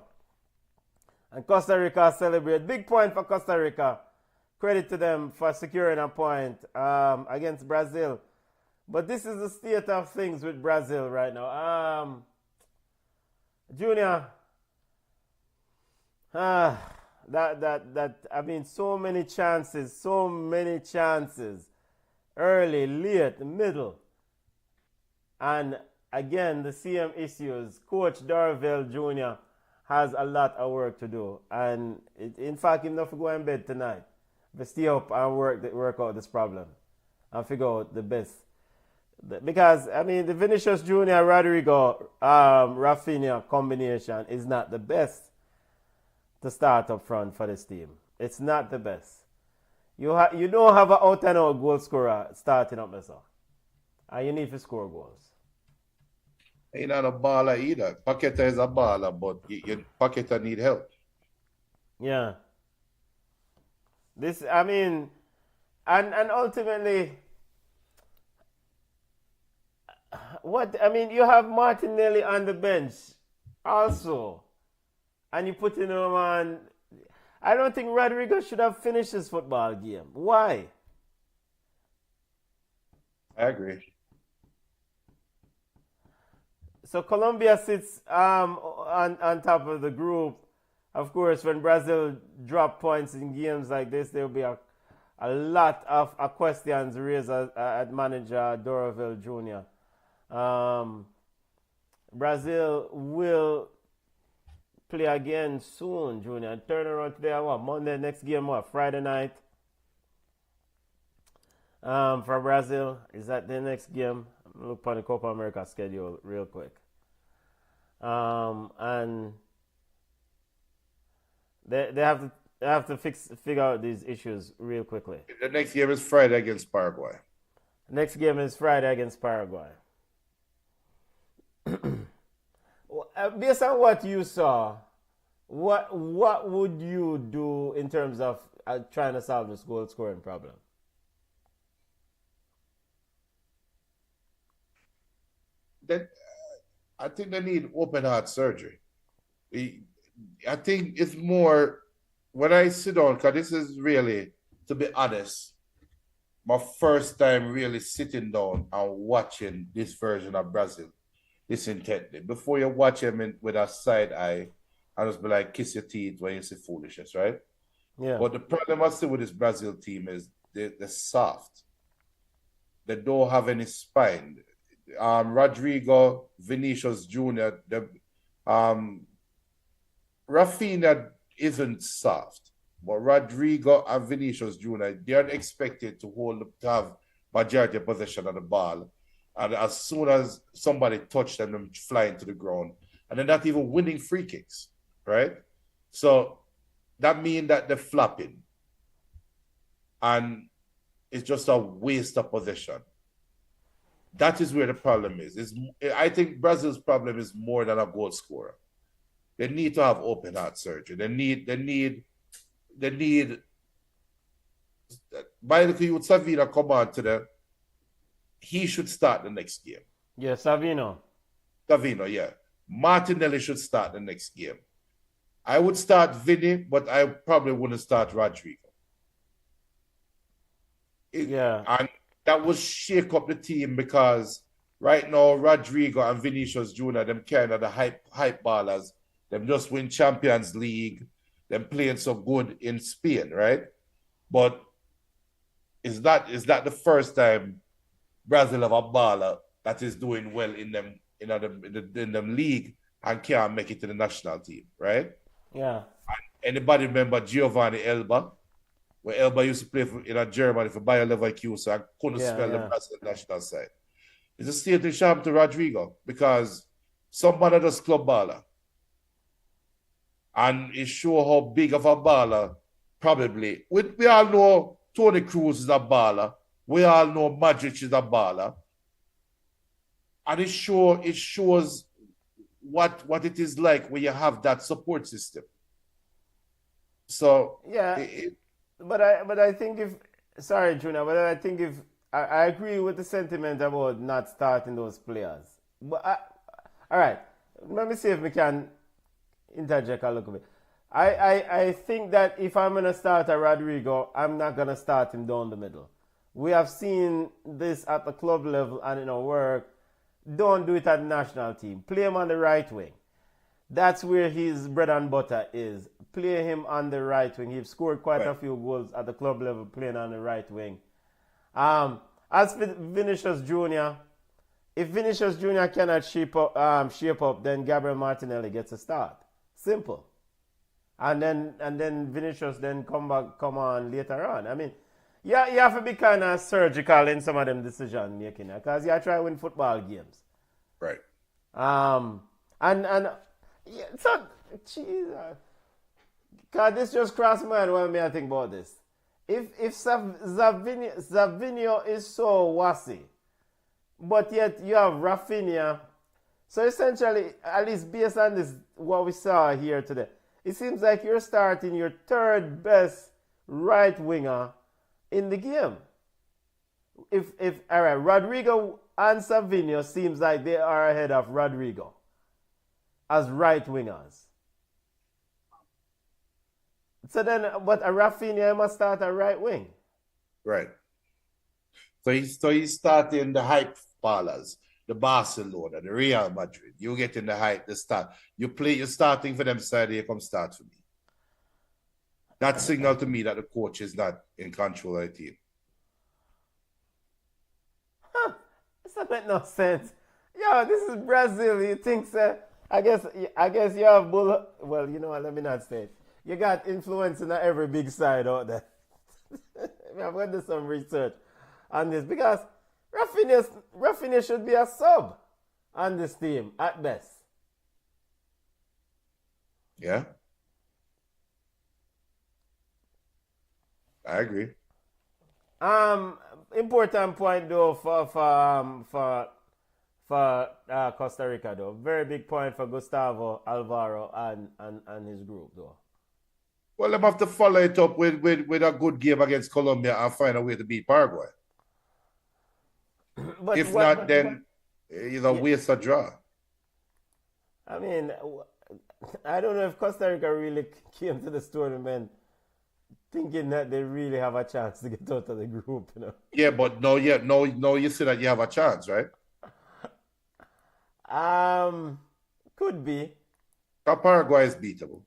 And Costa Rica celebrate. Big point for Costa Rica. Credit to them for securing a point against Brazil. But this is the state of things with Brazil right now. Junior, I mean, so many chances. Early, late, middle. And again, the same issues. Coach Darvell Jr. has a lot of work to do. And in fact, he's not to go in bed tonight. But stay up and work out this problem and figure out the best. Because, I mean, the Vinicius Jr. Rodrigo Rafinha combination is not the best to start up front for this team. It's not the best. You don't have an out-and-out goal scorer starting up there, so. And you need to score goals. He's not a baller either. Paqueta is a baller, but Paqueta need help. Yeah. This, I mean, and ultimately, you have Martinelli on the bench also, and you put him on. I don't think Rodrigo should have finished his football game. Why? I agree. So Colombia sits on top of the group. Of course, when Brazil drop points in games like this, there will be a lot of questions raised at manager Dorville Jr. Brazil will play again soon, Junior. Turn around today, Monday, next game, Friday night. For Brazil, is that the next game? Look on the Copa America schedule real quick. And they have to figure out these issues real quickly. The next game is Friday against Paraguay. Next game is Friday against Paraguay. Based on what you saw, what would you do in terms of trying to solve this goal scoring problem? I think they need open heart surgery. I think it's more when I sit down, because this is really, to be honest, my first time really sitting down and watching this version of Brazil this intently. Before you watch him with a side eye, I just be like, kiss your teeth when you see foolishness, right? Yeah. But the problem I see with this Brazil team is they're soft. They don't have any spine. Rodrigo, Vinicius Jr., Rafinha isn't soft, but Rodrigo and Vinicius Jr., they are expected to have majority of possession of the ball. And as soon as somebody touched them, them flying to the ground. And they're not even winning free kicks, right? So that means that they're flopping. And it's just a waste of possession. That is where the problem is. I think Brazil's problem is more than a goal scorer. They need to have open heart surgery. They need by the way, with Savino come on to them, he should start the next game. Yeah, Savino, yeah. Martinelli should start the next game. I would start Vinny, but I probably wouldn't start Rodrigo. And that would shake up the team because right now, Rodrigo and Vinicius Jr., them kind of the hype ballers. Them just win Champions League. Them playing so good in Spain, right? But is that the first time Brazil have a baller that is doing well in them in the league and can't make it to the national team, right? Yeah. Anybody remember Giovanni Elba? Where Elba used to play in Germany for Bayer Leverkusen, so I couldn't spell the Brazil national side. It's the same thing happened to Rodrigo because somebody does club baller. And it shows how big of a baller probably. We all know Toni Kroos is a baller. We all know Modric is a baller. And it shows what it is like when you have that support system. So yeah, but I think Junior, but I think if I agree with the sentiment about not starting those players. But all right, let me see if we can interject a little bit. I think that if I'm gonna start a Rodrigo, I'm not gonna start him down the middle. We have seen this at the club level and in our work. Don't do it at the national team. Play him on the right wing. That's where his bread and butter is. Play him on the right wing. He's scored quite a few goals at the club level playing on the right wing. As for Vinicius Jr., if Vinicius Jr. cannot shape up, then Gabriel Martinelli gets a start. Simple. And then Vinicius then come on later on. I mean, you have to be kind of surgical in some of them decision making because you are trying to win football games. Right. So Jesus, because this just crossed my mind when I think about this. If Savinho is so wassy, but yet you have Rafinha, so essentially, at least based on this, what we saw here today, it seems like you're starting your third best right winger in the game. If all right, Rodrigo and Savinho seems like they are ahead of Rodrigo as right wingers. So then, but a Rafinha must start a right wing. Right. So he's starting the hype ballers, the Barcelona, the Real Madrid. You get in the hype, the start. You're starting for them side, you come start for me. That signal to me that the coach is not in control of the team. This doesn't make no sense. Yo, this is Brazil. You think so? I guess you have bull. Well, you know what? Let me not say it. You got influence in every big side out there. I'm going to do some research on this because Rafinha should be a sub on this team at best. Yeah, I agree. Important point though for Costa Rica though. Very big point for Gustavo Alvaro and his group though. Well, they have to follow it up with a good game against Colombia and find a way to beat Paraguay. If not, then waste a draw. I mean, I don't know if Costa Rica really came to this tournament thinking that they really have a chance to get out of the group, you know. Yeah, but no, you see that you have a chance, right? Could be. Paraguay is beatable.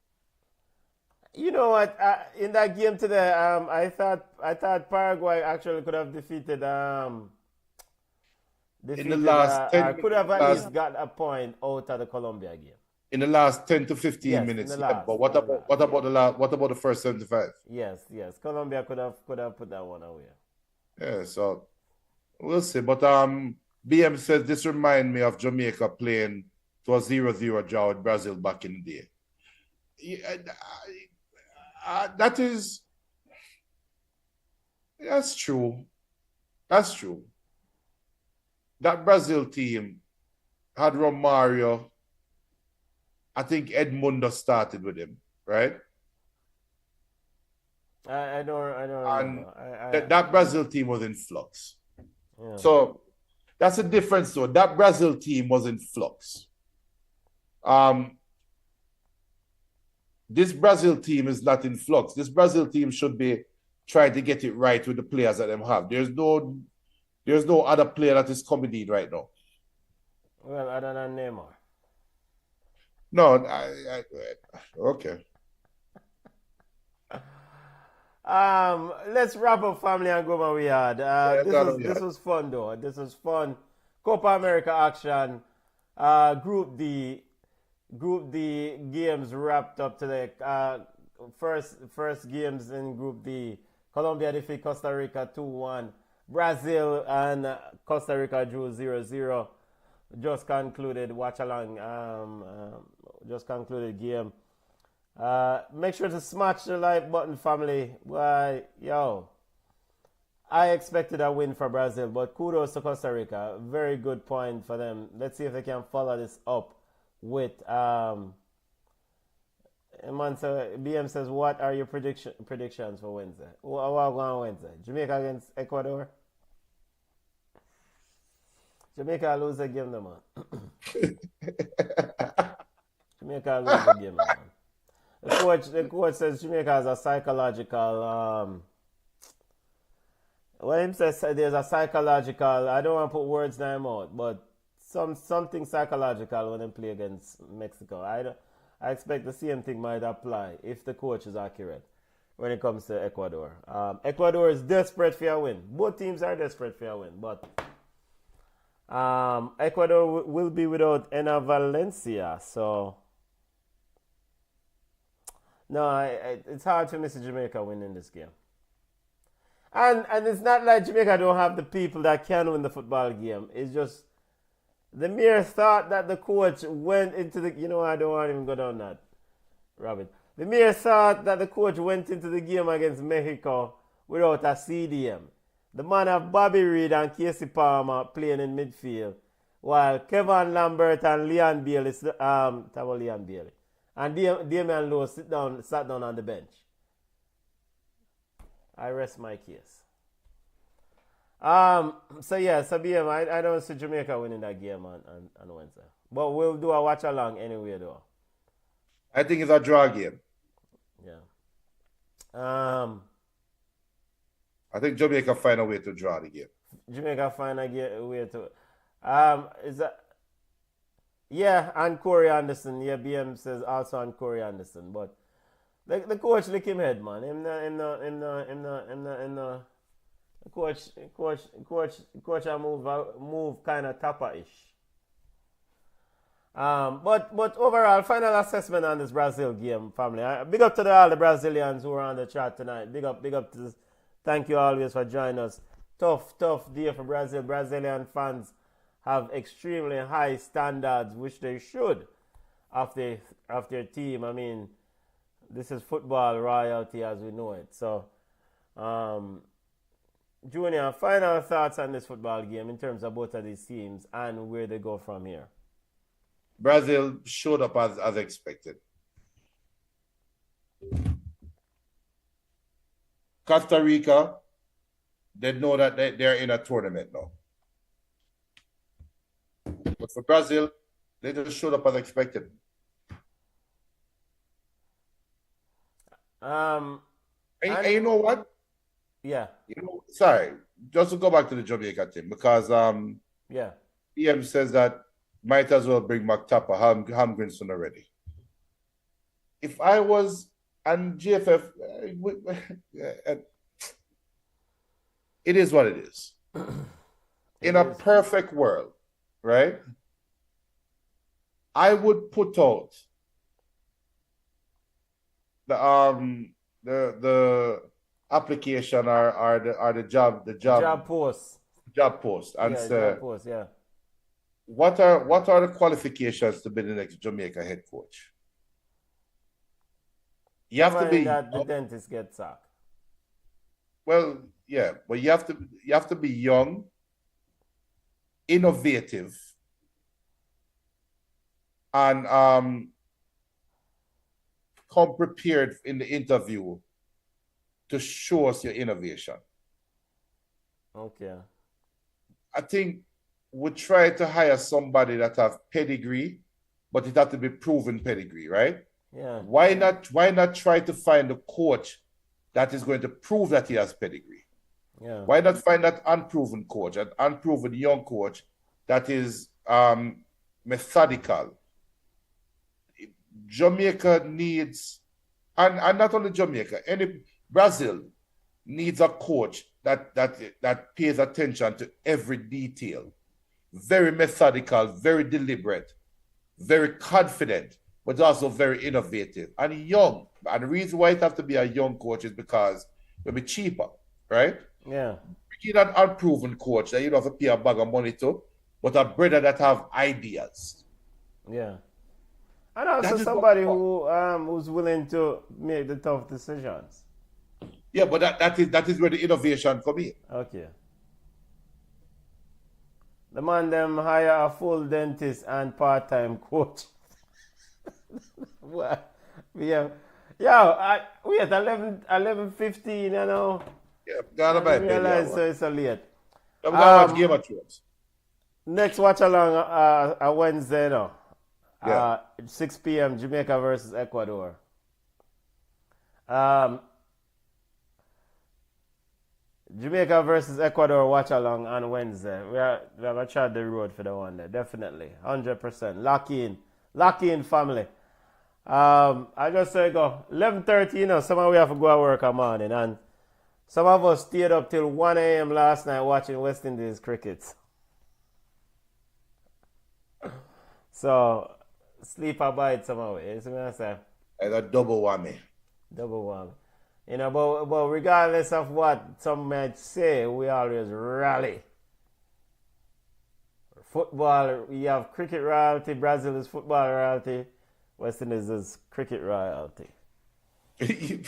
You know what? In that game today, I thought Paraguay actually could have defeated. In the last 10 could have at least got a point out of the Colombia game. In the last 10 to 15 minutes. But what about the first 75? Yes. Colombia could have put that one away. Yeah, so we'll see. But BM says this reminds me of Jamaica playing to a 0-0 draw with Brazil back in the day. That's true. That Brazil team had Romario. I think Edmundo started with him, right? I don't and know. That Brazil team was in flux. Yeah. So that's a difference though. That Brazil team was in flux. This Brazil team is not in flux. This Brazil team should be trying to get it right with the players that they have. There's no other player that is coming in right now. Well, other than Neymar. No, okay. Let's wrap up, family, and go where we had. This was fun though. This was fun. Copa America action. Group D. Group D games wrapped up today. First games in Group D. Colombia defeat Costa Rica 2-1. Brazil and Costa Rica drew 0-0. Just concluded watch along. Just concluded game. Make sure to smash the like button, family. Why, yo. I expected a win for Brazil, but kudos to Costa Rica. Very good point for them. Let's see if they can follow this up with BM says, what are your predictions for Wednesday? What on Wednesday? Jamaica against Ecuador? Jamaica lose a game, man. Jamaica lose a game, man. The coach says Jamaica has a psychological when him says there's a psychological, I don't want to put words in my mouth, but something psychological when they play against Mexico. I expect the same thing might apply if the coach is accurate when it comes to Ecuador. Ecuador is desperate for a win. Both teams are desperate for a win, but Ecuador will be without Ena Valencia, so no, it's hard to miss Jamaica winning this game. And it's not like Jamaica don't have the people that can win the football game. It's just the mere thought that the coach went into the... I don't want to even go down that, Robin. The mere thought that the coach went into the game against Mexico without a CDM. The man of Bobby Reed and Casey Palmer playing in midfield, while Kevin Lambert and Leon Bailey, Leon Bailey, and Damian Lowe sat down on the bench. I rest my case. So BM, I don't see Jamaica winning that game on Wednesday. But we'll do a watch along anyway, though. I think it's a draw game. Yeah. I think Jamaica find a way to draw the game. Jamaica find a way to. Is that? Yeah, and Corey Anderson. Yeah, BM says also on Corey Anderson, but. The coach lick him head, man. The coach move kind of tapper-ish. But overall, final assessment on this Brazil game, family. Big up to all the Brazilians who are on the chat tonight. Big up to this. Thank you always for joining us. Tough day for Brazil. Brazilian fans have extremely high standards, which they should, of their team. I mean, this is football royalty as we know it. So, Junior, final thoughts on this football game in terms of both of these teams and where they go from here. Brazil showed up as expected. Costa Rica, they know that they're in a tournament now. But for Brazil, they just showed up as expected. And you know what? Yeah. Sorry, just to go back to the Jamaica team, because PM says that might as well bring McTapper, Hamgrinson already. If I was and GFF, it is what it is. In a perfect world, right? I would put out the application or the job post and say job post, yeah. What are the qualifications to be the next Jamaica head coach? You have to be that the dentist gets sacked. Well, yeah, but you have to be young, innovative, and come prepared in the interview to show us your innovation. Okay. I think we try to hire somebody that have pedigree, but it has to be proven pedigree, right? Yeah. Why not try to find a coach that is going to prove that he has pedigree? Yeah. Why not find that unproven coach, an unproven young coach that is methodical? Jamaica needs, and not only Jamaica, Brazil needs a coach that pays attention to every detail. very methodical, very deliberate, very confident, but also very innovative and young. And the reason why it have to be a young coach is because it'll be cheaper, right? Yeah. You need an unproven coach that you don't have to pay a bag of money to, but a brother that have ideas. Yeah. And also That is somebody what- who's willing to make the tough decisions. Yeah, but that is where the innovation come in. Okay. The man them hire a full dentist and part-time coach. What? Yeah. Yo, we at 11:15, you know. Yeah, gone I about didn't bed, realize yeah, so it's so late. I'm gonna watch Game of Thrones. Next watch along a Wednesday, no. Yeah. 6 p.m. Jamaica versus Ecuador. Jamaica versus Ecuador watch along on Wednesday. We're gonna try the road for the one there, definitely, 100%. Lock in, family. I just say go 11:30. You know, some of we have to go to work a morning, and some of us stayed up till 1 a.m. last night watching West Indies cricket. So sleep abide some of it. You see what I say? And a double whammy. Double one. You know, but regardless of what some might say, we always rally. Football, we have cricket royalty. Brazil is football royalty. West Indies is cricket royalty. you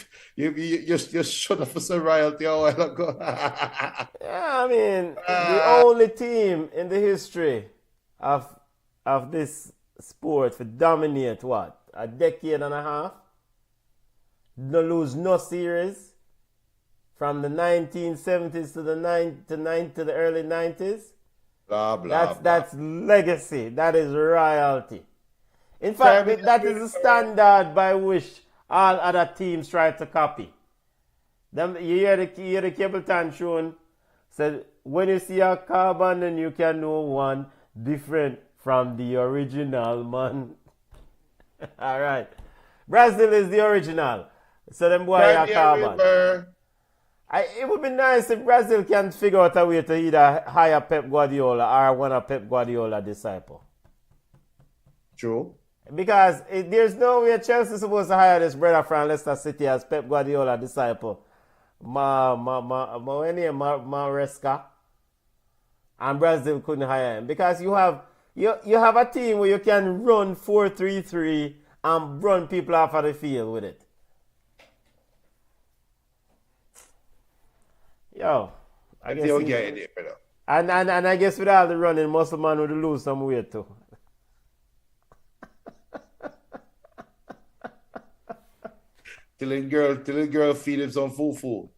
just shut up for some royalty a while ago. Yeah, I mean, the only team in the history of this sport to dominate what? A decade and a half? No lose no series from the 1970s to the early 90s. Blah blah. That's legacy. That is royalty. In fact, that is the standard by which all other teams try to copy. You hear the Capleton tune said, when you see a carbon, then you can know one different from the original, man. All right. Brazil is the original. So them boy are carbon. It would be nice if Brazil can figure out a way to either hire Pep Guardiola or one of Pep Guardiola's disciple. True. Because there's no way Chelsea is supposed to hire this brother from Leicester City as Pep Guardiola disciple. Maresca. And Brazil couldn't hire him. Because you have a team where you can run 4-3-3 and run people off of the field with it. Yo, I guess you'll get it, brother. And I guess with all the running, muscle man would lose some weight too. Till a girl feed him some fufu.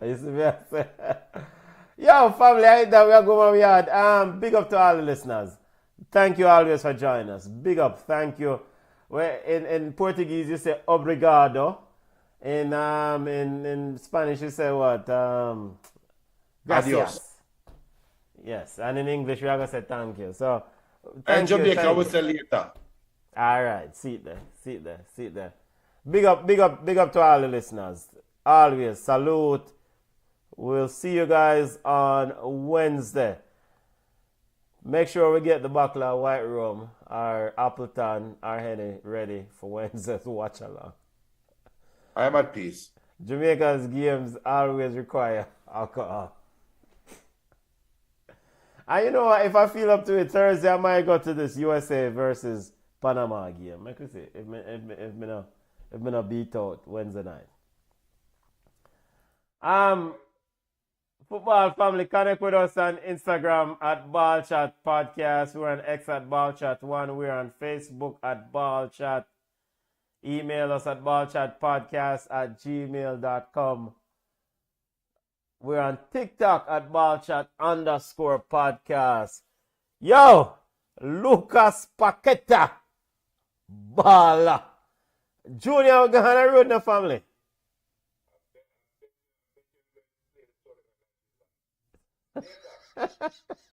You see me I say? Yo, family, I think that we are going we had. Big up to all the listeners. Thank you always for joining us. Big up, thank you. Well, in Portuguese you say obrigado. In Spanish you say what? Gracias. Adios. Yes, and in English we are gonna say thank you. So And Jamaica will say later. All right, see it there. Big up to all the listeners. Always salute. We'll see you guys on Wednesday. Make sure we get the bottle of white rum, our Appleton, our Henny ready for Wednesday's watch along. I am at peace. Jamaica's games always require alcohol. And you know what? If I feel up to it Thursday, I might go to this USA versus Panama game. I could see if me not beat out Wednesday night. Football family, connect with us on Instagram at Ball Chat Podcast. We're on X at Ball Chat 1. We're on Facebook at Ball Chat. Email us at ballchatpodcast@gmail.com. We're on TikTok at ballchat_podcast. Yo, Lucas Paqueta. Bala. Junior, we're going on the road now, family.